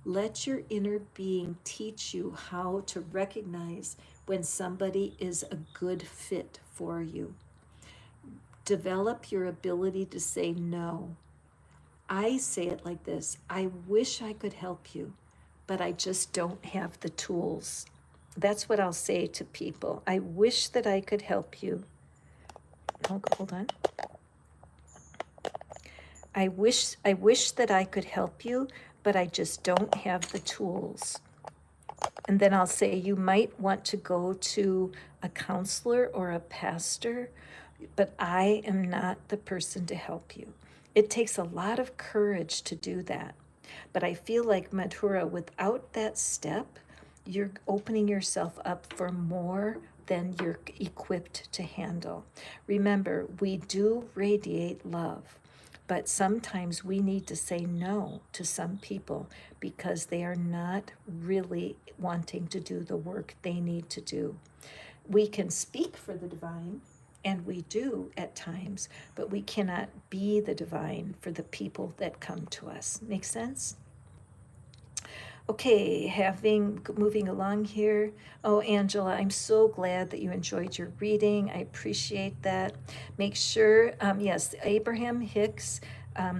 Let your inner being teach you how to recognize when somebody is a good fit for you. Develop your ability to say no. I say it like this: I wish I could help you, but I just don't have the tools. That's what I'll say to people. I wish that I could help you. Hold on. I wish that I could help you, but I just don't have the tools. And then I'll say you might want to go to a counselor or a pastor, but I am not the person to help you. It takes a lot of courage to do that. But I feel like, Madhura, without that step, you're opening yourself up for more than you're equipped to handle. Remember, we do radiate love, but sometimes we need to say no to some people because they are not really wanting to do the work they need to do. We can speak for the divine, and we do at times, but we cannot be the divine for the people that come to us. Make sense? Okay, moving along here. Oh, Angela, I'm so glad that you enjoyed your reading. I appreciate that. Make sure, yes, Abraham Hicks,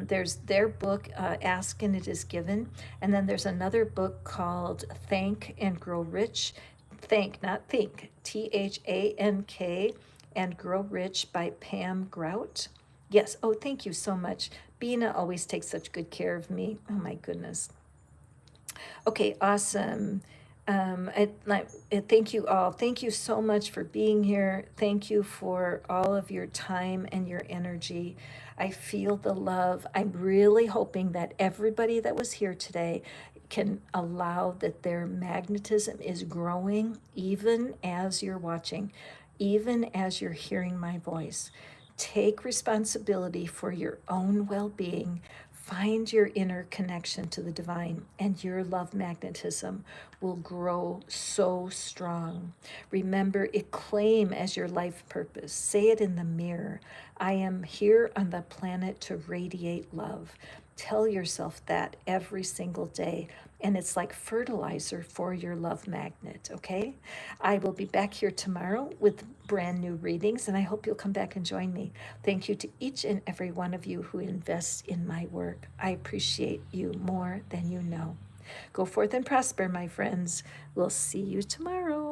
there's their book, Ask and It Is Given. And then there's another book called Thank and Grow Rich. Thank, not think, Thank, and Grow Rich by Pam Grout. Yes, oh, thank you so much. Bina always takes such good care of me. Oh, my goodness. Okay, awesome. Thank you all. Thank you so much for being here. Thank you for all of your time and your energy. I feel the love. I'm really hoping that everybody that was here today can allow that their magnetism is growing even as you're watching, even as you're hearing my voice. Take responsibility for your own well being. Find your inner connection to the divine, and your love magnetism will grow so strong. Remember, it claim as your life purpose. Say it in the mirror. I am here on the planet to radiate love. Tell yourself that every single day, and it's like fertilizer for your love magnet, okay? I will be back here tomorrow with brand new readings, and I hope you'll come back and join me. Thank you to each and every one of you who invests in my work. I appreciate you more than you know. Go forth and prosper, my friends. We'll see you tomorrow.